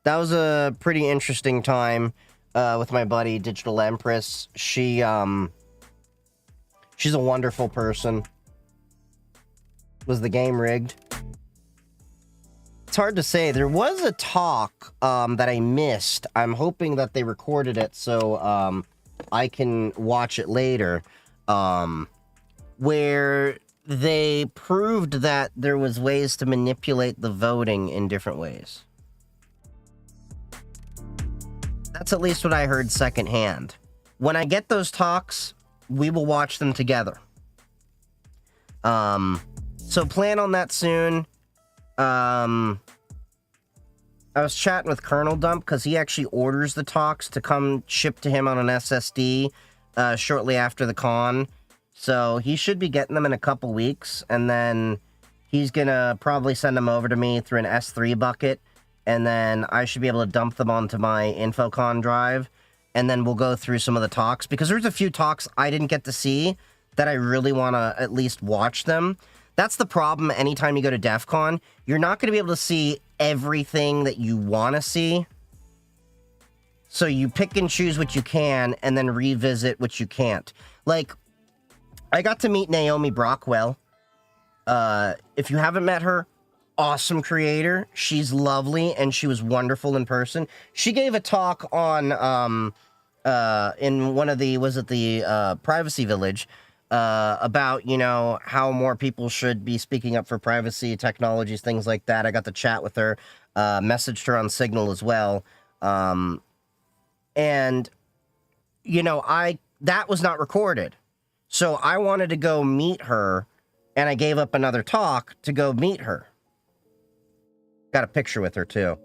[SPEAKER 1] That was a pretty interesting time with my buddy Digital Empress. She's a wonderful person. Was the game rigged? It's hard to say. There was a talk that I missed. I'm hoping that they recorded it so I can watch it later. Where they proved that there was ways to manipulate the voting in different ways. That's at least what I heard secondhand. When I get those talks, we will watch them together. So plan on that soon. I was chatting with Colonel Dump because he actually orders the talks to come ship to him on an SSD shortly after the con. So he should be getting them in a couple weeks, and then he's gonna probably send them over to me through an S3 bucket, and then I should be able to dump them onto my Infocon drive, and then we'll go through some of the talks, because there's a few talks I didn't get to see that I really want to at least watch them. That's the problem anytime you go to DEF CON. You're not going to be able to see everything that you want to see. So you pick and choose what you can and then revisit what you can't. Like, I got to meet Naomi Brockwell. If you haven't met her, awesome creator. She's lovely and she was wonderful in person. She gave a talk on in one of the Privacy Village about, you know, how more people should be speaking up for privacy technologies, things like that. I got to chat with her, messaged her on Signal as well. And you know, that was not recorded. So I wanted to go meet her, and I gave up another talk to go meet her. Got a picture with her, too.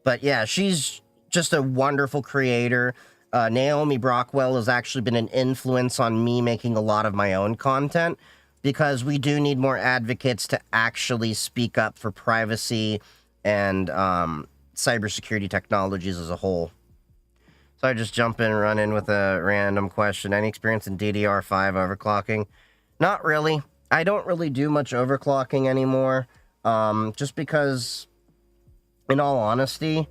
[SPEAKER 1] But yeah, she's just a wonderful creator. Naomi Brockwell has actually been an influence on me making a lot of my own content, because we do need more advocates to actually speak up for privacy and cybersecurity technologies as a whole. So I just jump in and run in with a random question. Any experience in DDR5 overclocking? Not really. I don't really do much overclocking anymore. Just because, in all honesty,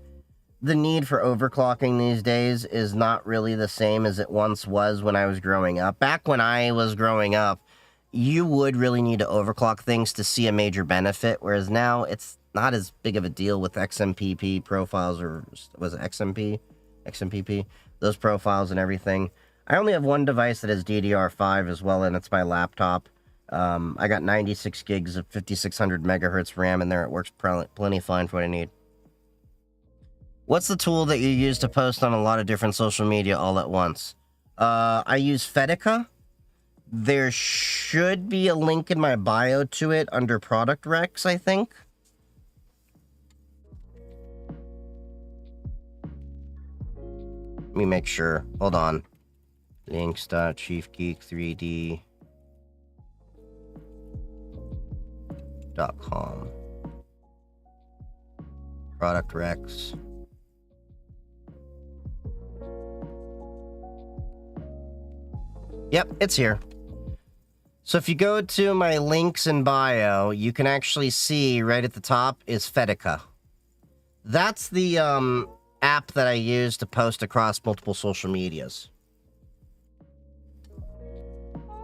[SPEAKER 1] the need for overclocking these days is not really the same as it once was when I was growing up. Back when I was growing up, you would really need to overclock things to see a major benefit, whereas now it's not as big of a deal with XMPP profiles, or was it XMP? XMPP, those profiles and everything. I only have one device that has DDR5 as well, and it's my laptop. I got 96 gigs of 5600 megahertz RAM in there. It works plenty fine for what I need. What's the tool that you use to post on a lot of different social media all at once? I use Fedica. There should be a link in my bio to it under product recs, I think. Let me make sure. Hold on. links.chiefgeek3d.com. Product recs. Yep, it's here. So if you go to my links in bio, you can actually see right at the top is Fedica. That's the app that I use to post across multiple social medias.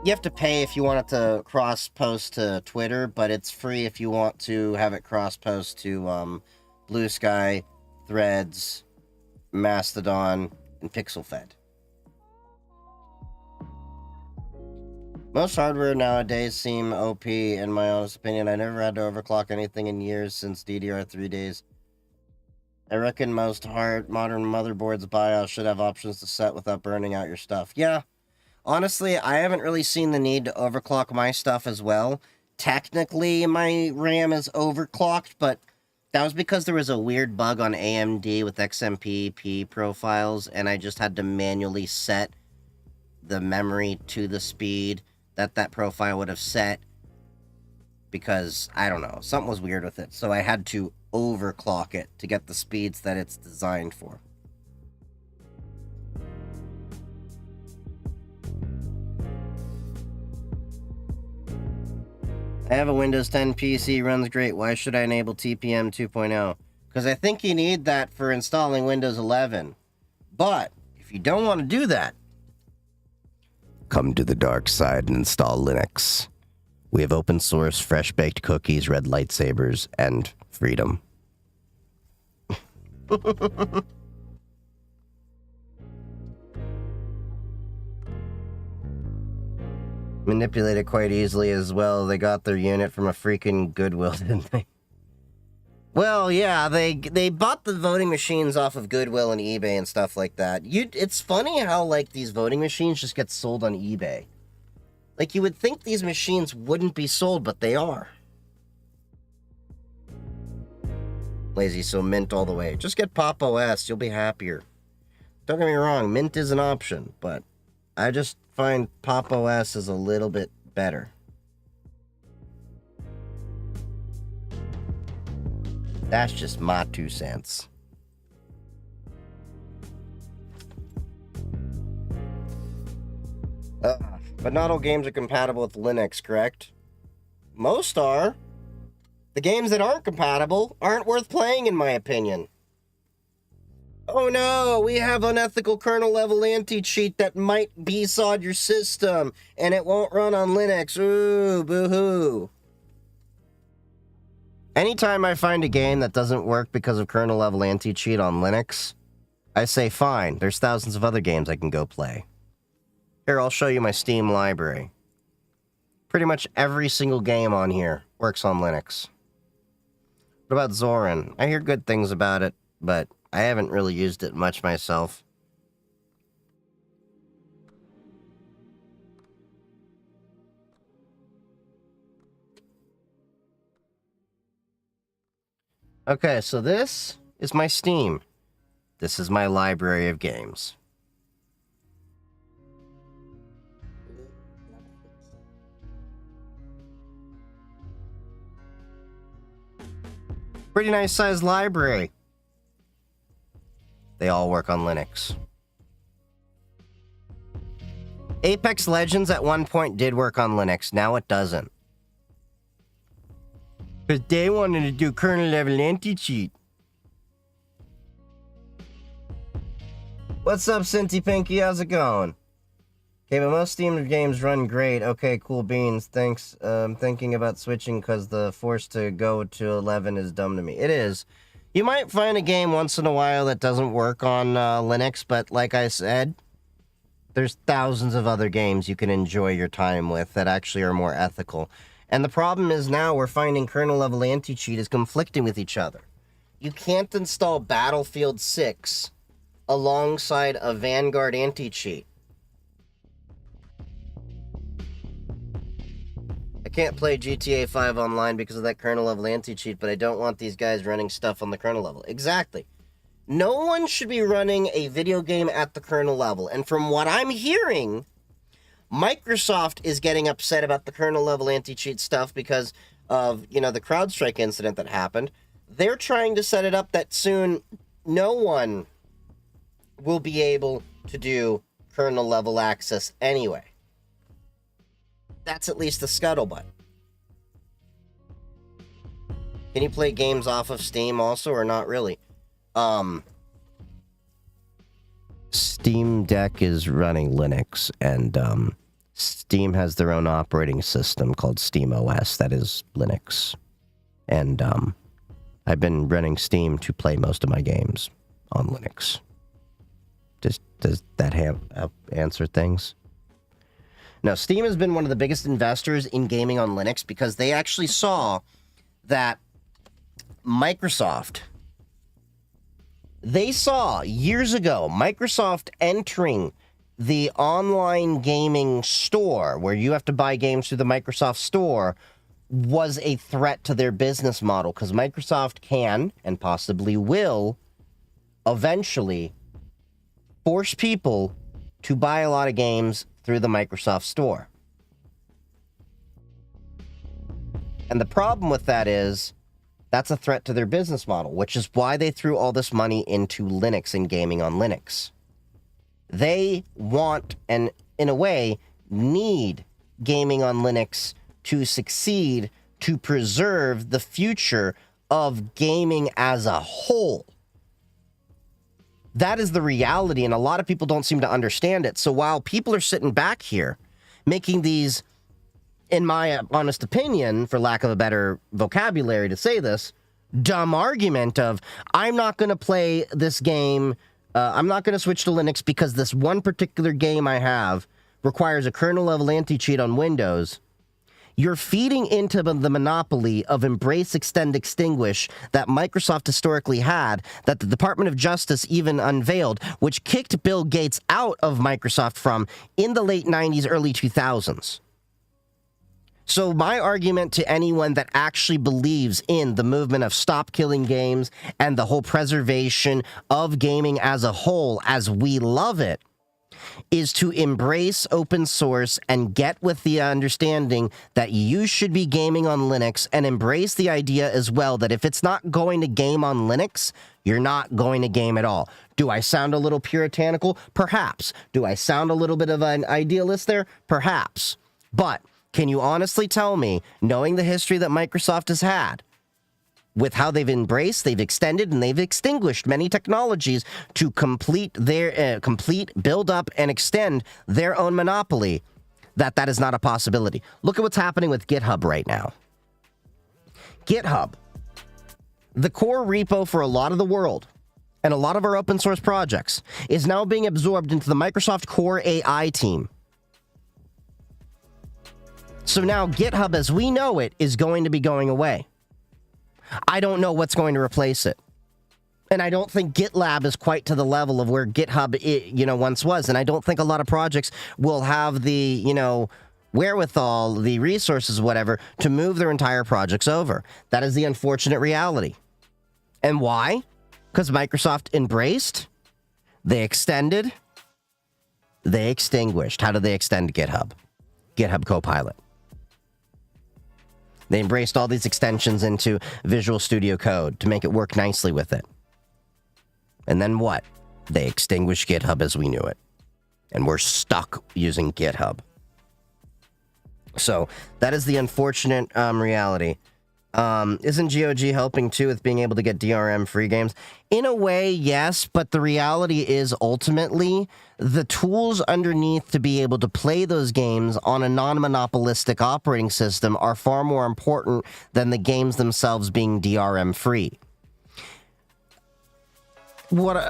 [SPEAKER 1] You have to pay if you want it to cross-post to Twitter, but it's free if you want to have it cross-post to Blue Sky, Threads, Mastodon, and PixelFed. Most hardware nowadays seem OP, in my honest opinion. I never had to overclock anything in years since DDR3 days. I reckon most modern motherboards BIOS should have options to set without burning out your stuff. Yeah, honestly, I haven't really seen the need to overclock my stuff as well. Technically, my RAM is overclocked, but that was because there was a weird bug on AMD with XMPP profiles, and I just had to manually set the memory to the speed that profile would have set, because, I don't know, something was weird with it, so I had to overclock it to get the speeds that it's designed for. I have a Windows 10 PC, runs great. Why should I enable TPM 2.0? Because I think you need that for installing Windows 11. But if you don't want to do that, come to the dark side and install Linux. We have open source, fresh-baked cookies, red lightsabers, and freedom. Manipulated quite easily as well. They got their unit from a freaking Goodwill, didn't they? Well, yeah, they bought the voting machines off of Goodwill and eBay and stuff like that. It's funny how, like, these voting machines just get sold on eBay. Like, you would think these machines wouldn't be sold, but they are. Lazy, so Mint all the way. Just get Pop OS, you'll be happier. Don't get me wrong, Mint is an option, but I just find Pop OS is a little bit better. That's just my 2 cents. But not all games are compatible with Linux, correct? Most are. The games that aren't compatible aren't worth playing, in my opinion. Oh, Oh no, we have unethical kernel level anti-cheat that might BSOD your system, and it won't run on Linux. Ooh, boo-hoo. Anytime I find a game that doesn't work because of kernel level anti-cheat on Linux, I say, fine, there's thousands of other games I can go play. Here, I'll show you my Steam library. Pretty much every single game on here works on Linux. What about Zorin? I hear good things about it, but I haven't really used it much myself. Okay, so this is my Steam. This is my library of games. Pretty nice sized library. They all work on Linux. Apex Legends at one point did work on Linux. Now it doesn't. Because they wanted to do kernel level anti-cheat. What's up, Cinty Pinky? How's it going? Okay, but most Steam games run great. Okay, cool beans. Thanks. I'm thinking about switching because the force to go to 11 is dumb to me. It is. You might find a game once in a while that doesn't work on Linux, but like I said, there's thousands of other games you can enjoy your time with that actually are more ethical. And the problem is now we're finding kernel-level anti-cheat is conflicting with each other. You can't install Battlefield 6 alongside a Vanguard anti-cheat. I can't play GTA 5 online because of that kernel-level anti-cheat, but I don't want these guys running stuff on the kernel level. Exactly. No one should be running a video game at the kernel level. And from what I'm hearing, Microsoft is getting upset about the kernel-level anti-cheat stuff because of, you know, the CrowdStrike incident that happened. They're trying to set it up that soon no one will be able to do kernel-level access anyway. That's at least the scuttlebutt. Can you play games off of Steam also, or not really? Steam Deck is running Linux, and Steam has their own operating system called SteamOS that is Linux. And I've been running Steam to play most of my games on Linux. Does that help answer things? Now, Steam has been one of the biggest investors in gaming on Linux because they actually saw that Microsoft, they saw years ago Microsoft entering the online gaming store where you have to buy games through the Microsoft Store was a threat to their business model because Microsoft can and possibly will eventually force people to buy a lot of games through the Microsoft Store. And the problem with that is that's a threat to their business model, which is why they threw all this money into Linux and gaming on Linux. They want, and in a way, need gaming on Linux to succeed, to preserve the future of gaming as a whole. That is the reality, and a lot of people don't seem to understand it. So while people are sitting back here making these, in my honest opinion, for lack of a better vocabulary to say this, dumb argument of, I'm not going to play this game, I'm not going to switch to Linux because this one particular game I have requires a kernel-level anti-cheat on Windows, you're feeding into the monopoly of embrace, extend, extinguish that Microsoft historically had, that the Department of Justice even unveiled, which kicked Bill Gates out of Microsoft from in the late 90s, early 2000s. So my argument to anyone that actually believes in the movement of stop killing games and the whole preservation of gaming as a whole, as we love it, is to embrace open source and get with the understanding that you should be gaming on Linux, and embrace the idea as well that if it's not going to game on Linux, you're not going to game at all. Do I sound a little puritanical? Perhaps. Do I sound a little bit of an idealist there? Perhaps. But can you honestly tell me, knowing the history that Microsoft has had, with how they've embraced, they've extended, and they've extinguished many technologies to build up, and extend their own monopoly, that is not a possibility. Look at what's happening with GitHub right now. GitHub, the core repo for a lot of the world, and a lot of our open source projects, is now being absorbed into the Microsoft Core AI team. So now GitHub as we know it is going to be going away. I don't know what's going to replace it. And I don't think GitLab is quite to the level of where GitHub, once was. And I don't think a lot of projects will have the, wherewithal, the resources, whatever, to move their entire projects over. That is the unfortunate reality. And why? Because Microsoft embraced, they extended, they extinguished. How did they extend GitHub? GitHub Copilot. They embraced all these extensions into Visual Studio Code to make it work nicely with it. And then what? They extinguished GitHub as we knew it. And we're stuck using GitHub. So that is the unfortunate reality. Isn't GOG helping too with being able to get DRM free games? In a way, yes, but the reality is ultimately the tools underneath to be able to play those games on a non-monopolistic operating system are far more important than the games themselves being DRM free. More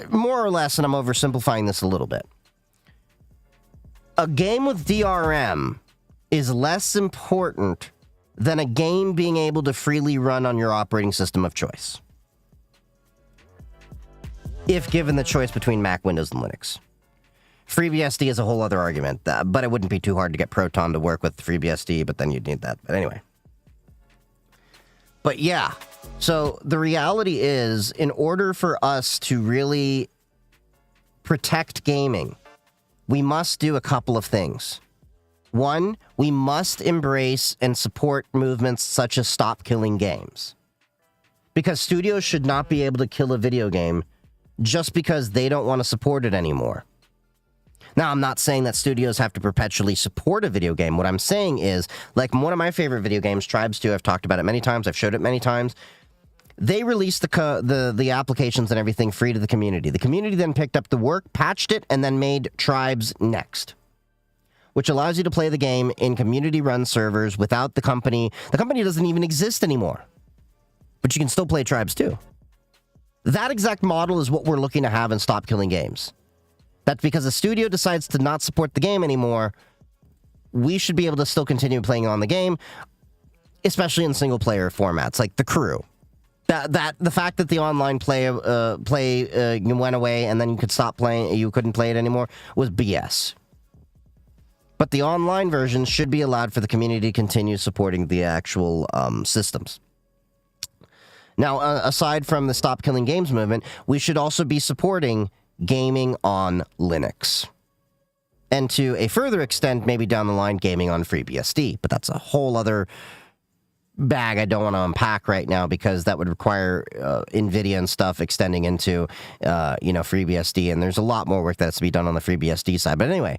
[SPEAKER 1] or less, and I'm oversimplifying this a little bit, a game with DRM is less important than a game being able to freely run on your operating system of choice, if given the choice between Mac, Windows, and Linux. FreeBSD is a whole other argument, but it wouldn't be too hard to get Proton to work with FreeBSD, but then you'd need that. But anyway. But yeah, so the reality is, in order for us to really protect gaming, we must do a couple of things. One, we must embrace and support movements such as Stop Killing Games. Because studios should not be able to kill a video game just because they don't want to support it anymore. Now, I'm not saying that studios have to perpetually support a video game. What I'm saying is, like one of my favorite video games, Tribes 2, I've talked about it many times, I've showed it many times. They released the applications and everything free to the community. The community then picked up the work, patched it, and then made Tribes Next, which allows you to play the game in community-run servers without the company. The company doesn't even exist anymore, but you can still play Tribes 2. That exact model is what we're looking to have in Stop Killing Games. That's because a studio decides to not support the game anymore, we should be able to still continue playing on the game, especially in single-player formats, like The Crew. The fact that the online play went away and then you could stop playing, you couldn't play it anymore, was BS. But the online version should be allowed for the community to continue supporting the actual systems. Now, aside from the Stop Killing Games movement, we should also be supporting gaming on Linux. And to a further extent, maybe down the line, gaming on FreeBSD. But that's a whole other bag I don't want to unpack right now, because that would require NVIDIA and stuff extending into, FreeBSD. And there's a lot more work that has to be done on the FreeBSD side. But anyway,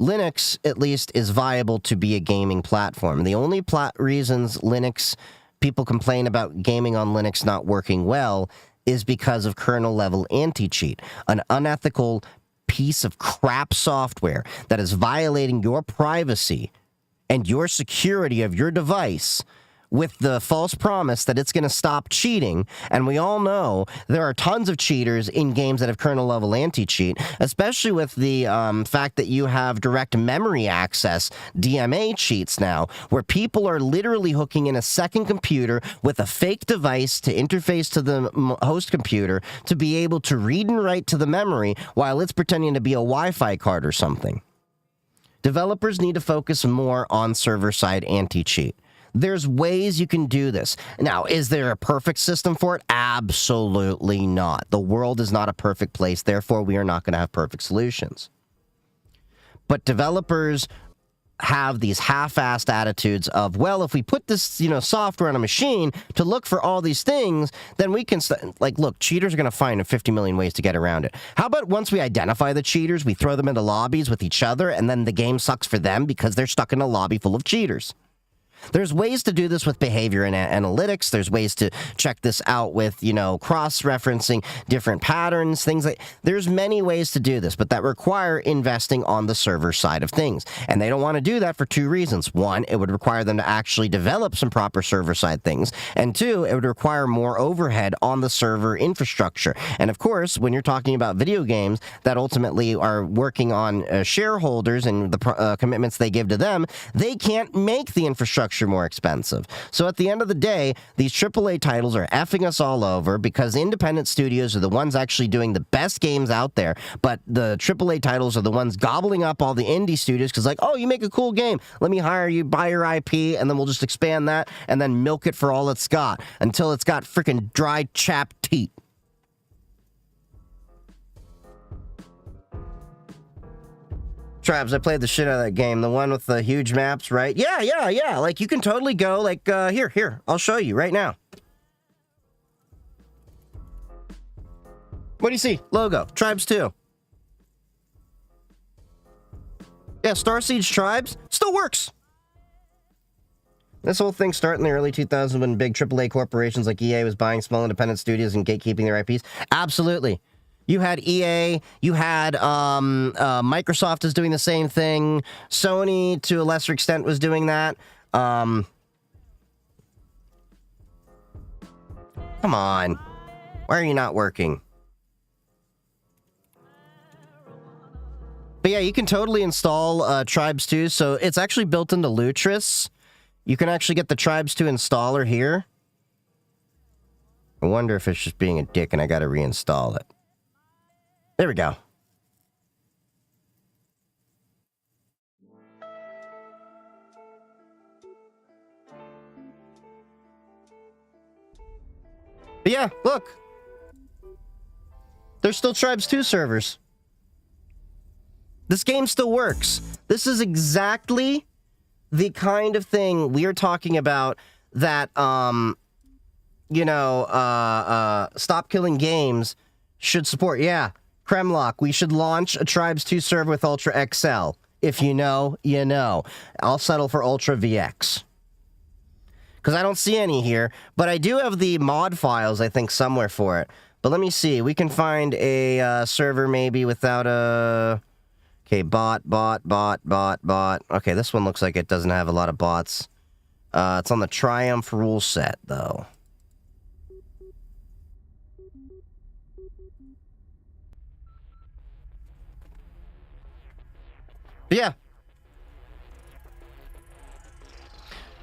[SPEAKER 1] Linux, at least, is viable to be a gaming platform. The only reasons people complain about gaming on Linux not working well is because of kernel-level anti-cheat, an unethical piece of crap software that is violating your privacy and your security of your device with the false promise that it's going to stop cheating. And we all know there are tons of cheaters in games that have kernel-level anti-cheat, especially with the fact that you have direct memory access DMA cheats now, where people are literally hooking in a second computer with a fake device to interface to the host computer to be able to read and write to the memory while it's pretending to be a Wi-Fi card or something. Developers need to focus more on server-side anti-cheat. There's ways you can do this. Now, is there a perfect system for it? Absolutely not. The world is not a perfect place, therefore we are not going to have perfect solutions. But developers have these half-assed attitudes of, well, if we put this, software on a machine to look for all these things, then we can, look, cheaters are going to find 50 million ways to get around it. How about once we identify the cheaters, we throw them into lobbies with each other, and then the game sucks for them because they're stuck in a lobby full of cheaters? There's ways to do this with behavior and analytics. There's ways to check this out with, you know, cross-referencing different patterns, things like... There's many ways to do this, but that require investing on the server side of things. And they don't want to do that for two reasons. One, it would require them to actually develop some proper server-side things. And two, it would require more overhead on the server infrastructure. And of course, when you're talking about video games that ultimately are working on shareholders and the commitments they give to them, they can't make the infrastructure more expensive. So at the end of the day, these AAA titles are effing us all over because independent studios are the ones actually doing the best games out there, but the AAA titles are the ones gobbling up all the indie studios because, like, oh, you make a cool game, let me hire you, buy your IP, and then we'll just expand that and then milk it for all it's got until it's got freaking dry, chapped teeth. Trabs, I played the shit out of that game. The one with the huge maps, right? Yeah. Like, you can totally go, like, here. I'll show you right now. What do you see? Logo. Tribes 2. Yeah, Star Siege Tribes still works. This whole thing started in the early 2000s when big AAA corporations like EA was buying small independent studios and gatekeeping their IPs. Absolutely. You had EA, you had Microsoft is doing the same thing. Sony, to a lesser extent, was doing that. Come on. Why are you not working? But yeah, you can totally install Tribes 2. So it's actually built into Lutris. You can actually get the Tribes 2 installer here. I wonder if it's just being a dick and I gotta reinstall it. There we go. But yeah, look. There's still Tribes 2 servers. This game still works. This is exactly the kind of thing we are talking about that, you know, Stop Killing Games should support. Yeah. Kremlock, we should launch a Tribes 2 server with Ultra XL. If you know, you know. I'll settle for Ultra VX. Because I don't see any here, but I do have the mod files, I think, somewhere for it. But let me see. We can find a server maybe without a... Okay, bot. Okay, this one looks like it doesn't have a lot of bots. It's on the Triumph rule set, though. But yeah.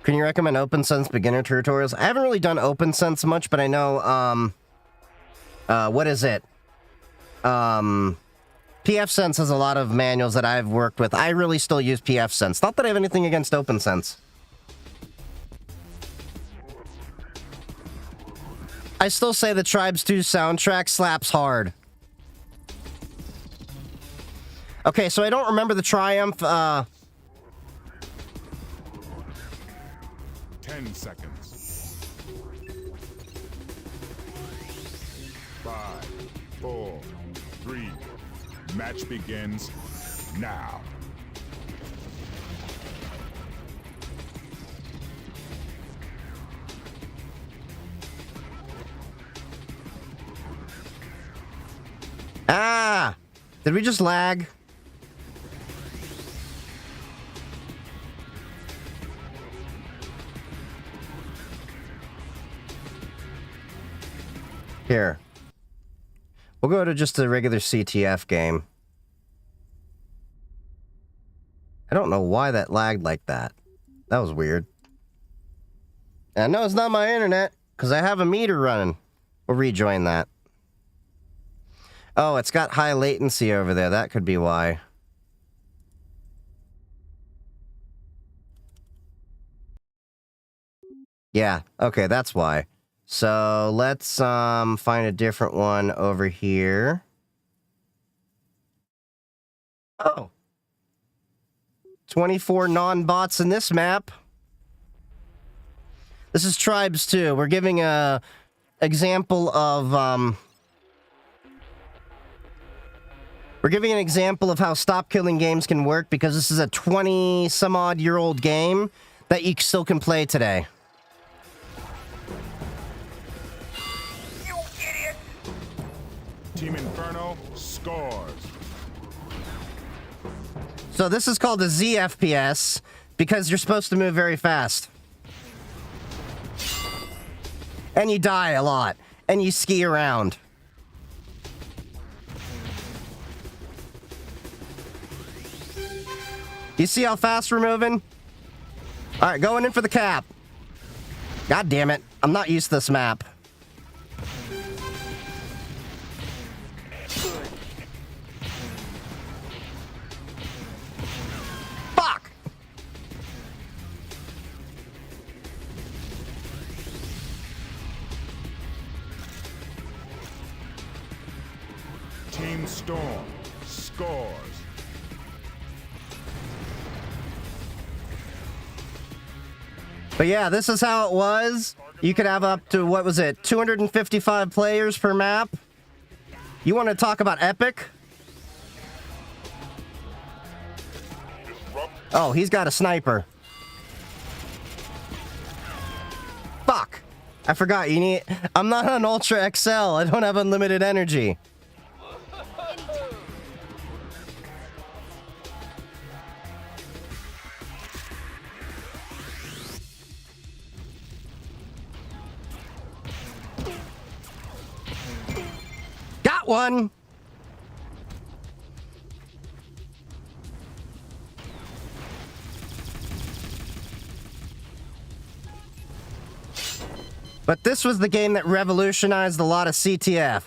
[SPEAKER 1] Can you recommend OpenSense beginner tutorials? I haven't really done OpenSense much, but I know, what is it? PFSense has a lot of manuals that I've worked with. I really still use PFSense. Not that I have anything against OpenSense. I still say the Tribes 2 soundtrack slaps hard. Okay, so I don't remember the Triumph,
[SPEAKER 4] 10 seconds. 5, 4, 3. Match begins now.
[SPEAKER 1] Ah! Did we just lag? Here. We'll go to just a regular CTF game. I don't know why that lagged like that. That was weird. And no, it's not my internet, because I have a meter running. We'll rejoin that. Oh, it's got high latency over there. That could be why. Yeah, okay, that's why. So let's find a different one over here. Oh. 24 non-bots in this map. This is Tribes 2. We're giving a example of we're giving an example of how Stop Killing Games can work because this is a 20-some-odd-year-old game that you still can play today.
[SPEAKER 4] Team Inferno scores.
[SPEAKER 1] So this is called a ZFPS because you're supposed to move very fast. And you die a lot. And you ski around. You see how fast we're moving? Alright, going in for the cap. God damn it. I'm not used to this map. Fuck!
[SPEAKER 4] Team Storm scores.
[SPEAKER 1] But yeah, this is how it was. You could have up to, what was it, 255 players per map? You want to talk about epic? Oh, he's got a sniper. Fuck. I forgot, you need... I'm not on Ultra XL. I don't have unlimited energy. Got one! But this was the game that revolutionized a lot of CTF.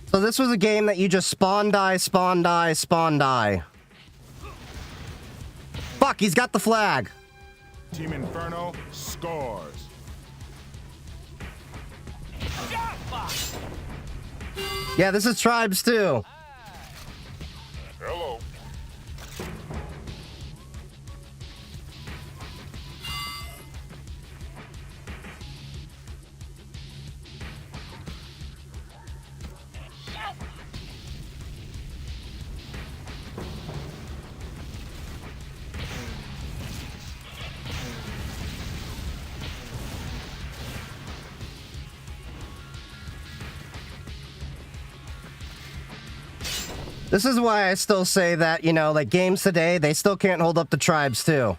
[SPEAKER 1] So this was a game that you just spawn, die, spawn, die, spawn, die. Fuck, he's got the flag.
[SPEAKER 4] Team Inferno scores.
[SPEAKER 1] Yeah, this is Tribes too.
[SPEAKER 4] Hello.
[SPEAKER 1] This is why I still say that, you know, like games today, they still can't hold up to Tribes too.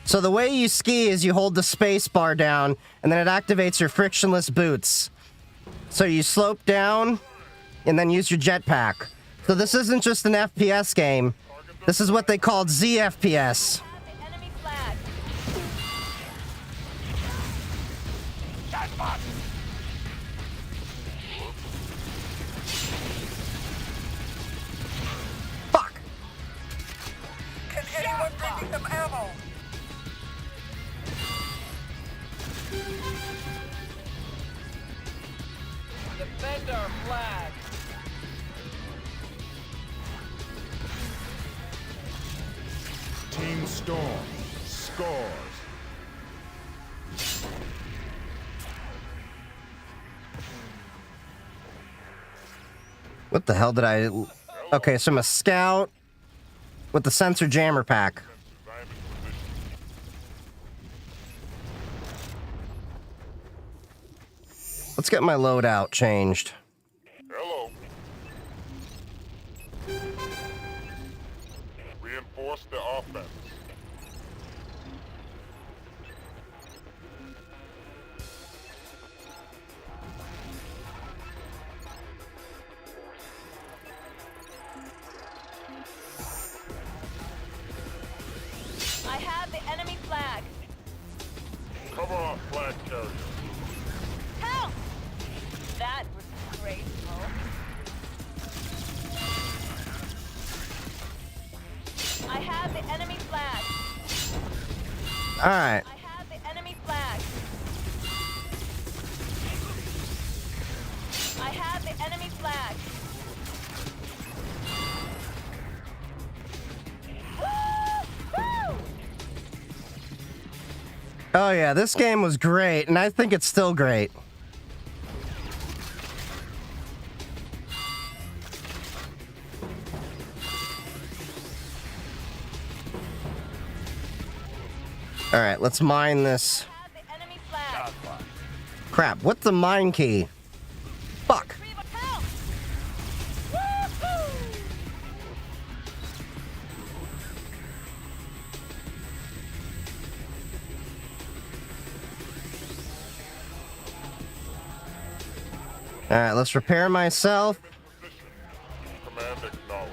[SPEAKER 1] So the way you ski is you hold the space bar down, and then it activates your frictionless boots. So you slope down, and then use your jetpack. So this isn't just an FPS game. This is what they called ZFPS.
[SPEAKER 5] Enemy flag.
[SPEAKER 1] Fuck!
[SPEAKER 6] Can anyone bring me some ammo?
[SPEAKER 7] Defend our flag.
[SPEAKER 4] Team Storm scores.
[SPEAKER 1] What the hell did I... Okay, so I'm a scout with the sensor jammer pack. Let's get my loadout changed.
[SPEAKER 4] Hello. Reinforce the offense.
[SPEAKER 5] I have the enemy flag.
[SPEAKER 4] Cover our flag carrier.
[SPEAKER 5] Help! That was graceful. I have the enemy flag.
[SPEAKER 1] Alright.
[SPEAKER 5] I have the enemy flag. I have the enemy flag. Woo!
[SPEAKER 1] Oh yeah, this game was great, and I think it's still great. Alright, let's mine this.
[SPEAKER 5] I have the enemy flag.
[SPEAKER 1] Crap, what's the mine key? Fuck.
[SPEAKER 5] Retrieve a help! Woohoo!
[SPEAKER 1] Alright, let's repair myself.
[SPEAKER 4] Command acknowledged.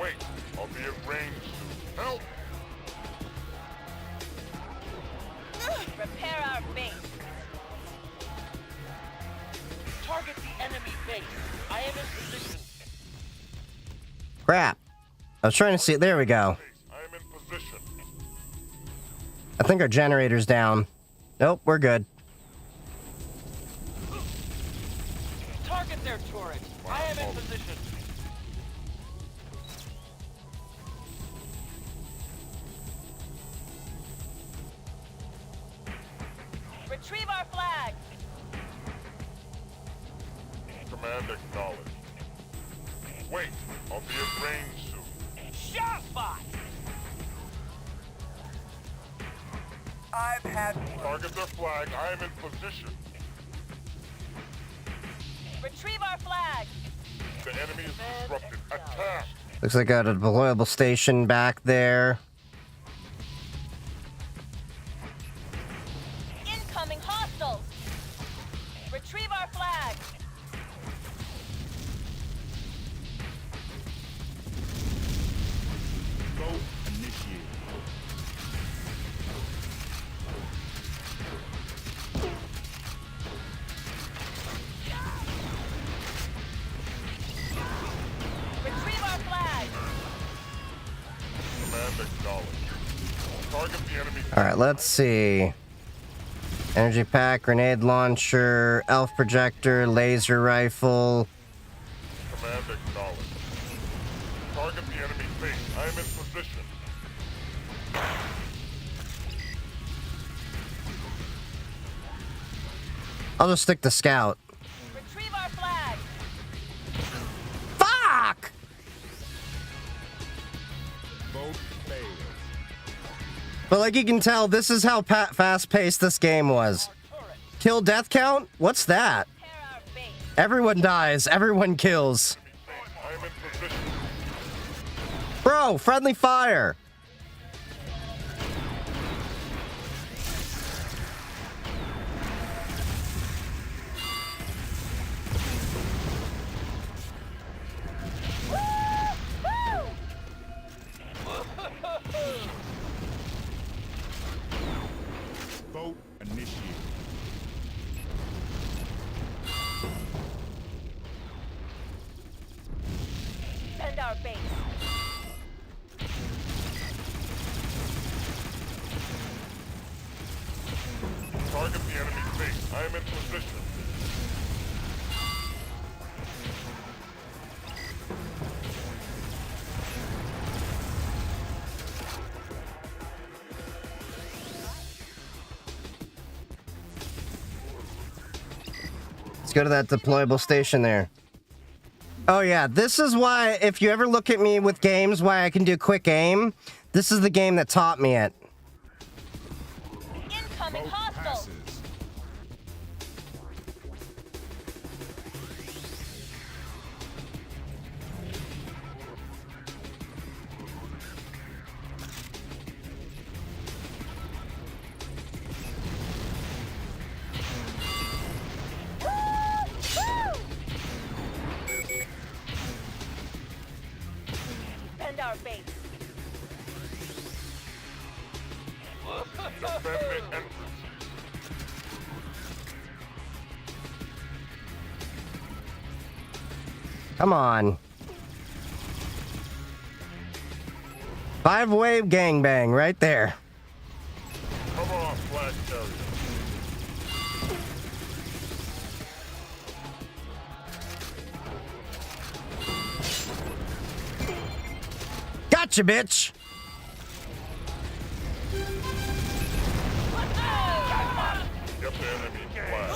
[SPEAKER 4] Wait, I'll be at range soon. Help!
[SPEAKER 5] Repair our base.
[SPEAKER 7] Target the enemy base. I am in position.
[SPEAKER 1] Crap. I was trying to see. There we go.
[SPEAKER 4] I am in position.
[SPEAKER 1] I think our generator's down. Nope, we're good.
[SPEAKER 7] Target their turret. I am in position.
[SPEAKER 5] Retrieve our flag.
[SPEAKER 4] Command acknowledged. Wait, I'll be at range soon.
[SPEAKER 7] Shot bot.
[SPEAKER 6] I've had one.
[SPEAKER 4] Target their flag. I am in position.
[SPEAKER 5] Retrieve our flag.
[SPEAKER 4] The enemy is disrupted. Attack!
[SPEAKER 1] Looks like I got a deployable station back there.
[SPEAKER 5] Incoming hostiles. Retrieve our flag.
[SPEAKER 4] Go initiate.
[SPEAKER 5] Retrieve our flag.
[SPEAKER 4] Command acknowledged. Target the enemy.
[SPEAKER 1] Alright, let's see. Energy pack, grenade launcher, elf projector, laser rifle.
[SPEAKER 4] Command acknowledged. Target the enemy base. I am in position.
[SPEAKER 1] I'll just stick to scout.
[SPEAKER 5] Retrieve our flag.
[SPEAKER 1] Fuck!
[SPEAKER 4] Vote failed.
[SPEAKER 1] But like you can tell, this is how fast-paced this game was. Kill death count? What's that?
[SPEAKER 5] Repair our base.
[SPEAKER 1] Everyone dies, everyone kills.
[SPEAKER 4] I am in position.
[SPEAKER 1] Bro, friendly fire!
[SPEAKER 4] Vote initiated.
[SPEAKER 5] Defend our base.
[SPEAKER 4] Target the enemy base. I am in position.
[SPEAKER 1] Let's go to that deployable station there. Oh yeah, this is why, if you ever look at me with games, why I can do quick aim, this is the game that taught me it.
[SPEAKER 5] Incoming hostiles. Defend our base.
[SPEAKER 4] Defend the entrance.
[SPEAKER 1] Come on. 5-wave gangbang right there.
[SPEAKER 4] Cover our flag carrier.
[SPEAKER 1] Gotcha, bitch!
[SPEAKER 4] Get the enemy flag.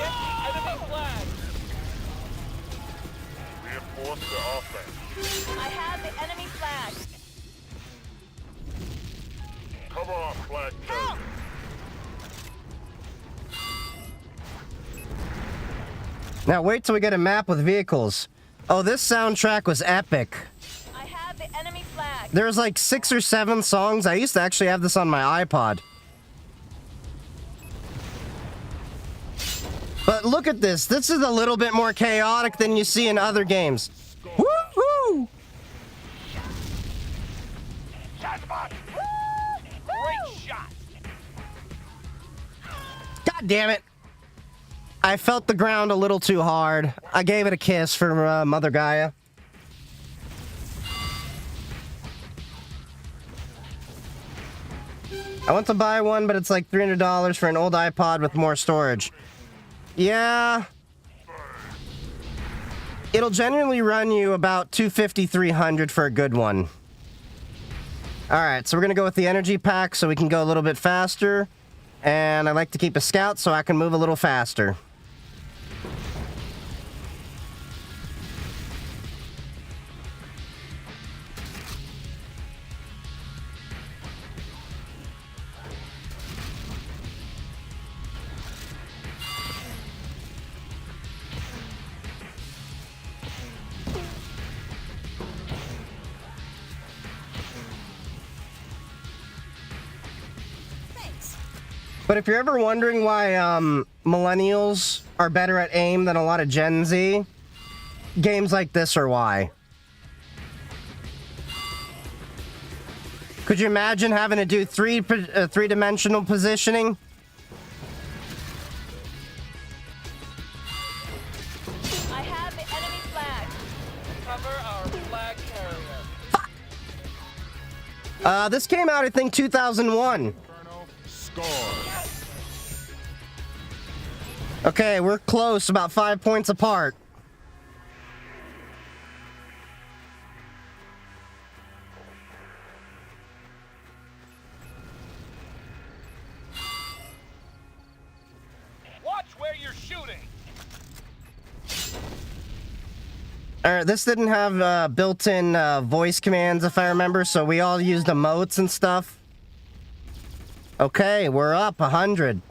[SPEAKER 7] Enemy flag.
[SPEAKER 4] Reinforce the offense.
[SPEAKER 5] I have the enemy flag.
[SPEAKER 4] Cover Cover our flag carrier.
[SPEAKER 1] Now wait till we get a map with vehicles. Oh, this soundtrack was epic.
[SPEAKER 5] I have the enemy flag.
[SPEAKER 1] There's like 6 or 7 songs. I used to actually have this on my iPod. But look at this. This is a little bit more chaotic than you see in other games. Woohoo!
[SPEAKER 7] Great shot.
[SPEAKER 1] God damn it. I felt the ground a little too hard. I gave it a kiss for Mother Gaia. I want to buy one, but it's like $300 for an old iPod with more storage. Yeah. It'll genuinely run you about $250, $300 for a good one. Alright, so we're going to go with the energy pack so we can go a little bit faster. And I like to keep a scout so I can move a little faster. But if you're ever wondering why millennials are better at aim than a lot of Gen Z, games like this are why. Could you imagine having to do three-dimensional positioning?
[SPEAKER 5] I have the enemy flag.
[SPEAKER 7] Cover our flag carrier.
[SPEAKER 1] Fuck! This came out, I think, 2001. Okay, we're close, about 5 points apart.
[SPEAKER 7] Watch where you're shooting.
[SPEAKER 1] Alright, this didn't have built-in voice commands, if I remember, so we all used emotes and stuff. Okay, we're up 100.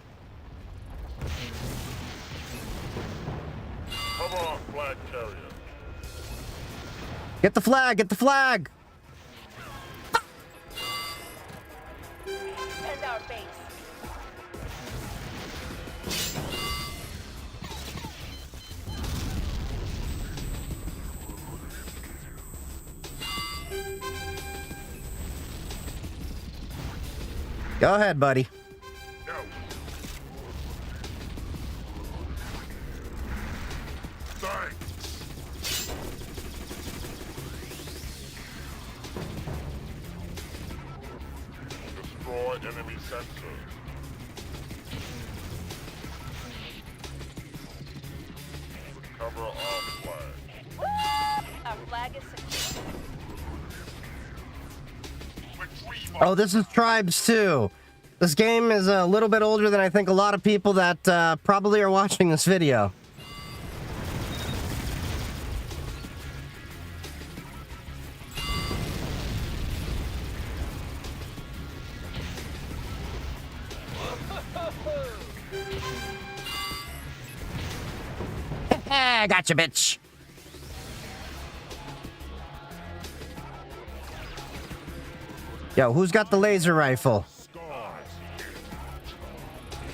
[SPEAKER 4] Cover our flag carrier.
[SPEAKER 1] Get the flag, get the flag!
[SPEAKER 5] Defend our base.
[SPEAKER 1] Go ahead, buddy.
[SPEAKER 4] Go. Thanks. Destroy enemy sensor. Recover our flag.
[SPEAKER 5] Our flag is secure.
[SPEAKER 4] Retrieve
[SPEAKER 1] Oh, this is Tribes 2. This game is a little bit older than I think a lot of people that probably are watching this video. Gotcha, bitch. Yo, who's got the laser rifle?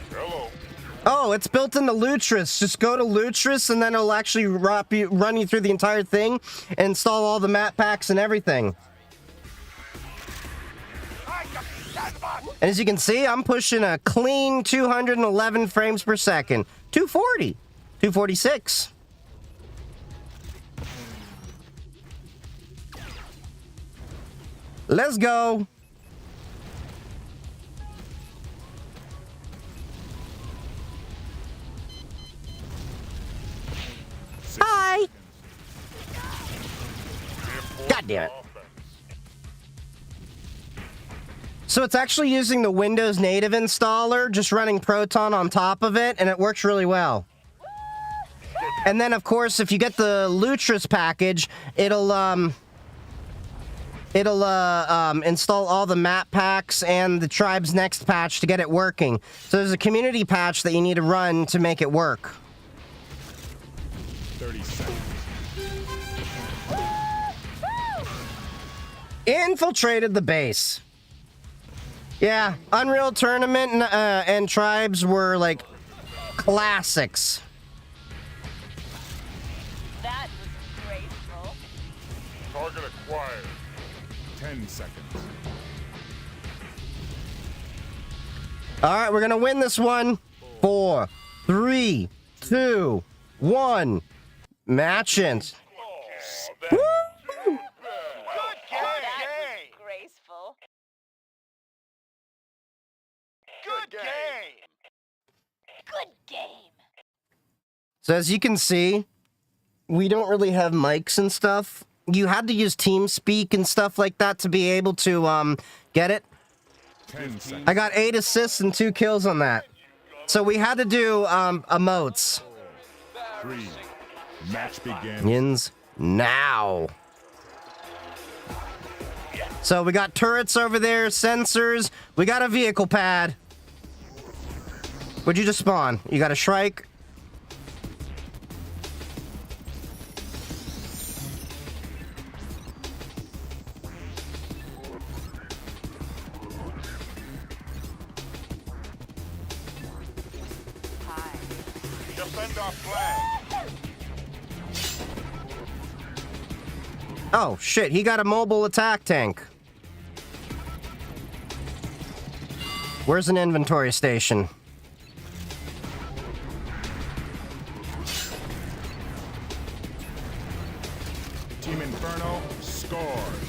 [SPEAKER 4] Hello.
[SPEAKER 1] Oh, it's built into Lutris. Just go to Lutris and then it'll actually run you through the entire thing and install all the map packs and everything. And as you can see, I'm pushing a clean 211 frames per second. 240. 246. Let's go. Hi. God damn it. So it's actually using the Windows native installer, just running Proton on top of it, and it works really well. And then, of course, if you get the Lutris package, it'll it'll install all the map packs and the tribe's next patch to get it working. So there's a community patch that you need to run to make it work.
[SPEAKER 8] 30 seconds.
[SPEAKER 1] Infiltrated the base. Yeah, Unreal Tournament and Tribes were like classics.
[SPEAKER 5] That was graceful.
[SPEAKER 4] Target acquired.
[SPEAKER 8] 10 seconds.
[SPEAKER 1] All right, we're gonna win this one. 4, 3, 2, 1. Matching. Woo!
[SPEAKER 5] That was graceful.
[SPEAKER 7] Good game.
[SPEAKER 5] Good game.
[SPEAKER 1] So as you can see, we don't really have mics and stuff. You had to use TeamSpeak and stuff like that to be able to get it.
[SPEAKER 8] 10 seconds.
[SPEAKER 1] I got 8 assists and 2 kills on that. So we had to do emotes.
[SPEAKER 8] 3. Match begins.
[SPEAKER 1] Begins now. So we got turrets over there, sensors. We got a vehicle pad. Where'd you just spawn? You got a Shrike?
[SPEAKER 4] Defend our flag.
[SPEAKER 1] Oh, shit. He got a mobile attack tank. Where's an inventory station?
[SPEAKER 8] Team Inferno scores.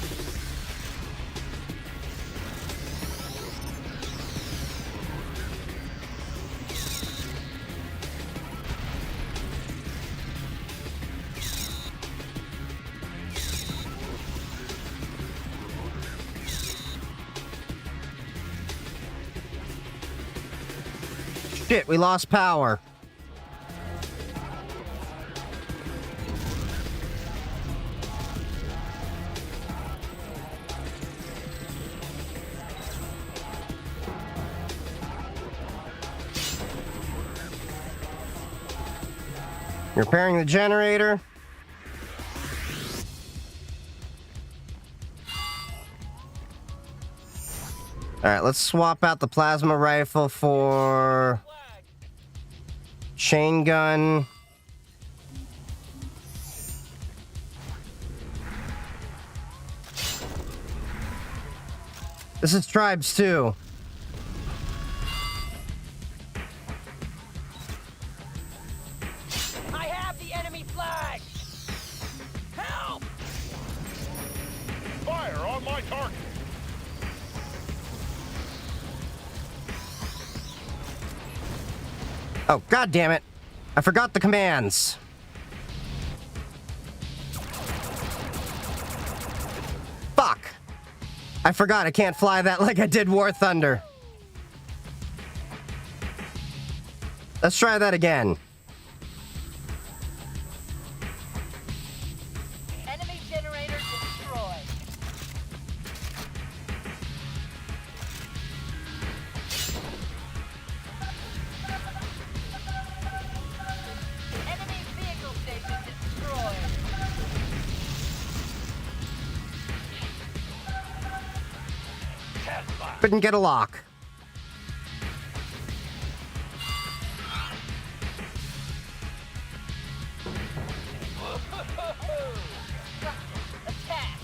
[SPEAKER 1] Shit, we lost power. Repairing the generator. Alright, let's swap out the plasma rifle for chain gun. This is Tribes too.
[SPEAKER 7] I have the enemy flag. Help!
[SPEAKER 4] Fire on my target.
[SPEAKER 1] Oh, god damn it. I forgot the commands. Fuck. I forgot I can't fly that like I did War Thunder. Let's try that again.
[SPEAKER 5] Enemy generator destroyed. Enemy vehicle station destroyed.
[SPEAKER 1] Couldn't get a lock.
[SPEAKER 5] Attack.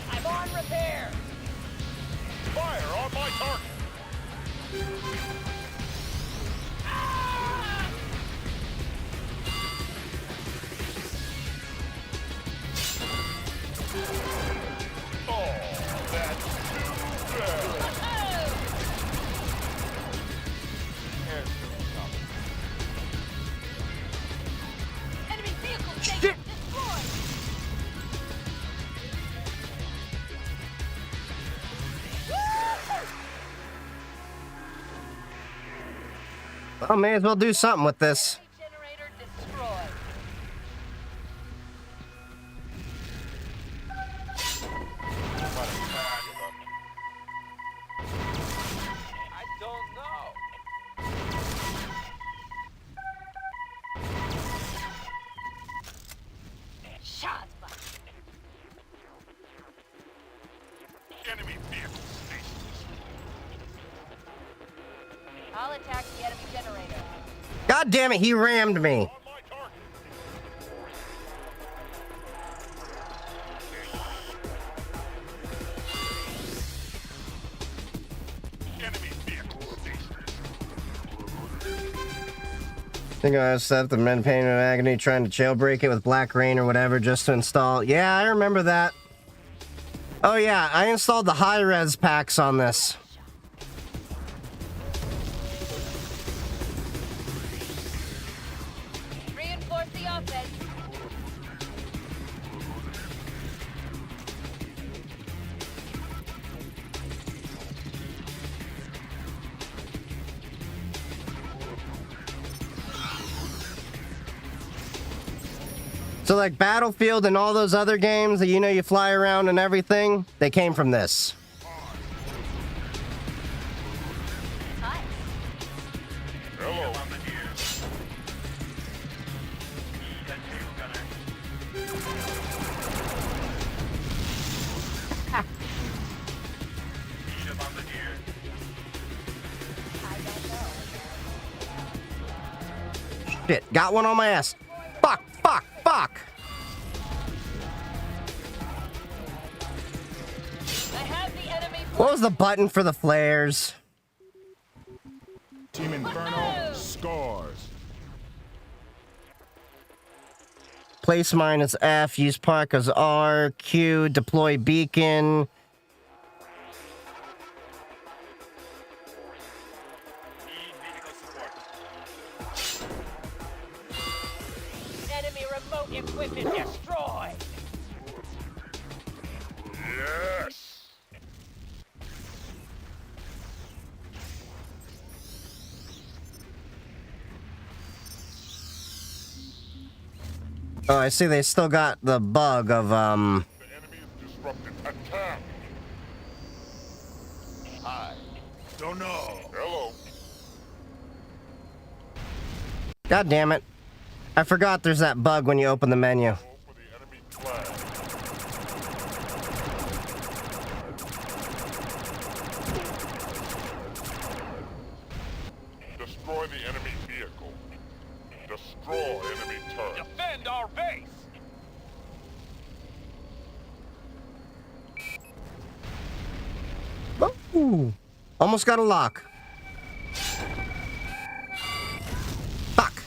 [SPEAKER 5] I'm on repair.
[SPEAKER 4] Fire on my target. Oh, that's too bad.
[SPEAKER 5] Enemy vehicle station destroyed.
[SPEAKER 1] Well, may as well do something with this.
[SPEAKER 5] Enemy generator destroyed.
[SPEAKER 4] Enemy vehicle stations.
[SPEAKER 5] I'll attack the enemy generator.
[SPEAKER 1] God damn it, he rammed me.
[SPEAKER 4] On my target. Enemy vehicle stations.
[SPEAKER 1] Think I set the men pain of agony trying to jailbreak it with Black Rain or whatever just to install. Yeah, I remember that. Oh yeah, I installed the high res packs on this.
[SPEAKER 5] Reinforce the offense.
[SPEAKER 1] So like Battlefield and all those other games that you fly around and everything, they came from this.
[SPEAKER 5] Hi.
[SPEAKER 4] Hello.
[SPEAKER 1] Shit, got one on my ass. Fuck, fuck, fuck.
[SPEAKER 5] I have the enemy.
[SPEAKER 1] What was the button for the flares?
[SPEAKER 8] Team Inferno scores.
[SPEAKER 1] Place mine as F, use park as R, Q, deploy beacon.
[SPEAKER 7] Enemy remote equipment destroyed.
[SPEAKER 4] Yes.
[SPEAKER 1] Oh, I see they still got the bug of,
[SPEAKER 4] The enemy is disrupted. Attack. Hi. Don't know. Hello.
[SPEAKER 1] God damn it. I forgot there's that bug when you open the menu.
[SPEAKER 4] Go for the enemy flag. Destroy the enemy vehicle. Destroy enemy turret.
[SPEAKER 7] Defend our base.
[SPEAKER 1] Ooh, almost got a lock. Fuck.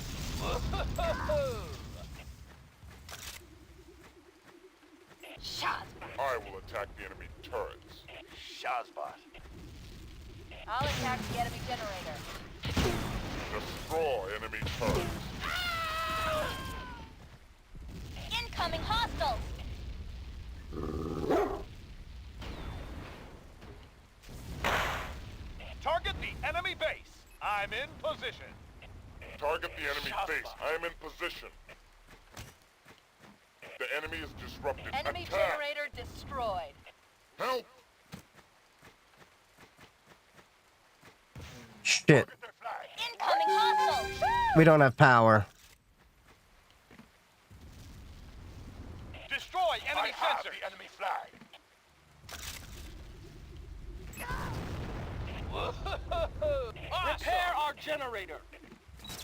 [SPEAKER 4] I will attack the enemy turrets. Shazbot.
[SPEAKER 5] I'll attack the enemy generator.
[SPEAKER 4] Destroy enemy turrets.
[SPEAKER 5] Incoming hostiles.
[SPEAKER 7] Target the enemy base. I'm in position.
[SPEAKER 4] Target the enemy base. I am in position. The enemy is disrupted.
[SPEAKER 5] Enemy
[SPEAKER 4] Attack.
[SPEAKER 5] generator destroyed.
[SPEAKER 4] Help!
[SPEAKER 1] Shit,
[SPEAKER 5] Incoming hostiles.
[SPEAKER 1] we don't have power.
[SPEAKER 7] Destroy enemy sensor.
[SPEAKER 4] the enemy flag.
[SPEAKER 7] Repair our generator.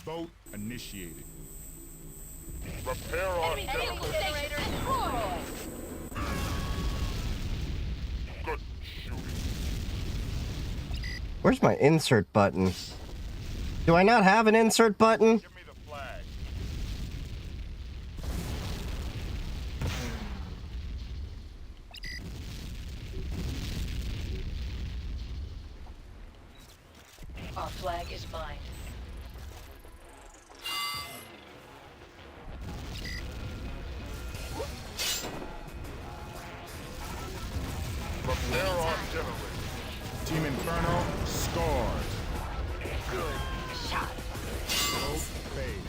[SPEAKER 8] Vote initiated.
[SPEAKER 4] Repair our
[SPEAKER 5] Enemy
[SPEAKER 4] generator.
[SPEAKER 5] generator destroyed.
[SPEAKER 4] Good shooting.
[SPEAKER 1] Where's my insert button? Do I not have an insert button?
[SPEAKER 4] Give me the flag.
[SPEAKER 3] Our flag is mine.
[SPEAKER 4] Repair our generator.
[SPEAKER 8] Team Inferno scores. Vote failed.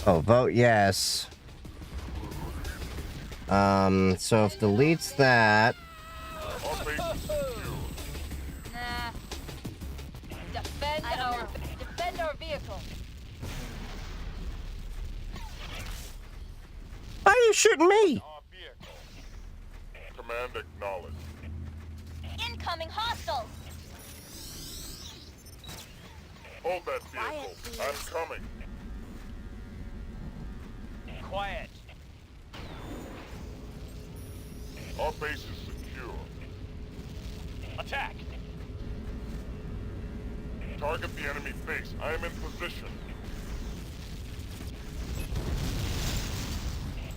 [SPEAKER 1] Oh, vote yes. So if deletes that,
[SPEAKER 4] Our base is secure.
[SPEAKER 5] Nah. Defend our vehicle.
[SPEAKER 1] why are you shooting me?
[SPEAKER 4] Our vehicle. Command acknowledged.
[SPEAKER 5] Incoming hostiles!
[SPEAKER 4] Hold that vehicle.
[SPEAKER 3] Quiet, please.
[SPEAKER 4] I'm coming.
[SPEAKER 7] Quiet.
[SPEAKER 4] Our base is secure.
[SPEAKER 7] Attack.
[SPEAKER 4] Target the enemy base. I am in position.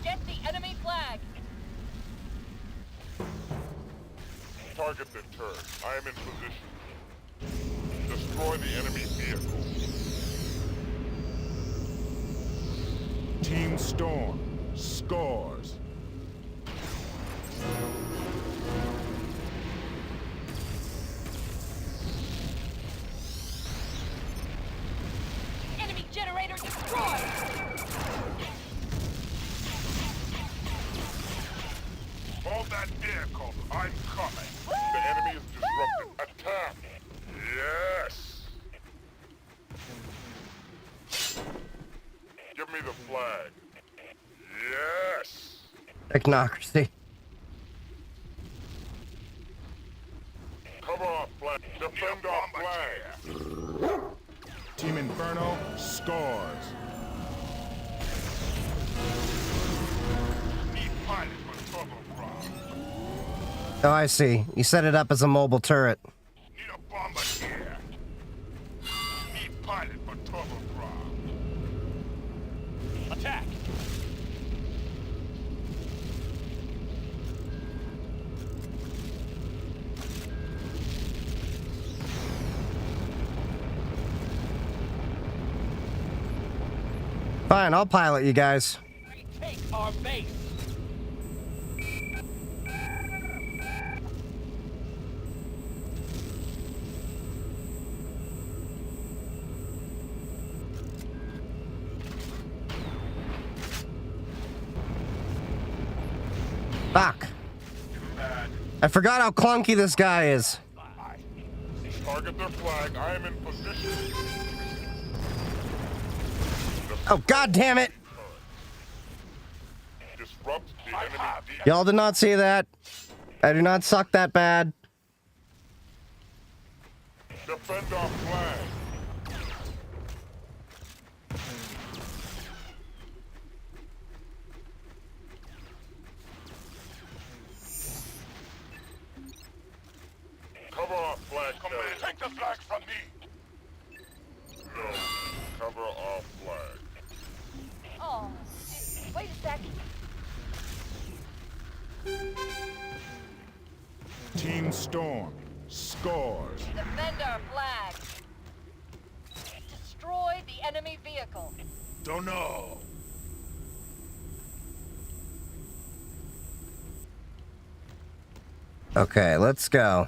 [SPEAKER 5] Get the enemy flag!
[SPEAKER 4] Target the turret. I am in position. Destroy the enemy vehicle.
[SPEAKER 8] Team Storm scores.
[SPEAKER 5] Enemy generator destroyed!
[SPEAKER 4] Hold that vehicle. I'm coming. The enemy is disrupted. Attack! Yes! Give me the flag. Yes!
[SPEAKER 1] Technocracy.
[SPEAKER 4] Cover our flag. Defend our flag.
[SPEAKER 8] Team Inferno scores.
[SPEAKER 4] Need pilot for turboprop.
[SPEAKER 1] Oh, I see. You set it up as a mobile turret.
[SPEAKER 4] Need a bombardier. Need pilot for turboprop.
[SPEAKER 7] Attack.
[SPEAKER 1] Fine, I'll pilot you guys.
[SPEAKER 7] Retake our base.
[SPEAKER 1] Fuck. I forgot how clunky this guy is.
[SPEAKER 4] Target their flag. I am in position.
[SPEAKER 1] Oh, god damn it!
[SPEAKER 4] Disrupt the enemy vehicle.
[SPEAKER 1] Y'all did not see that. I do not suck that bad.
[SPEAKER 4] Defend our flag. Cover our flag. Take the flag from me. No. Cover our flag.
[SPEAKER 5] Oh, wait a sec.
[SPEAKER 8] Team Storm scores.
[SPEAKER 5] Defend our flag. Destroy the enemy vehicle.
[SPEAKER 4] Don't know.
[SPEAKER 1] Okay, let's go.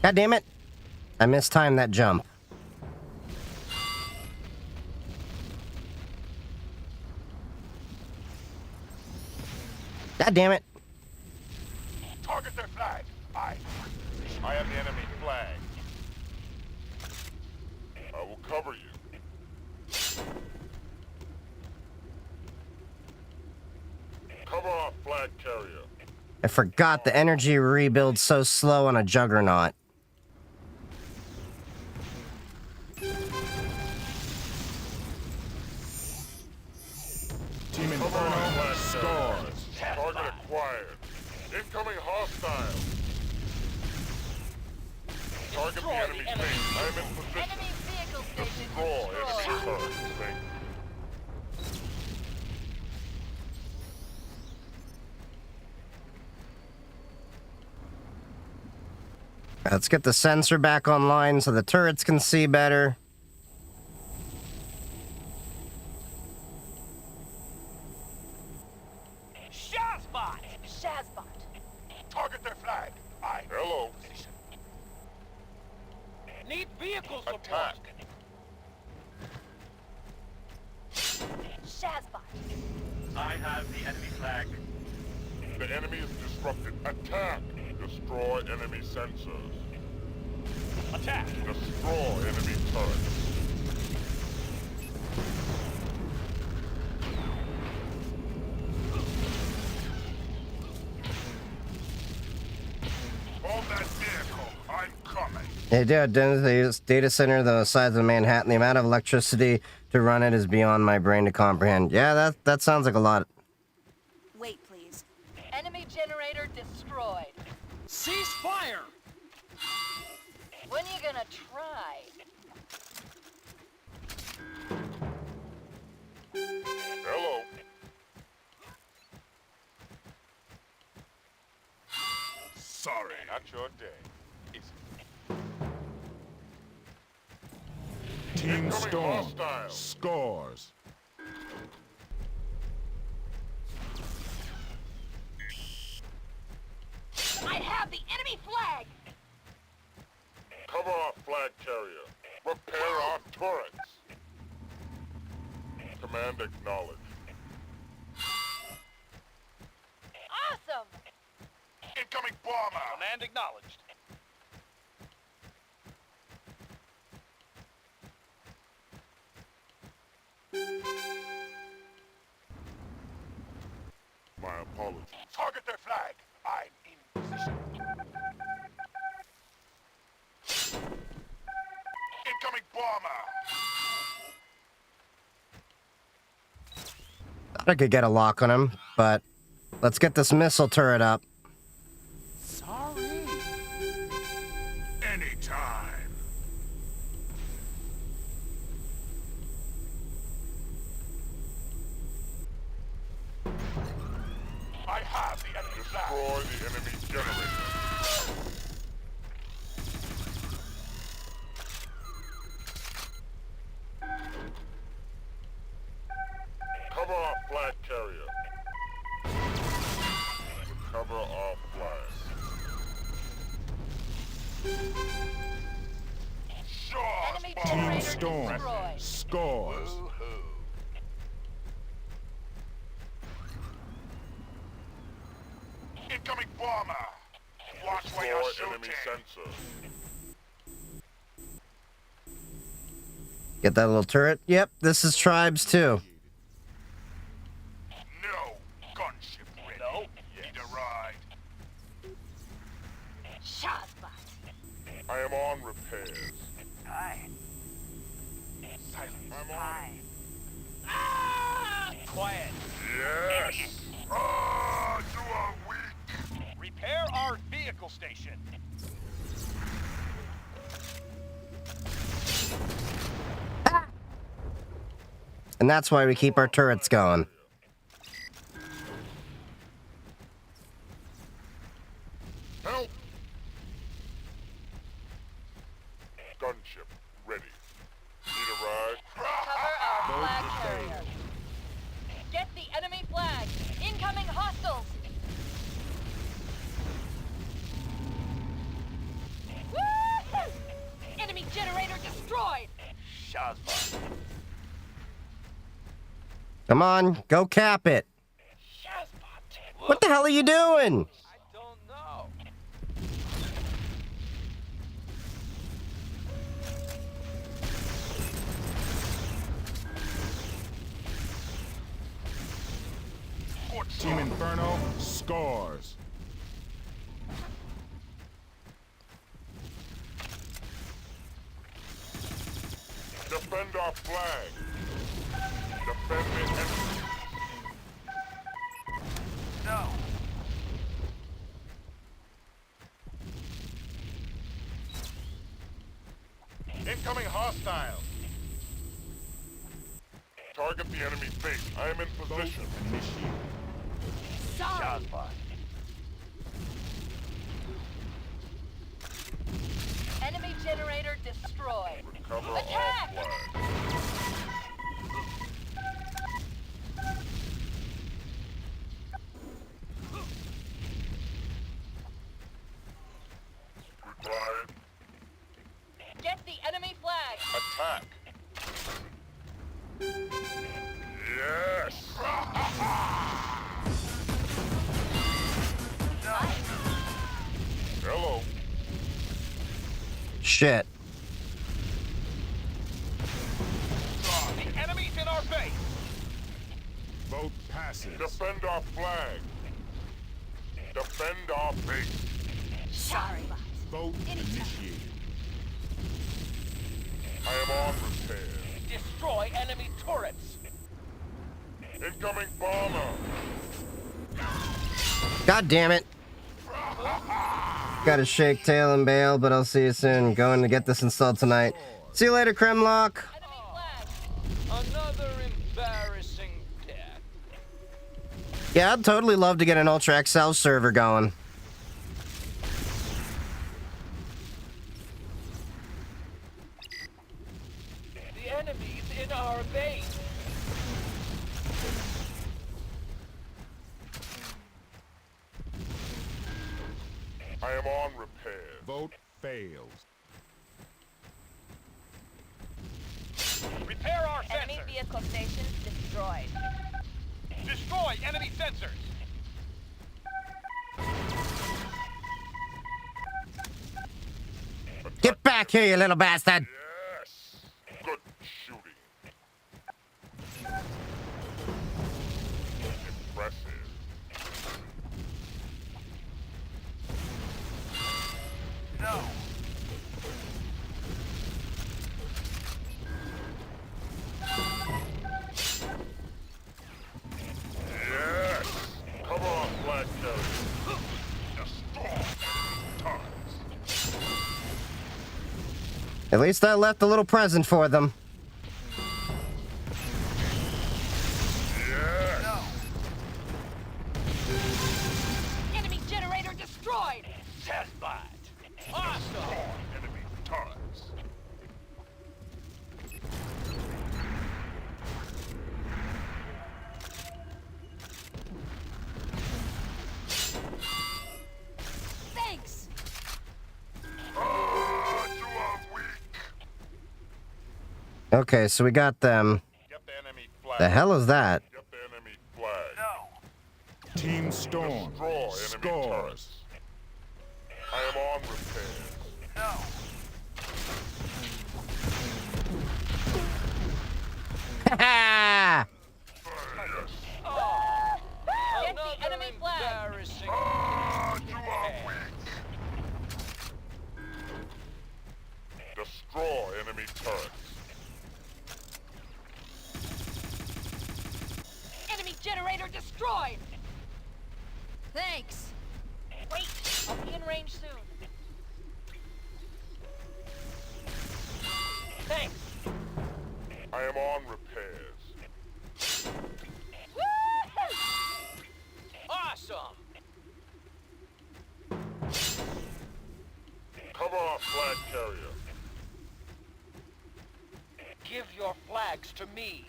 [SPEAKER 1] God damn it. I mistimed that jump. God damn it.
[SPEAKER 4] Target their flag. I have the enemy flag. I will cover you. Cover our flag carrier.
[SPEAKER 1] I forgot the energy rebuild's so slow on a juggernaut.
[SPEAKER 8] Team Inferno scores.
[SPEAKER 4] Target acquired. Incoming hostile. Target the enemy base. I am in position.
[SPEAKER 5] Enemy vehicle station
[SPEAKER 4] Destroy enemy
[SPEAKER 5] destroyed.
[SPEAKER 4] turret.
[SPEAKER 1] Let's get the sensor back online so the turrets can see better.
[SPEAKER 7] Shazbot.
[SPEAKER 5] Shazbot.
[SPEAKER 4] Target their flag. Hello.
[SPEAKER 7] Need vehicle support.
[SPEAKER 4] Attack.
[SPEAKER 5] Shazbot.
[SPEAKER 7] I have the enemy flag.
[SPEAKER 4] The enemy is disrupted. Attack. Destroy enemy sensors.
[SPEAKER 7] Attack.
[SPEAKER 4] Destroy enemy turrets. Hold that
[SPEAKER 1] They do. The data center the size of Manhattan. The amount of electricity to run it is beyond my brain to comprehend. Yeah, that sounds like a lot.
[SPEAKER 5] Wait, please. Enemy generator destroyed.
[SPEAKER 7] Cease fire!
[SPEAKER 5] When you gonna try?
[SPEAKER 4] Hello. Sorry. Not your day. Is it?
[SPEAKER 8] Team
[SPEAKER 4] Incoming
[SPEAKER 8] Storm
[SPEAKER 4] hostile.
[SPEAKER 8] scores.
[SPEAKER 5] I have the enemy flag!
[SPEAKER 4] Cover our flag carrier. Repair our turrets. Command acknowledged.
[SPEAKER 5] Awesome!
[SPEAKER 4] Incoming bomber.
[SPEAKER 7] Command acknowledged.
[SPEAKER 4] My apologies. Target their flag. I'm in position. Incoming bomber.
[SPEAKER 1] I could get a lock on him, but let's get this missile turret up.
[SPEAKER 7] Sorry.
[SPEAKER 4] Anytime. I have the enemy flag. Destroy the enemy generator. Cover our flag carrier. Cover our flag. Sure.
[SPEAKER 5] Enemy
[SPEAKER 8] Team
[SPEAKER 5] generator
[SPEAKER 8] Storm
[SPEAKER 5] destroyed.
[SPEAKER 8] scores.
[SPEAKER 4] Incoming bomber. Watch where you're shooting. Enemy sensor.
[SPEAKER 1] Get that little turret. Yep, this is Tribes too.
[SPEAKER 4] No. Gunship ready.
[SPEAKER 7] No.
[SPEAKER 4] Need a ride.
[SPEAKER 5] Shazbot!
[SPEAKER 4] I am on repairs.
[SPEAKER 6] Hi.
[SPEAKER 4] Silence. I'm on.
[SPEAKER 7] Ah! Quiet.
[SPEAKER 4] Yes. Ah, you are weak.
[SPEAKER 7] Repair our vehicle station.
[SPEAKER 1] And that's why we keep our turrets going.
[SPEAKER 4] Help. Gunship ready. Need a ride?
[SPEAKER 5] Cover our flag carrier. Get the enemy flag! Incoming hostiles! Woo-hoo! Enemy generator destroyed!
[SPEAKER 7] Shazbot.
[SPEAKER 1] Come on, go cap it.
[SPEAKER 7] Shazbot.
[SPEAKER 1] What the hell are you doing?
[SPEAKER 7] I don't know.
[SPEAKER 8] Team Inferno scores.
[SPEAKER 4] Defend our flag. Defend the enemy.
[SPEAKER 6] No.
[SPEAKER 4] Incoming hostile. Target the enemy base. I am in position.
[SPEAKER 8] Initiate.
[SPEAKER 5] Sorry!
[SPEAKER 7] Shazbot.
[SPEAKER 5] Enemy generator destroyed.
[SPEAKER 4] Recover
[SPEAKER 5] Attack!
[SPEAKER 4] our flag. Required.
[SPEAKER 5] Get the enemy flag!
[SPEAKER 4] Attack. Yes. Hello.
[SPEAKER 1] Shit.
[SPEAKER 7] The enemy's in our base.
[SPEAKER 8] Vote passes.
[SPEAKER 4] Defend our flag. Defend our base.
[SPEAKER 5] Sorry!
[SPEAKER 8] Vote initiated.
[SPEAKER 4] I am on repair.
[SPEAKER 7] Destroy enemy turrets.
[SPEAKER 4] Incoming bomber.
[SPEAKER 1] God damn it. Gotta shake, tail, and bail, but I'll see you soon. Going to get this installed tonight. See you later, Kremlock.
[SPEAKER 5] Enemy flag.
[SPEAKER 7] Another embarrassing death.
[SPEAKER 1] Yeah, I'd totally love to get an Ultra XL server going.
[SPEAKER 7] The enemy's in our base.
[SPEAKER 4] I am on repair.
[SPEAKER 8] Vote fails.
[SPEAKER 7] Repair our
[SPEAKER 5] Enemy
[SPEAKER 7] sensors.
[SPEAKER 5] vehicle station destroyed.
[SPEAKER 7] Destroy enemy sensors.
[SPEAKER 1] Get back here, you little bastard.
[SPEAKER 4] Yes. Good shooting. Impressive.
[SPEAKER 6] No.
[SPEAKER 4] Yes. Cover our flag carrier. Destroy turrets.
[SPEAKER 1] At least I left a little present for them.
[SPEAKER 4] Yes.
[SPEAKER 5] Enemy generator destroyed.
[SPEAKER 7] Testbot. Awesome.
[SPEAKER 4] Enemy turrets.
[SPEAKER 5] Thanks.
[SPEAKER 4] You are weak.
[SPEAKER 1] Okay, so we got them.
[SPEAKER 4] Get the enemy flag.
[SPEAKER 1] The hell is that?
[SPEAKER 4] Get the enemy flag.
[SPEAKER 6] No.
[SPEAKER 8] Team Storm
[SPEAKER 4] Destroy enemy
[SPEAKER 8] scores.
[SPEAKER 4] turrets. I am on repair.
[SPEAKER 6] No.
[SPEAKER 1] Ha
[SPEAKER 5] Get the enemy flag.
[SPEAKER 7] Embarrassing.
[SPEAKER 4] You are weak. Destroy enemy turrets.
[SPEAKER 5] Enemy generator destroyed. Thanks. Wait, I'll be in range soon.
[SPEAKER 7] Thanks.
[SPEAKER 4] I am on repairs.
[SPEAKER 7] Awesome.
[SPEAKER 4] Cover our flag carrier.
[SPEAKER 7] Give your flags to me.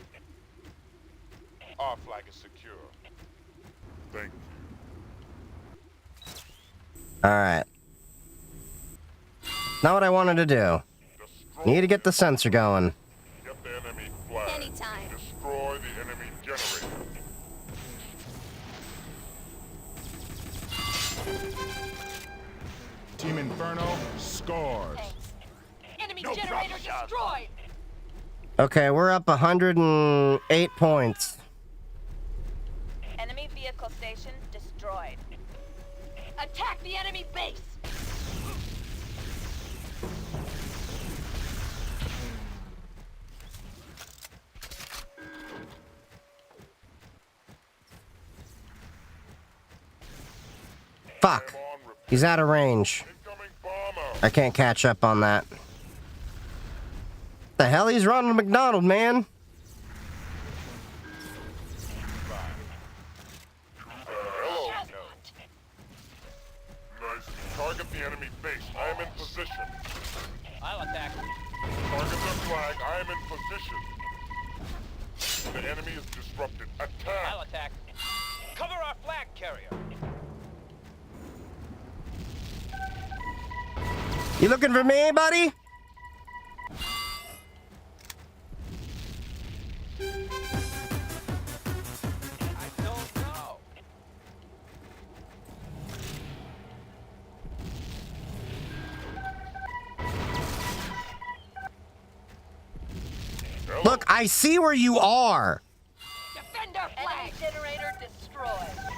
[SPEAKER 4] Our flag is secure. Thank you.
[SPEAKER 1] Alright. Not what I wanted to do.
[SPEAKER 4] Destroy
[SPEAKER 1] Need to get the sensor going.
[SPEAKER 4] Get the enemy flag.
[SPEAKER 5] Anytime.
[SPEAKER 4] Destroy the enemy generator.
[SPEAKER 8] Team Inferno scores.
[SPEAKER 5] Thanks. Enemy generator destroyed.
[SPEAKER 1] Okay, we're up 108 points.
[SPEAKER 5] Enemy vehicle station destroyed. Attack the enemy base.
[SPEAKER 1] Fuck.
[SPEAKER 4] I'm on repair.
[SPEAKER 1] He's out of range.
[SPEAKER 4] Incoming bomber.
[SPEAKER 1] I can't catch up on that. The hell he's running to McDonald, man?
[SPEAKER 4] Hello. Nice. Target the enemy base. I am in position.
[SPEAKER 7] I'll attack.
[SPEAKER 4] Target their flag. I am in position. The enemy is disrupted.
[SPEAKER 7] I'll
[SPEAKER 4] Attack.
[SPEAKER 7] attack. Cover our flag carrier.
[SPEAKER 1] You looking for me, buddy?
[SPEAKER 7] I don't know.
[SPEAKER 4] Hello.
[SPEAKER 1] Look, I see where you are.
[SPEAKER 5] Defender flag. Enemy generator destroyed.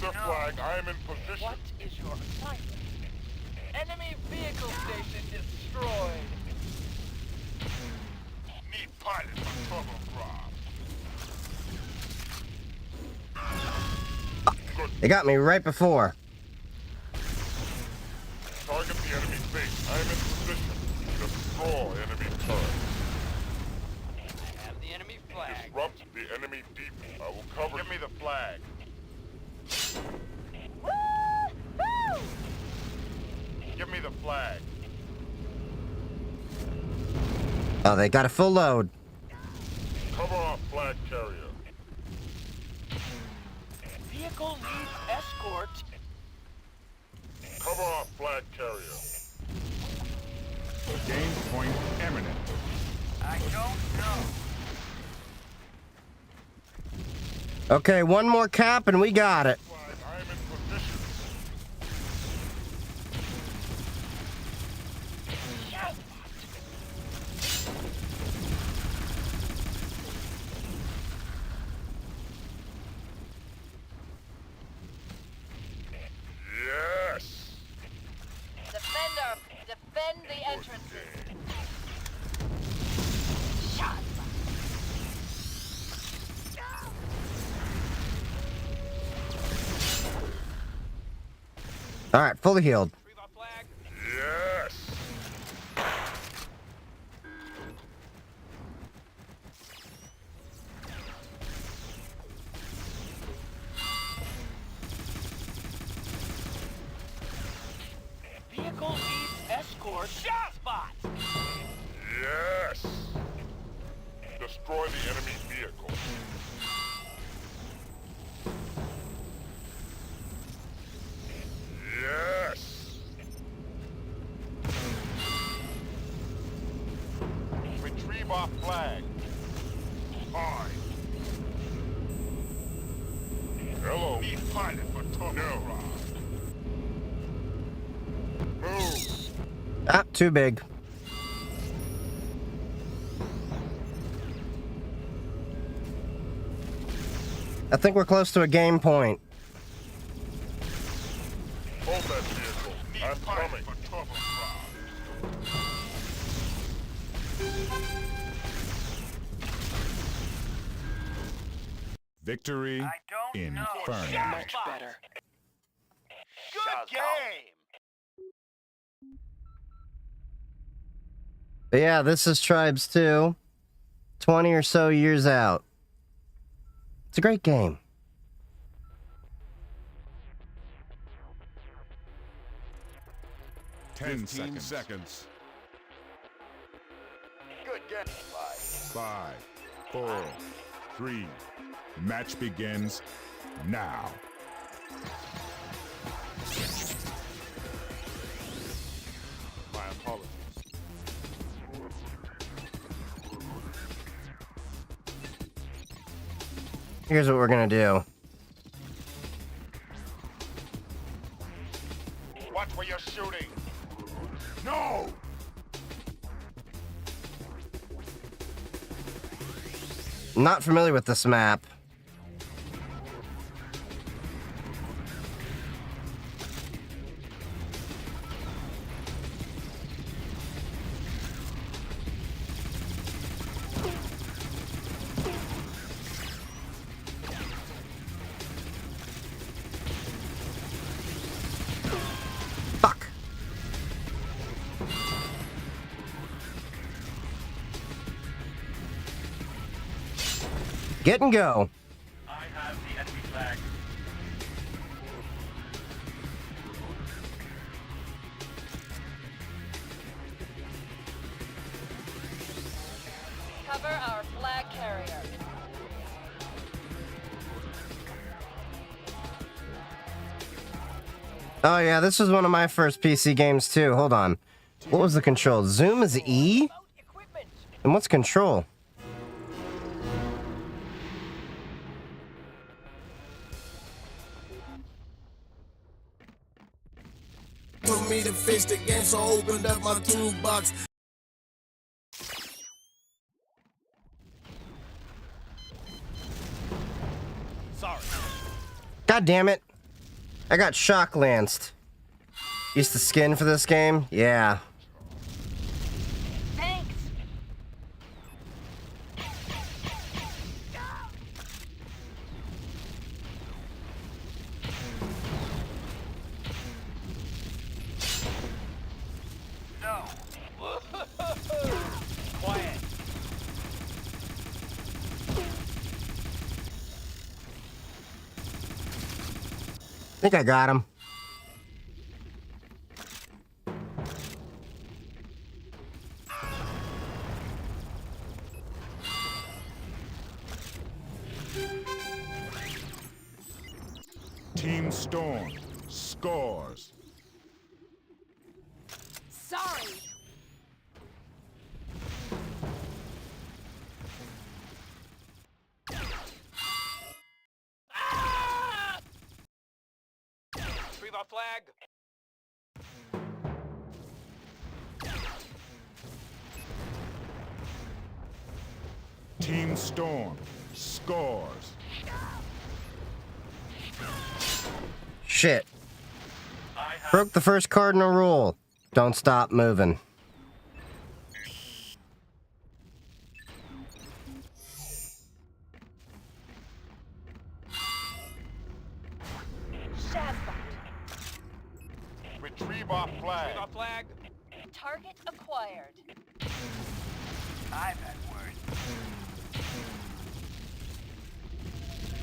[SPEAKER 4] Get the flag. I am in position.
[SPEAKER 7] What is your assignment? Enemy vehicle station destroyed.
[SPEAKER 4] Need pilot for trouble drop.
[SPEAKER 1] They got me right before.
[SPEAKER 4] Target the enemy base. I am in position. Destroy enemy turret.
[SPEAKER 7] I have the enemy flag.
[SPEAKER 4] Disrupt the enemy depot. I will cover. Give me the flag.
[SPEAKER 5] Woo!
[SPEAKER 4] Give me the flag.
[SPEAKER 1] Oh, they got a full load.
[SPEAKER 4] Cover our flag carrier.
[SPEAKER 7] Vehicle needs escort.
[SPEAKER 4] Cover our flag carrier.
[SPEAKER 8] Game point imminent.
[SPEAKER 6] I don't know.
[SPEAKER 1] Okay, one more cap and we got it.
[SPEAKER 4] Flag. I am in position. Yes.
[SPEAKER 5] Defend the entrances.
[SPEAKER 1] All right, fully healed.
[SPEAKER 7] Retrieve our flag.
[SPEAKER 4] Yes.
[SPEAKER 7] Vehicle needs escort. Shot spot.
[SPEAKER 4] Yes. Destroy the enemy vehicle. Yes. Retrieve our flag. Hi. Hello. Need pilot for torpedo. Move.
[SPEAKER 1] Ah, too big. I think we're close to a game point.
[SPEAKER 4] Hold that vehicle. I'm coming.
[SPEAKER 8] Victory
[SPEAKER 6] I don't know.
[SPEAKER 8] Inferno.
[SPEAKER 7] Much better. Good game.
[SPEAKER 1] But yeah, this is Tribes 2. 20 or so years out. It's a great game.
[SPEAKER 8] 10 seconds.
[SPEAKER 4] Good game.
[SPEAKER 8] 5, 4, 3. Match begins now.
[SPEAKER 4] My apologies.
[SPEAKER 1] Here's what we're gonna do.
[SPEAKER 4] Watch where you're shooting. No!
[SPEAKER 1] Not familiar with this map. Fuck. Get and go.
[SPEAKER 4] I have the enemy flag.
[SPEAKER 5] Cover our flag carrier.
[SPEAKER 1] Oh yeah, this was one of my first PC games too. Hold on. What was the control? Zoom is E? And what's control?
[SPEAKER 9] For me to fix the game, so I opened up my toolbox.
[SPEAKER 4] Sorry.
[SPEAKER 1] God damn it. I got shock lanced. Used the skin for this game? Yeah.
[SPEAKER 5] Thanks.
[SPEAKER 7] No. Quiet.
[SPEAKER 1] I think I got him.
[SPEAKER 8] Team Storm scores.
[SPEAKER 5] Sorry.
[SPEAKER 7] Retrieve our flag.
[SPEAKER 8] Team Storm scores.
[SPEAKER 1] Shit. Broke the first cardinal rule. Don't stop moving.
[SPEAKER 4] Retrieve our flag.
[SPEAKER 7] Retrieve our flag.
[SPEAKER 5] Target acquired.
[SPEAKER 7] I've had word.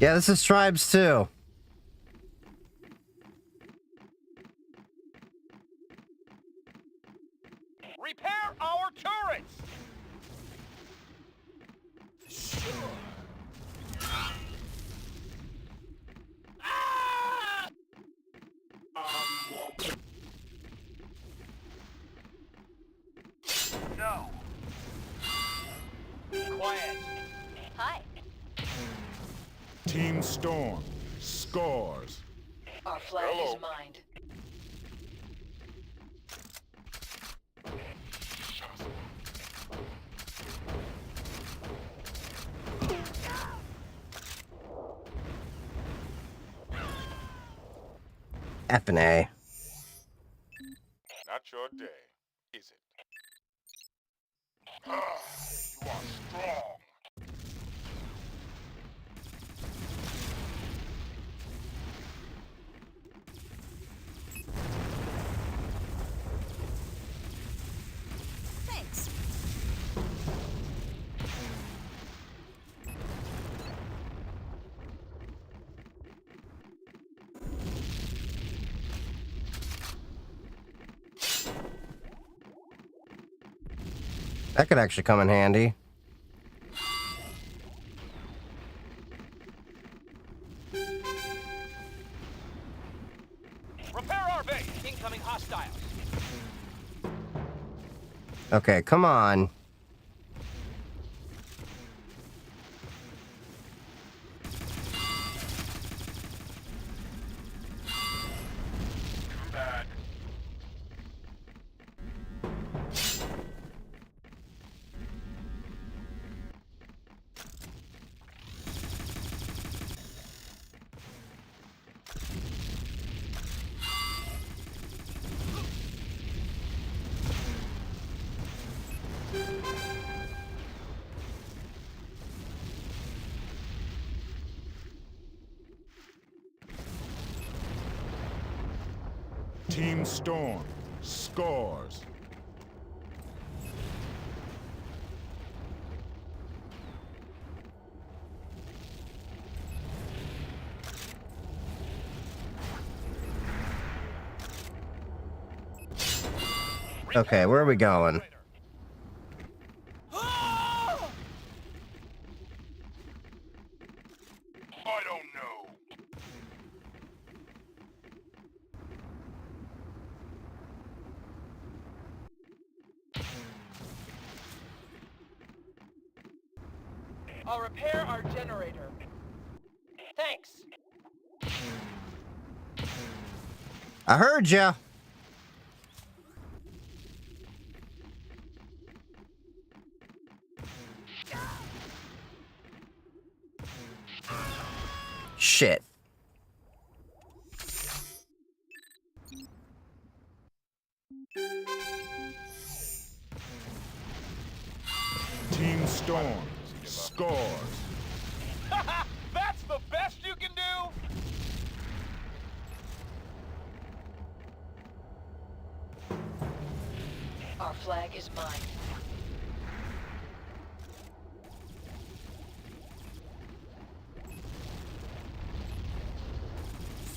[SPEAKER 1] Yeah, this is Tribes too.
[SPEAKER 7] Repair our turrets. Ah! No. Quiet.
[SPEAKER 5] Hi.
[SPEAKER 8] Team Storm scores.
[SPEAKER 5] Our flag
[SPEAKER 4] Hello.
[SPEAKER 5] is mined.
[SPEAKER 1] F and A.
[SPEAKER 4] Not your day, is it? You are strong.
[SPEAKER 5] Thanks.
[SPEAKER 1] That could actually come in handy.
[SPEAKER 7] Repair our base. Incoming hostiles.
[SPEAKER 1] Okay, come on.
[SPEAKER 4] Too bad.
[SPEAKER 8] Team Storm scores.
[SPEAKER 1] Okay, where are we going?
[SPEAKER 4] I don't know.
[SPEAKER 7] I'll repair our generator. Thanks.
[SPEAKER 1] I heard ya. Shit.
[SPEAKER 8] Team Storm scores.
[SPEAKER 7] That's the best you can do?
[SPEAKER 5] Our flag is mine.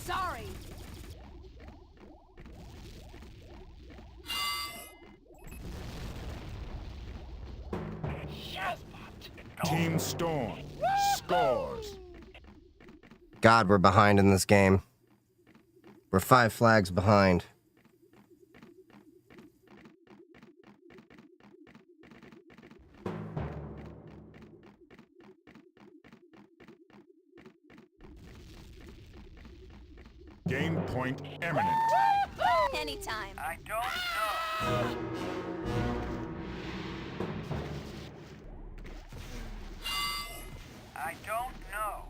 [SPEAKER 6] Sorry.
[SPEAKER 7] Yes,
[SPEAKER 8] Team Storm scores.
[SPEAKER 1] God, we're behind in this game. We're 5 flags behind.
[SPEAKER 8] Game point imminent.
[SPEAKER 6] Anytime.
[SPEAKER 7] I don't know. I don't know.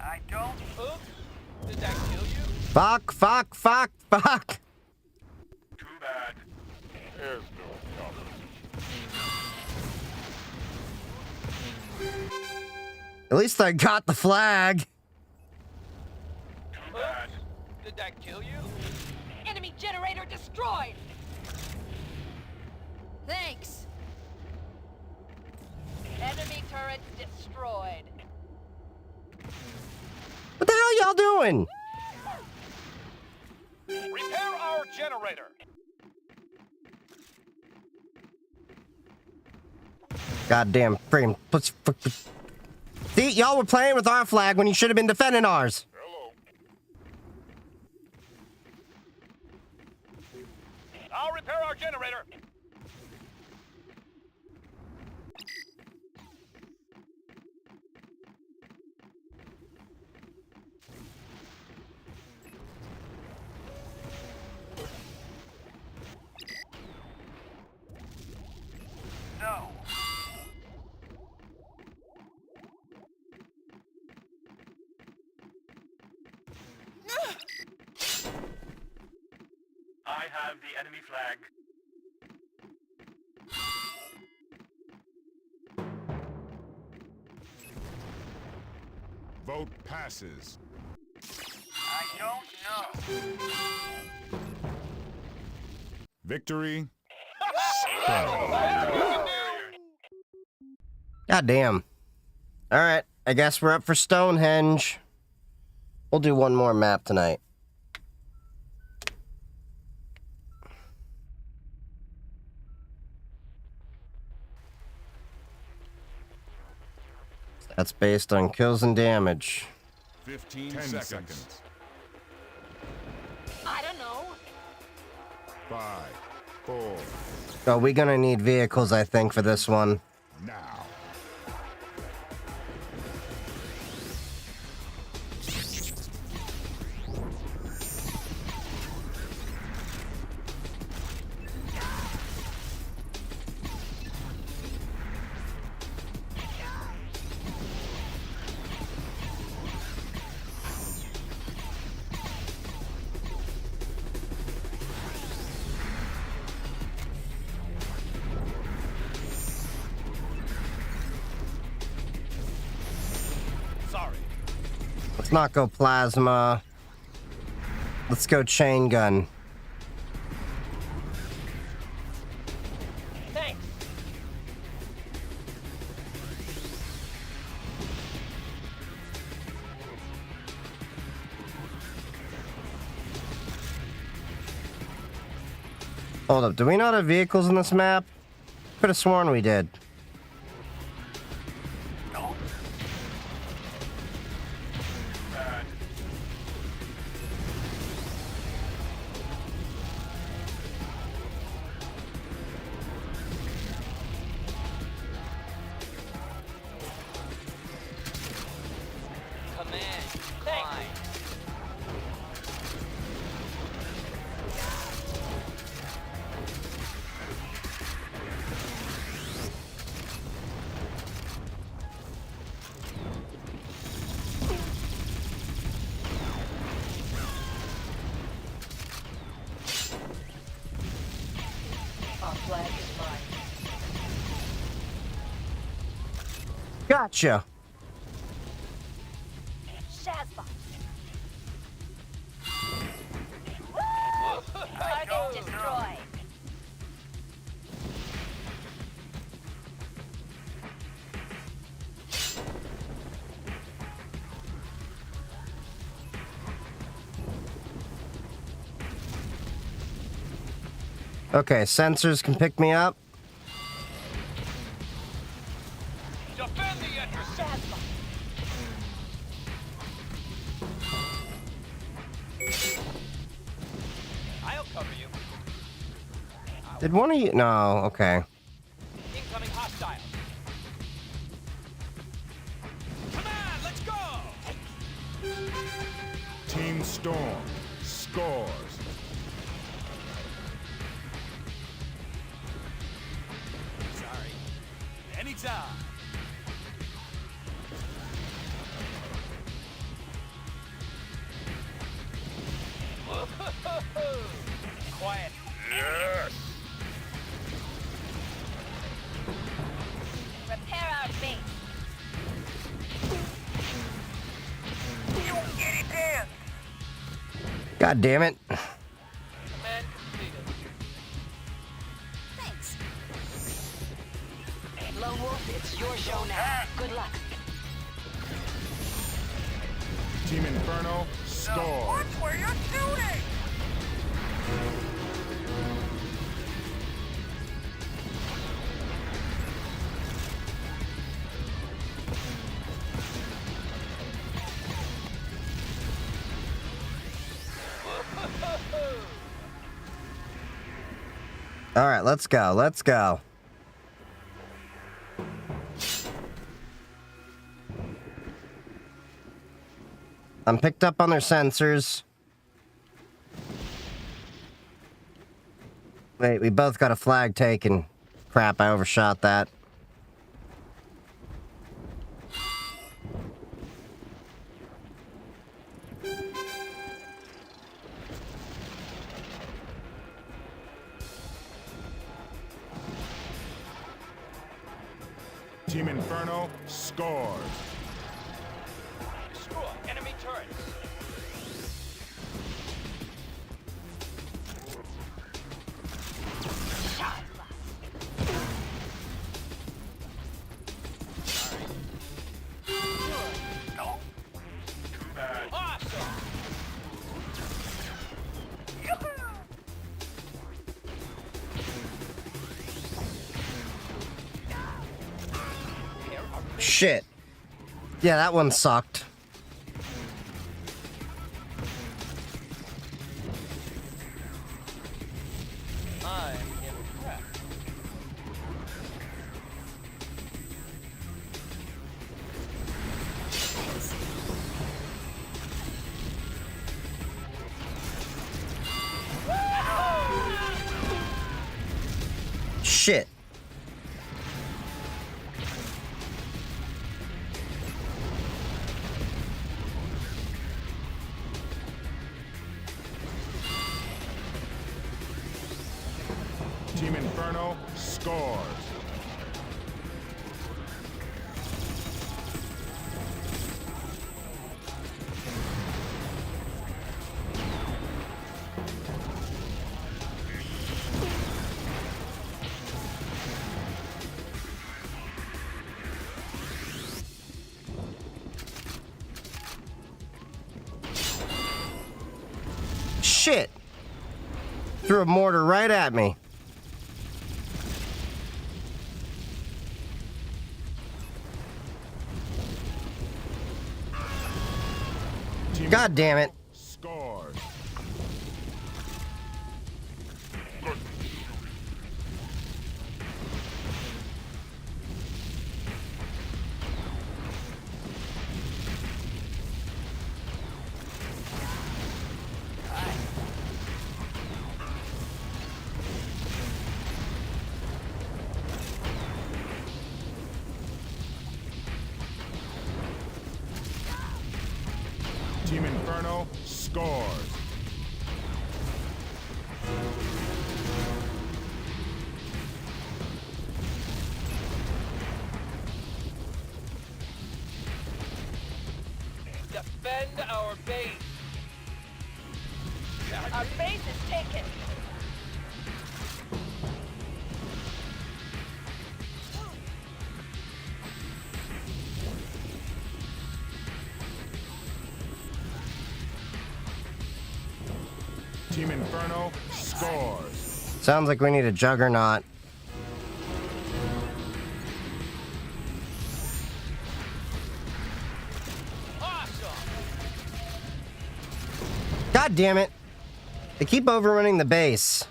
[SPEAKER 7] I don't. Oops. Did that kill you?
[SPEAKER 1] Fuck, fuck, fuck, fuck!
[SPEAKER 4] Too bad. There's no cover.
[SPEAKER 1] At least I got the flag.
[SPEAKER 4] Too bad.
[SPEAKER 7] Did that kill you?
[SPEAKER 5] Enemy generator destroyed!
[SPEAKER 6] Thanks.
[SPEAKER 5] Enemy turrets destroyed.
[SPEAKER 1] What the hell y'all doing?
[SPEAKER 7] Repair our generator.
[SPEAKER 1] Goddamn freaking pussy. See, y'all were playing with our flag when you should have been defending ours.
[SPEAKER 4] Hello.
[SPEAKER 7] I'll repair our generator. No.
[SPEAKER 4] I have the enemy flag.
[SPEAKER 8] Vote passes.
[SPEAKER 7] I don't know.
[SPEAKER 8] Victory.
[SPEAKER 1] Goddamn. Alright, I guess we're up for Stonehenge. We'll do one more map tonight. That's based on kills and damage.
[SPEAKER 8] 15
[SPEAKER 4] 10
[SPEAKER 8] seconds.
[SPEAKER 5] I don't know.
[SPEAKER 8] 5, 4,
[SPEAKER 1] Oh, we're gonna need vehicles, I think, for this one.
[SPEAKER 8] now.
[SPEAKER 7] Sorry.
[SPEAKER 1] Let's not go plasma. Let's go chain gun.
[SPEAKER 7] Thanks.
[SPEAKER 1] Hold up, do we not have vehicles in this map? Could have sworn we did.
[SPEAKER 4] Bad.
[SPEAKER 7] Command. Thanks.
[SPEAKER 1] Gotcha.
[SPEAKER 5] Shazbot.
[SPEAKER 6] I go
[SPEAKER 5] Target destroyed.
[SPEAKER 1] Okay, sensors can pick me up.
[SPEAKER 7] Defend the entrance.
[SPEAKER 5] Shazbot.
[SPEAKER 7] I'll cover you.
[SPEAKER 1] Did one of you? No, okay.
[SPEAKER 7] Incoming hostile. Come on, let's go!
[SPEAKER 8] Team Storm scores.
[SPEAKER 7] Sorry. Anytime. Quiet.
[SPEAKER 4] Yes.
[SPEAKER 5] Repair our base.
[SPEAKER 6] You giddy pants!
[SPEAKER 1] God damn it.
[SPEAKER 7] Command completed.
[SPEAKER 5] Thanks.
[SPEAKER 3] Lone Wolf, it's your show now. Good luck.
[SPEAKER 8] Team Inferno scores.
[SPEAKER 6] Watch where you're shooting!
[SPEAKER 1] All right, let's go. Let's go. I'm picked up on their sensors. Wait, we both got a flag taken. Crap, I overshot that.
[SPEAKER 8] Team Inferno scores.
[SPEAKER 7] Destroy enemy turrets. Awesome.
[SPEAKER 1] Shit. Yeah, that one sucked.
[SPEAKER 7] I'm impressed.
[SPEAKER 1] Shit.
[SPEAKER 8] Team Inferno scores.
[SPEAKER 1] Shit. Threw a mortar right at me.
[SPEAKER 8] Team
[SPEAKER 1] God damn it.
[SPEAKER 8] scores. Team Inferno scores.
[SPEAKER 6] Our base is taken.
[SPEAKER 8] Team Inferno scores.
[SPEAKER 1] Sounds like we need a juggernaut. God damn it. They keep overrunning the base.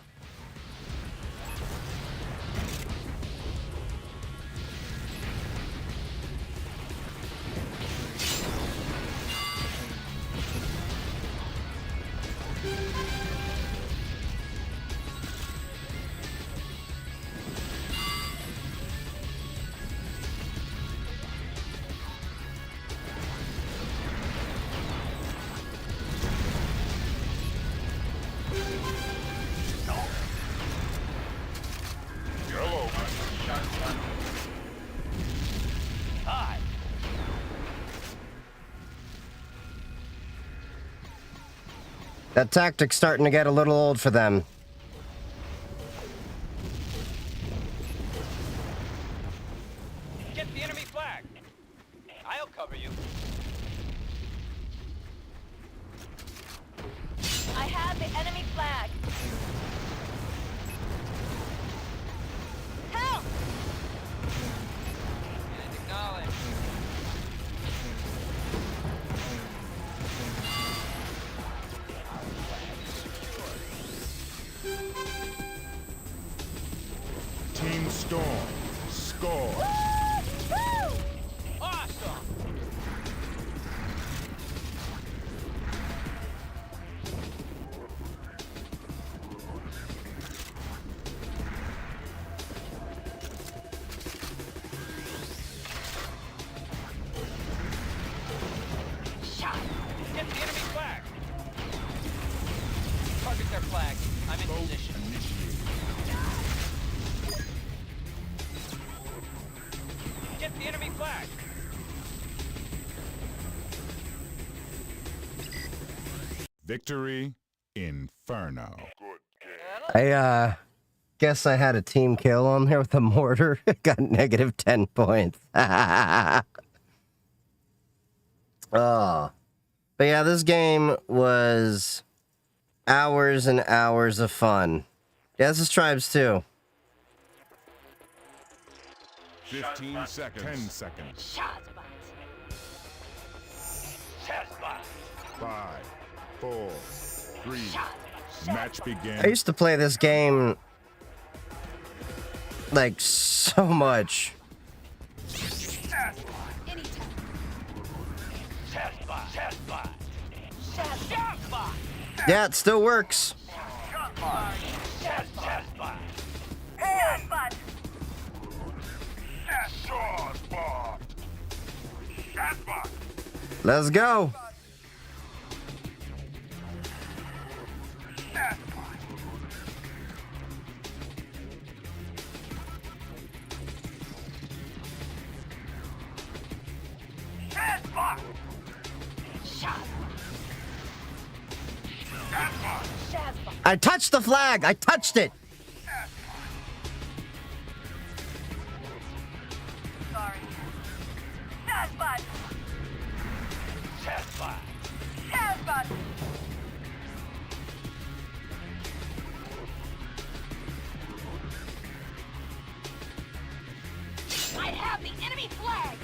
[SPEAKER 1] That tactic's starting to get a little old for them.
[SPEAKER 7] Get the enemy flag. I'll cover you.
[SPEAKER 6] I have the enemy flag. Help!
[SPEAKER 7] Acknowledge.
[SPEAKER 8] Team Storm scores.
[SPEAKER 7] Awesome. Get the enemy flag. Target their flag. I'm in
[SPEAKER 8] Vote
[SPEAKER 7] position.
[SPEAKER 8] initiated.
[SPEAKER 7] Get the enemy flag.
[SPEAKER 8] Victory Inferno.
[SPEAKER 1] I guess I had a team kill on there with a mortar. Got negative 10 points. Oh. But yeah, this game was hours and hours of fun. Yeah, this is Tribes too.
[SPEAKER 8] 15 seconds. 10 seconds. 5, 4, 3. Match begins.
[SPEAKER 1] I used to play this game like so much. Yeah, it still works. Let's go. I touched the flag. I touched it.
[SPEAKER 6] Sorry. Shazbot! Shazbot! I have the enemy flag!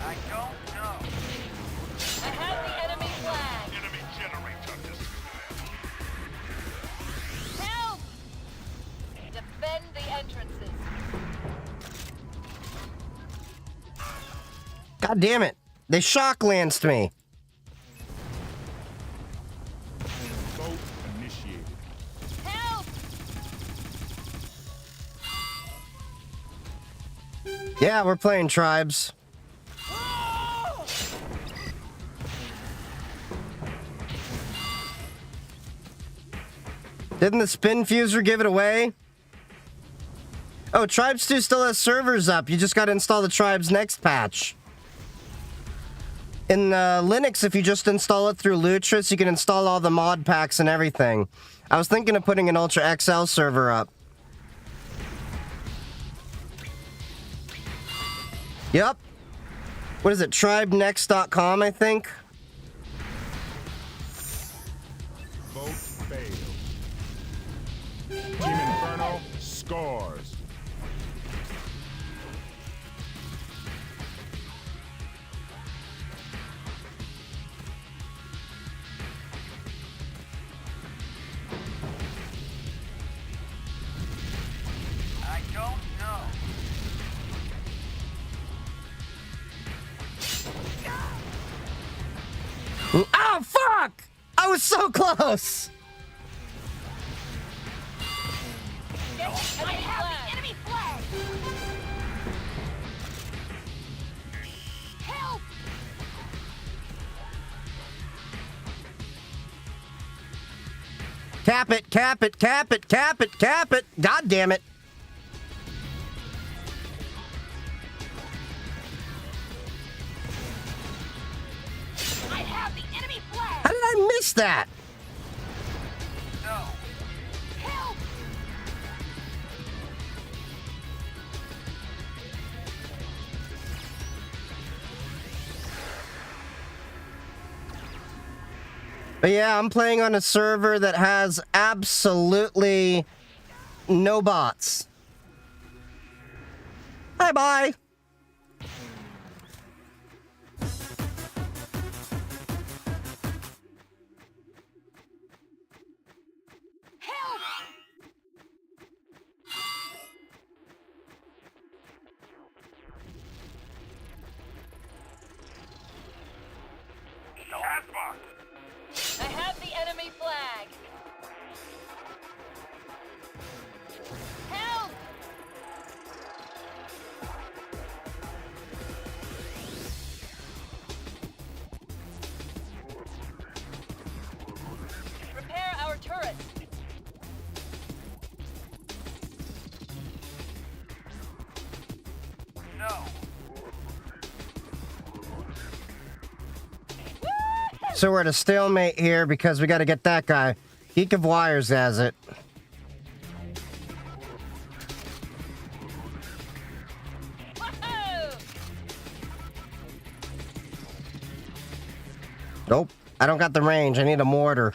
[SPEAKER 6] I don't know.
[SPEAKER 5] I have the enemy flag.
[SPEAKER 4] Enemy generator destroyed.
[SPEAKER 5] Help! Defend the entrances.
[SPEAKER 1] God damn it. They shock lanced me.
[SPEAKER 8] Vote initiated.
[SPEAKER 5] Help!
[SPEAKER 1] Yeah, we're playing Tribes. Didn't the spin fuser give it away? Oh, Tribes 2 still has servers up. You just gotta install the Tribes Next patch. In Linux, if you just install it through Lutris, you can install all the mod packs and everything. I was thinking of putting an Ultra XL server up. Yep. What is it? tribenext.com, I think?
[SPEAKER 8] Vote failed. Team Inferno scores.
[SPEAKER 6] I don't know.
[SPEAKER 1] Oh, fuck! I was so close!
[SPEAKER 5] Get the enemy flag.
[SPEAKER 3] Enemy flag! Help!
[SPEAKER 1] Cap it, cap it, cap it, cap it, cap it! God damn it!
[SPEAKER 3] I have the enemy flag!
[SPEAKER 1] How did I miss that?
[SPEAKER 6] No.
[SPEAKER 3] Help!
[SPEAKER 1] But yeah, I'm playing on a server that has absolutely no bots. Bye-bye.
[SPEAKER 3] Help!
[SPEAKER 5] I have the enemy flag.
[SPEAKER 3] Help!
[SPEAKER 5] Repair our turrets.
[SPEAKER 6] No.
[SPEAKER 1] So we're at a stalemate here because we got to get that guy. Geek of Wires has it.
[SPEAKER 5] Woohoo!
[SPEAKER 1] Nope. I don't got the range. I need a mortar.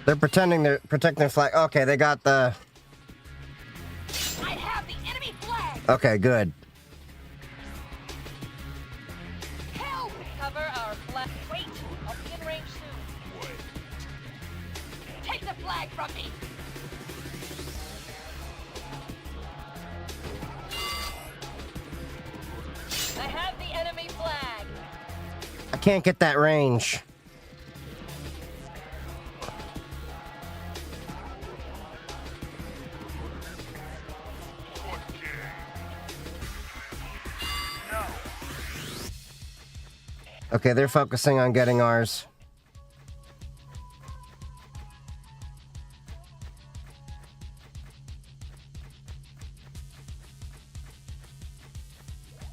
[SPEAKER 1] They're pretending they're protecting their flag. Okay, they got the...
[SPEAKER 3] I have the enemy flag!
[SPEAKER 1] Okay, good.
[SPEAKER 3] Help!
[SPEAKER 5] Cover our flag. Wait, I'll be in range soon.
[SPEAKER 3] Take the flag from me!
[SPEAKER 5] I have the enemy flag.
[SPEAKER 1] I can't get that range.
[SPEAKER 6] No.
[SPEAKER 1] Okay, they're focusing on getting ours.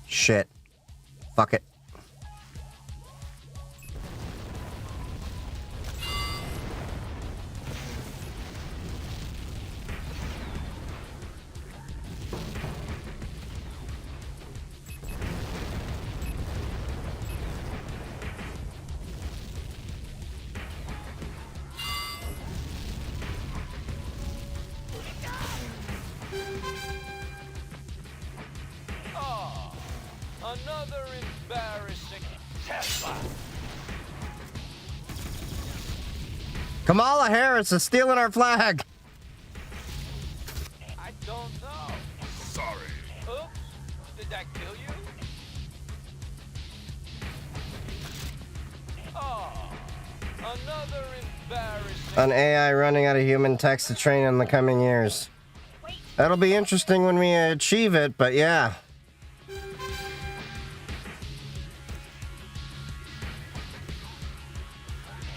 [SPEAKER 1] Shit. Fuck it.
[SPEAKER 7] Oh, another embarrassing Tesla.
[SPEAKER 1] Kamala Harris is stealing our flag.
[SPEAKER 7] I don't know.
[SPEAKER 4] Sorry.
[SPEAKER 7] Oops, did that kill you? Oh, another embarrassing.
[SPEAKER 1] An AI running out of human text to train in the coming years.
[SPEAKER 3] Wait,
[SPEAKER 1] That'll be interesting when we achieve it, but yeah.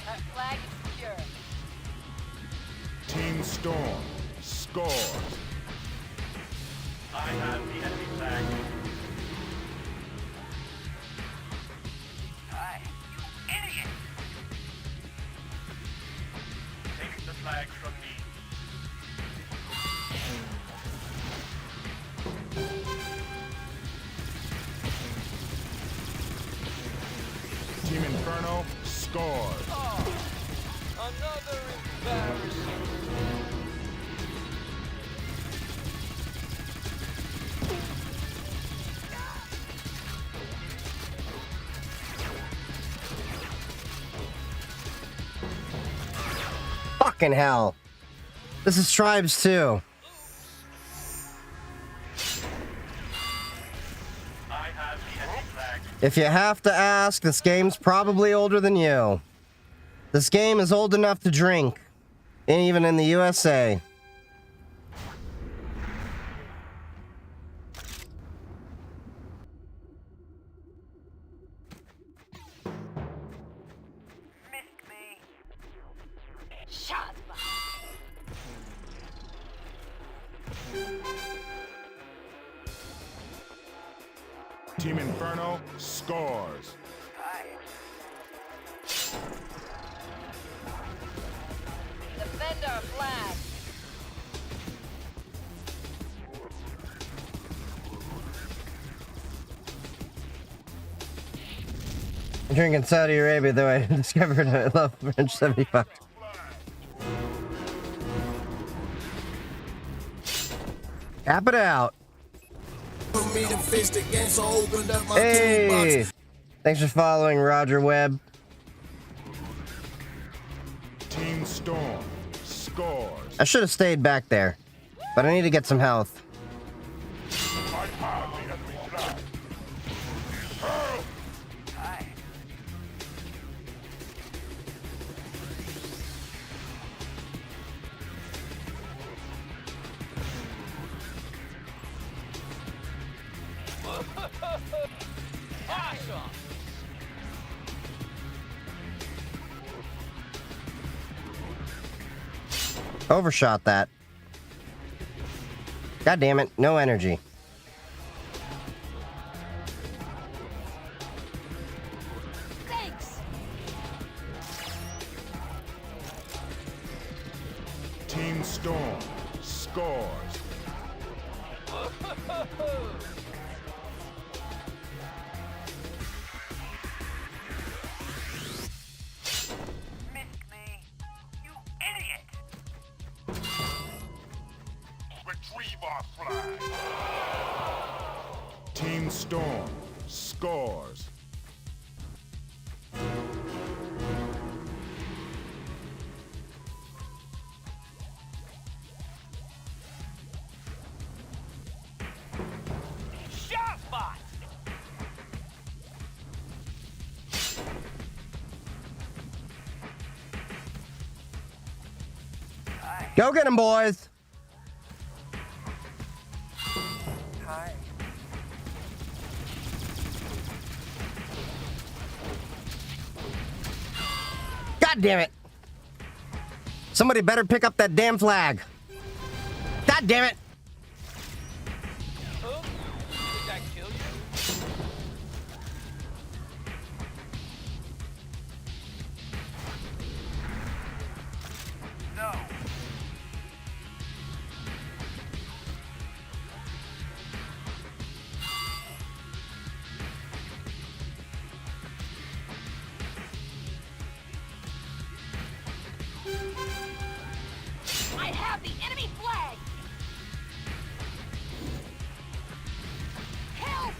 [SPEAKER 5] That flag is secure.
[SPEAKER 8] Team Storm scores.
[SPEAKER 4] I have the enemy flag.
[SPEAKER 6] Hi, you idiot!
[SPEAKER 4] Take the flag from me.
[SPEAKER 8] Team Inferno scores.
[SPEAKER 7] Another embarrassing.
[SPEAKER 1] Fucking hell. This is Tribes too.
[SPEAKER 4] I have the enemy flag.
[SPEAKER 1] If you have to ask, this game's probably older than you. This game is old enough to drink, even in the USA.
[SPEAKER 6] Missed me.
[SPEAKER 5] Shots fired.
[SPEAKER 8] Team Inferno scores.
[SPEAKER 6] Hi.
[SPEAKER 5] Defend our flag.
[SPEAKER 1] I'm drinking Saudi Arabia, though I discovered I love French 75. Cap it out.
[SPEAKER 9] For me to fix the game, so opened up my
[SPEAKER 1] Hey!
[SPEAKER 9] toolbox.
[SPEAKER 1] Thanks for following, Roger Webb.
[SPEAKER 8] Team Storm scores.
[SPEAKER 1] I should have stayed back there, but I need to get some health.
[SPEAKER 4] I have the enemy flag.
[SPEAKER 6] Hi.
[SPEAKER 7] Awesome.
[SPEAKER 1] Overshot that. God damn it, no energy.
[SPEAKER 5] Thanks.
[SPEAKER 8] Team Storm scores.
[SPEAKER 6] Missed me. You idiot!
[SPEAKER 4] Retrieve our flag.
[SPEAKER 8] Team Storm scores.
[SPEAKER 7] Shot bot.
[SPEAKER 1] Go get him, boys!
[SPEAKER 6] Hi.
[SPEAKER 1] God damn it! Somebody better pick up that damn flag. God damn it!
[SPEAKER 7] Oops. Did I kill you?
[SPEAKER 6] No.
[SPEAKER 5] I have the enemy flag. Help!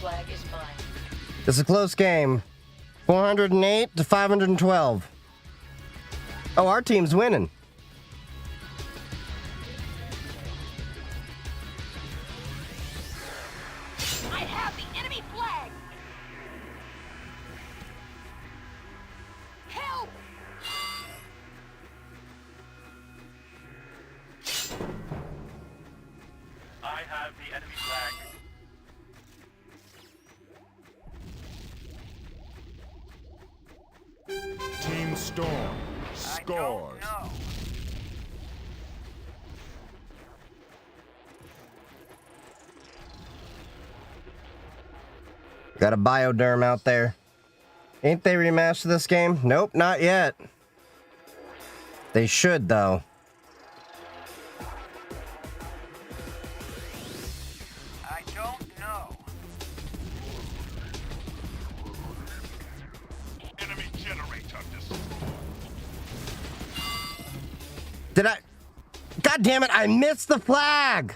[SPEAKER 5] flag is mine.
[SPEAKER 1] It's a close game. 408 to 512. Oh, our team's winning.
[SPEAKER 5] I have the enemy flag! Help!
[SPEAKER 4] I have the enemy flag.
[SPEAKER 8] Team Storm scores.
[SPEAKER 6] No.
[SPEAKER 1] Got a bioderm out there. Ain't they remastered this game? Nope, not yet. They should, though.
[SPEAKER 6] I don't know.
[SPEAKER 4] Enemy generator destroyed.
[SPEAKER 1] Did I... God damn it, I missed the flag!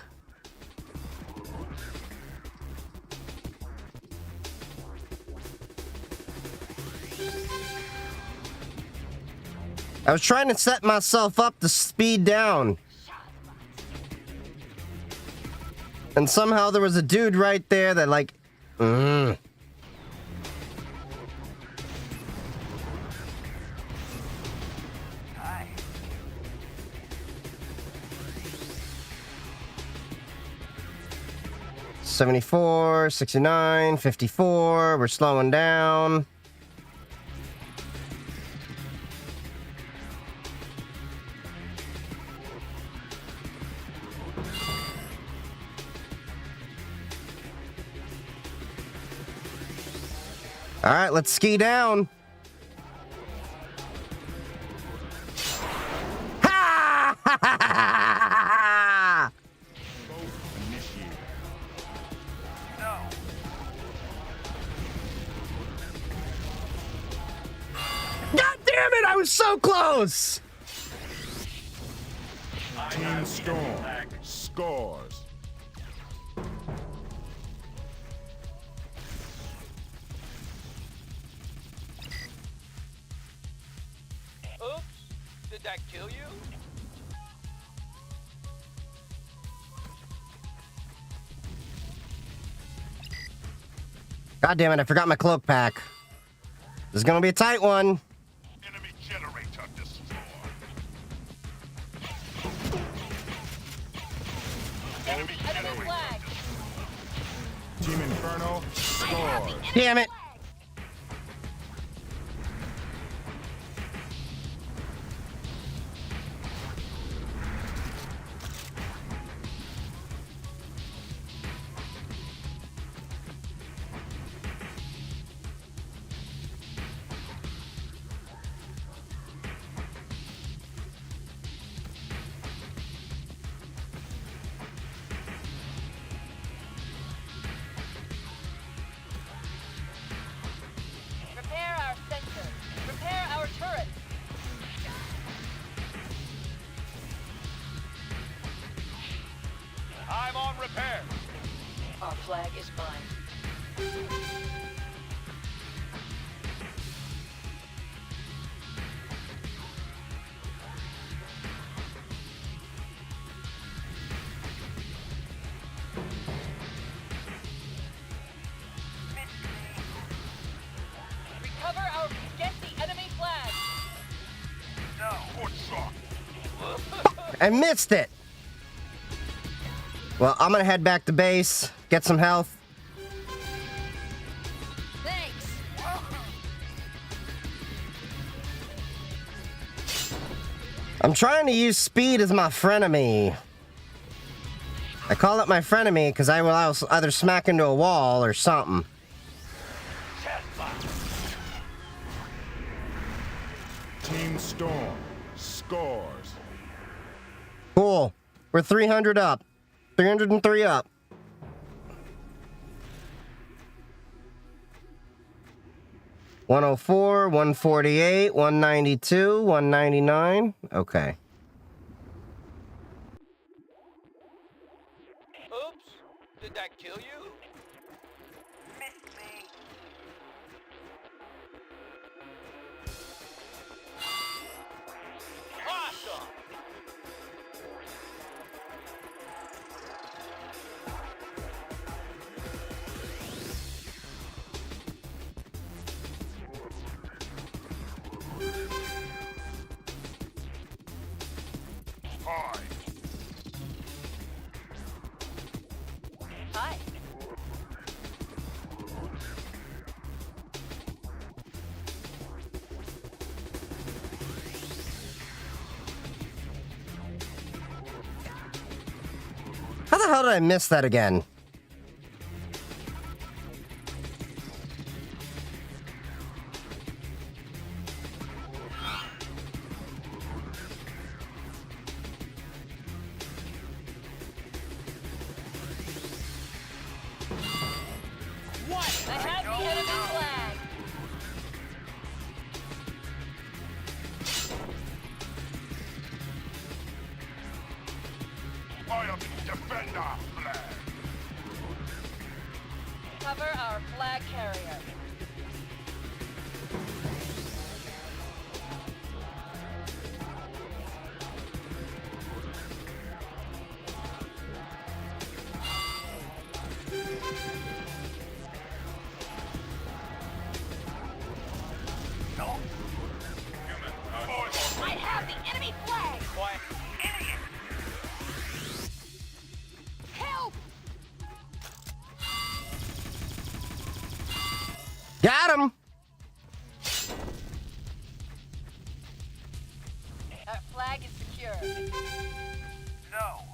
[SPEAKER 1] I was trying to set myself up to speed down. And somehow there was a dude right there that like...
[SPEAKER 6] Hi.
[SPEAKER 1] $74, $69, $54. We're slowing down. All right, let's ski down. Ha! Ha! Ha! Ha!
[SPEAKER 8] Both initiated.
[SPEAKER 6] No.
[SPEAKER 1] God damn it! I was so close.
[SPEAKER 8] Team Storm scores.
[SPEAKER 7] Oops. Did that kill you?
[SPEAKER 1] God damn it! I forgot my cloak pack. This is gonna be a tight one.
[SPEAKER 4] Enemy generator destroyed.
[SPEAKER 5] Enemy flag!
[SPEAKER 8] Team Inferno scores.
[SPEAKER 1] Damn it!
[SPEAKER 5] Repair our sensor. Repair our turret.
[SPEAKER 7] I'm on repair.
[SPEAKER 5] Our flag is mine. Recover our... Get the enemy flag!
[SPEAKER 6] No.
[SPEAKER 4] Good shot.
[SPEAKER 1] I missed it. Well, I'm gonna head back to base, get some health.
[SPEAKER 5] Thanks!
[SPEAKER 1] I'm trying to use speed as my frenemy. I call it my frenemy because I will either smack into a wall or something.
[SPEAKER 8] Team Storm scores.
[SPEAKER 1] Cool. We're 300 up. 303 up. $104, 148, 192, 199. Okay.
[SPEAKER 7] Oops. Did that kill you?
[SPEAKER 6] me.
[SPEAKER 7] Awesome!
[SPEAKER 4] Hi.
[SPEAKER 5] Hi.
[SPEAKER 1] How the hell did I miss that again?
[SPEAKER 5] I have the enemy flag.
[SPEAKER 4] I am the defender flag.
[SPEAKER 5] Cover our flag carrier. I have the enemy flag.
[SPEAKER 7] Quiet.
[SPEAKER 5] Help!
[SPEAKER 1] Got him!
[SPEAKER 5] Our flag is secure.
[SPEAKER 6] No.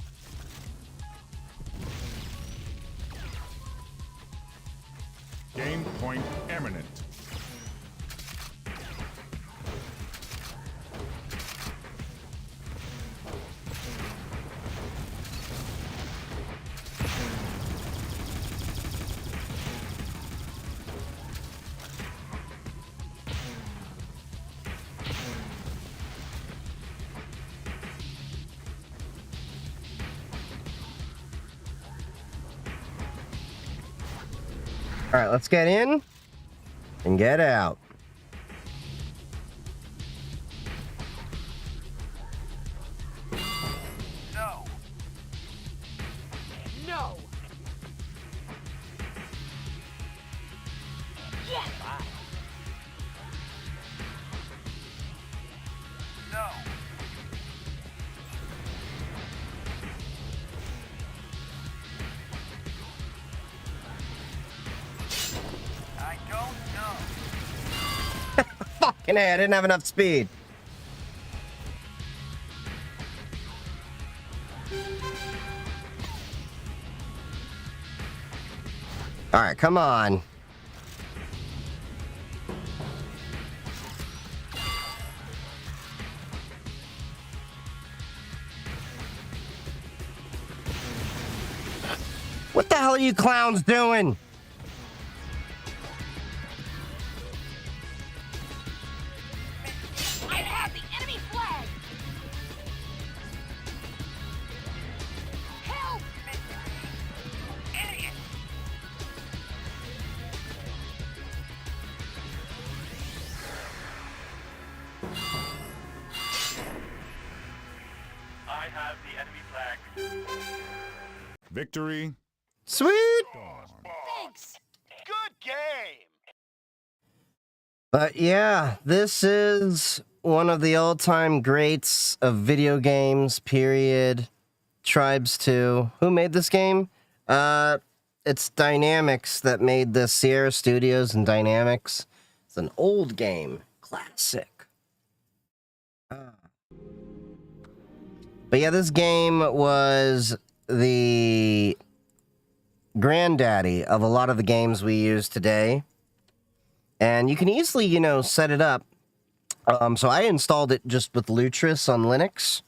[SPEAKER 8] Game point imminent.
[SPEAKER 1] All right, let's get in and get out.
[SPEAKER 6] No.
[SPEAKER 5] No! Yes!
[SPEAKER 6] No. I don't know.
[SPEAKER 1] Fucking A, I didn't have enough speed. All right, come on. What the hell are you clowns doing?
[SPEAKER 5] I have the enemy flag! Help!
[SPEAKER 6] Idiot.
[SPEAKER 7] I have the enemy flag.
[SPEAKER 8] Victory.
[SPEAKER 1] Sweet.
[SPEAKER 5] Thanks!
[SPEAKER 7] Good game!
[SPEAKER 1] But yeah, this is one of the all-time greats of video games, period. Tribes 2. Who made this game? It's Dynamics that made this. Sierra Studios and Dynamics. It's an old game. Classic. But yeah, this game was the granddaddy of a lot of the games we use today. And you can easily, set it up. So I installed it just with Lutris on Linux.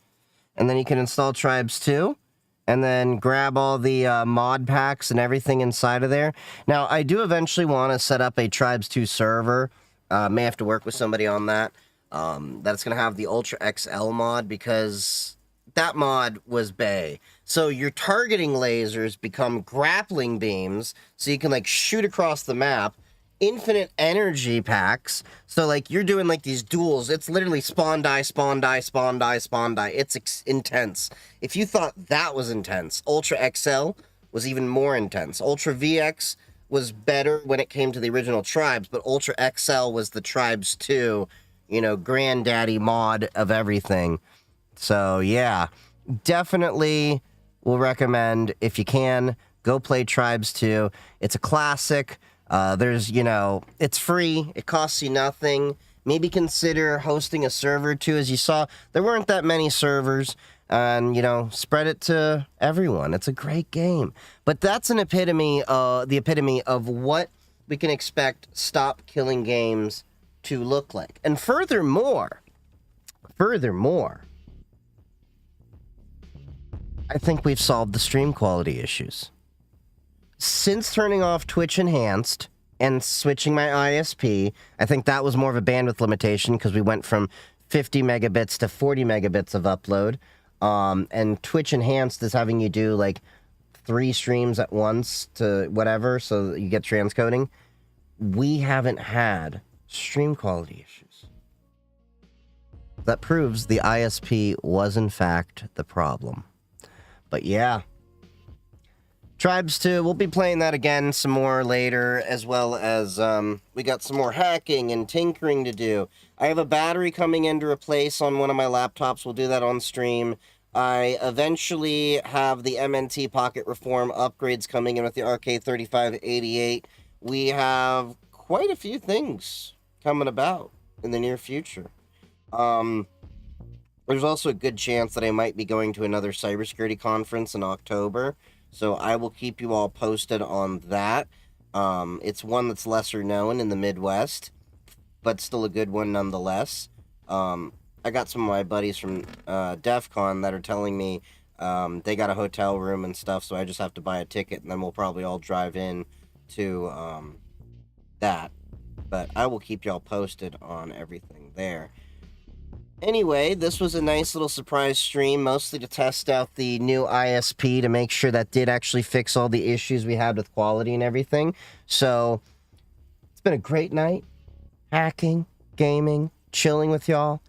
[SPEAKER 1] And then you can install Tribes 2. And then grab all the mod packs and everything inside of there. Now, I do eventually want to set up a Tribes 2 server. May have to work with somebody on that. That's going to have the Ultra XL mod because that mod was bae. So your targeting lasers become grappling beams, so you can like shoot across the map. Infinite energy packs, so like you're doing like these duels. It's literally spawn die, spawn die, spawn die, spawn die. It's intense. If you thought that was intense, Ultra XL was even more intense. Ultra VX was better when it came to the original Tribes, but Ultra XL was the Tribes 2, you know, granddaddy mod of everything. So yeah, definitely will recommend, if you can, go play Tribes 2. It's a classic. There's, you know, it's free. It costs you nothing. Maybe consider hosting a server too. As you saw, there weren't that many servers. And, you know, spread it to everyone. It's a great game. But that's an epitome, the epitome of what we can expect Stop Killing games to look like. And furthermore, I think we've solved the stream quality issues. Since turning off Twitch Enhanced and switching my ISP, I think that was more of a bandwidth limitation because we went from 50 megabits to 40 megabits of upload. And Twitch Enhanced is having you do like 3 streams at once to whatever, so that you get transcoding. We haven't had stream quality issues. That proves the ISP was in fact the problem. But yeah. Tribes 2, we'll be playing that again some more later, as well as we got some more hacking and tinkering to do. I have a battery coming in to replace on one of my laptops. We'll do that on stream. I eventually have the MNT Pocket Reform upgrades coming in with the RK3588. We have quite a few things coming about in the near future. There's also a good chance that I might be going to another cybersecurity conference in October. So I will keep you all posted on that. It's one that's lesser known in the Midwest, but still a good one nonetheless. I got some of my buddies from DEF CON that are telling me they got a hotel room and stuff, so I just have to buy a ticket, and then we'll probably all drive in to that. But I will keep y'all posted on everything there. Anyway, this was a nice little surprise stream, mostly to test out the new ISP to make sure that did actually fix all the issues we had with quality and everything. So, it's been a great night. Hacking, gaming, chilling with y'all.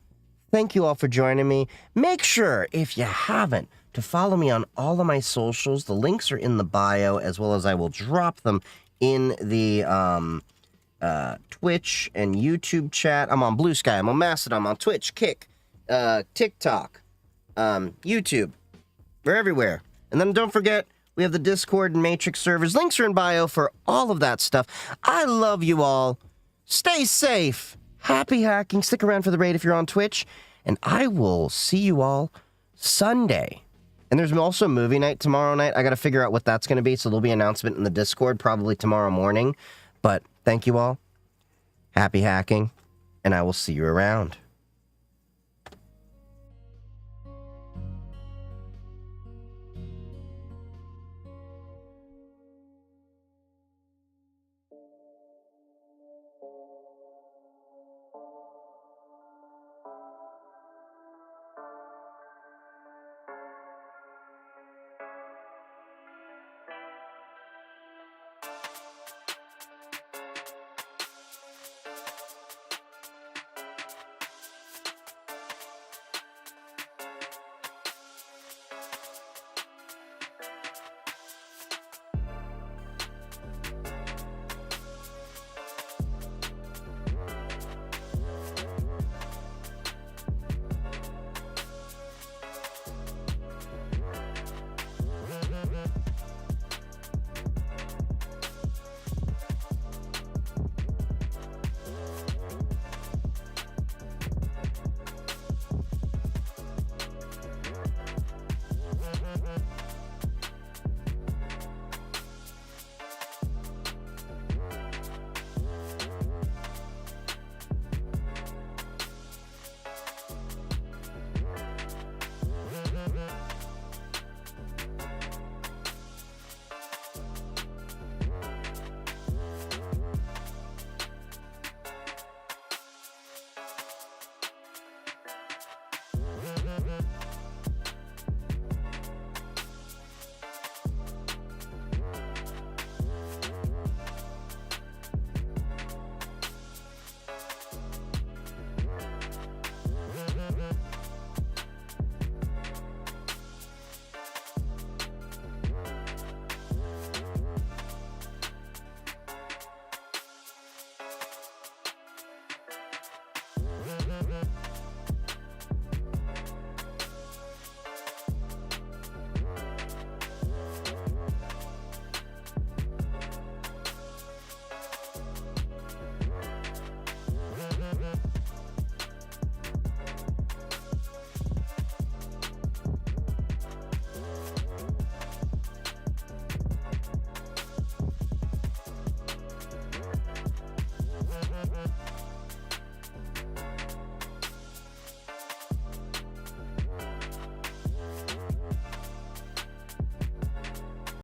[SPEAKER 1] Thank you all for joining me. Make sure, if you haven't, to follow me on all of my socials. The links are in the bio, as well as I will drop them in the Twitch and YouTube chat. I'm on Blue Sky, I'm on Mastodon, I'm on Twitch, Kick, TikTok, YouTube. We're everywhere. And then don't forget, we have the Discord and Matrix servers. Links are in bio for all of that stuff. I love you all. Stay safe. Happy hacking. Stick around for the raid if you're on Twitch. And I will see you all Sunday. And there's also movie night tomorrow night. I got to figure out what that's going to be, so there'll be an announcement in the Discord probably tomorrow morning. But thank you all. Happy hacking. And I will see you around.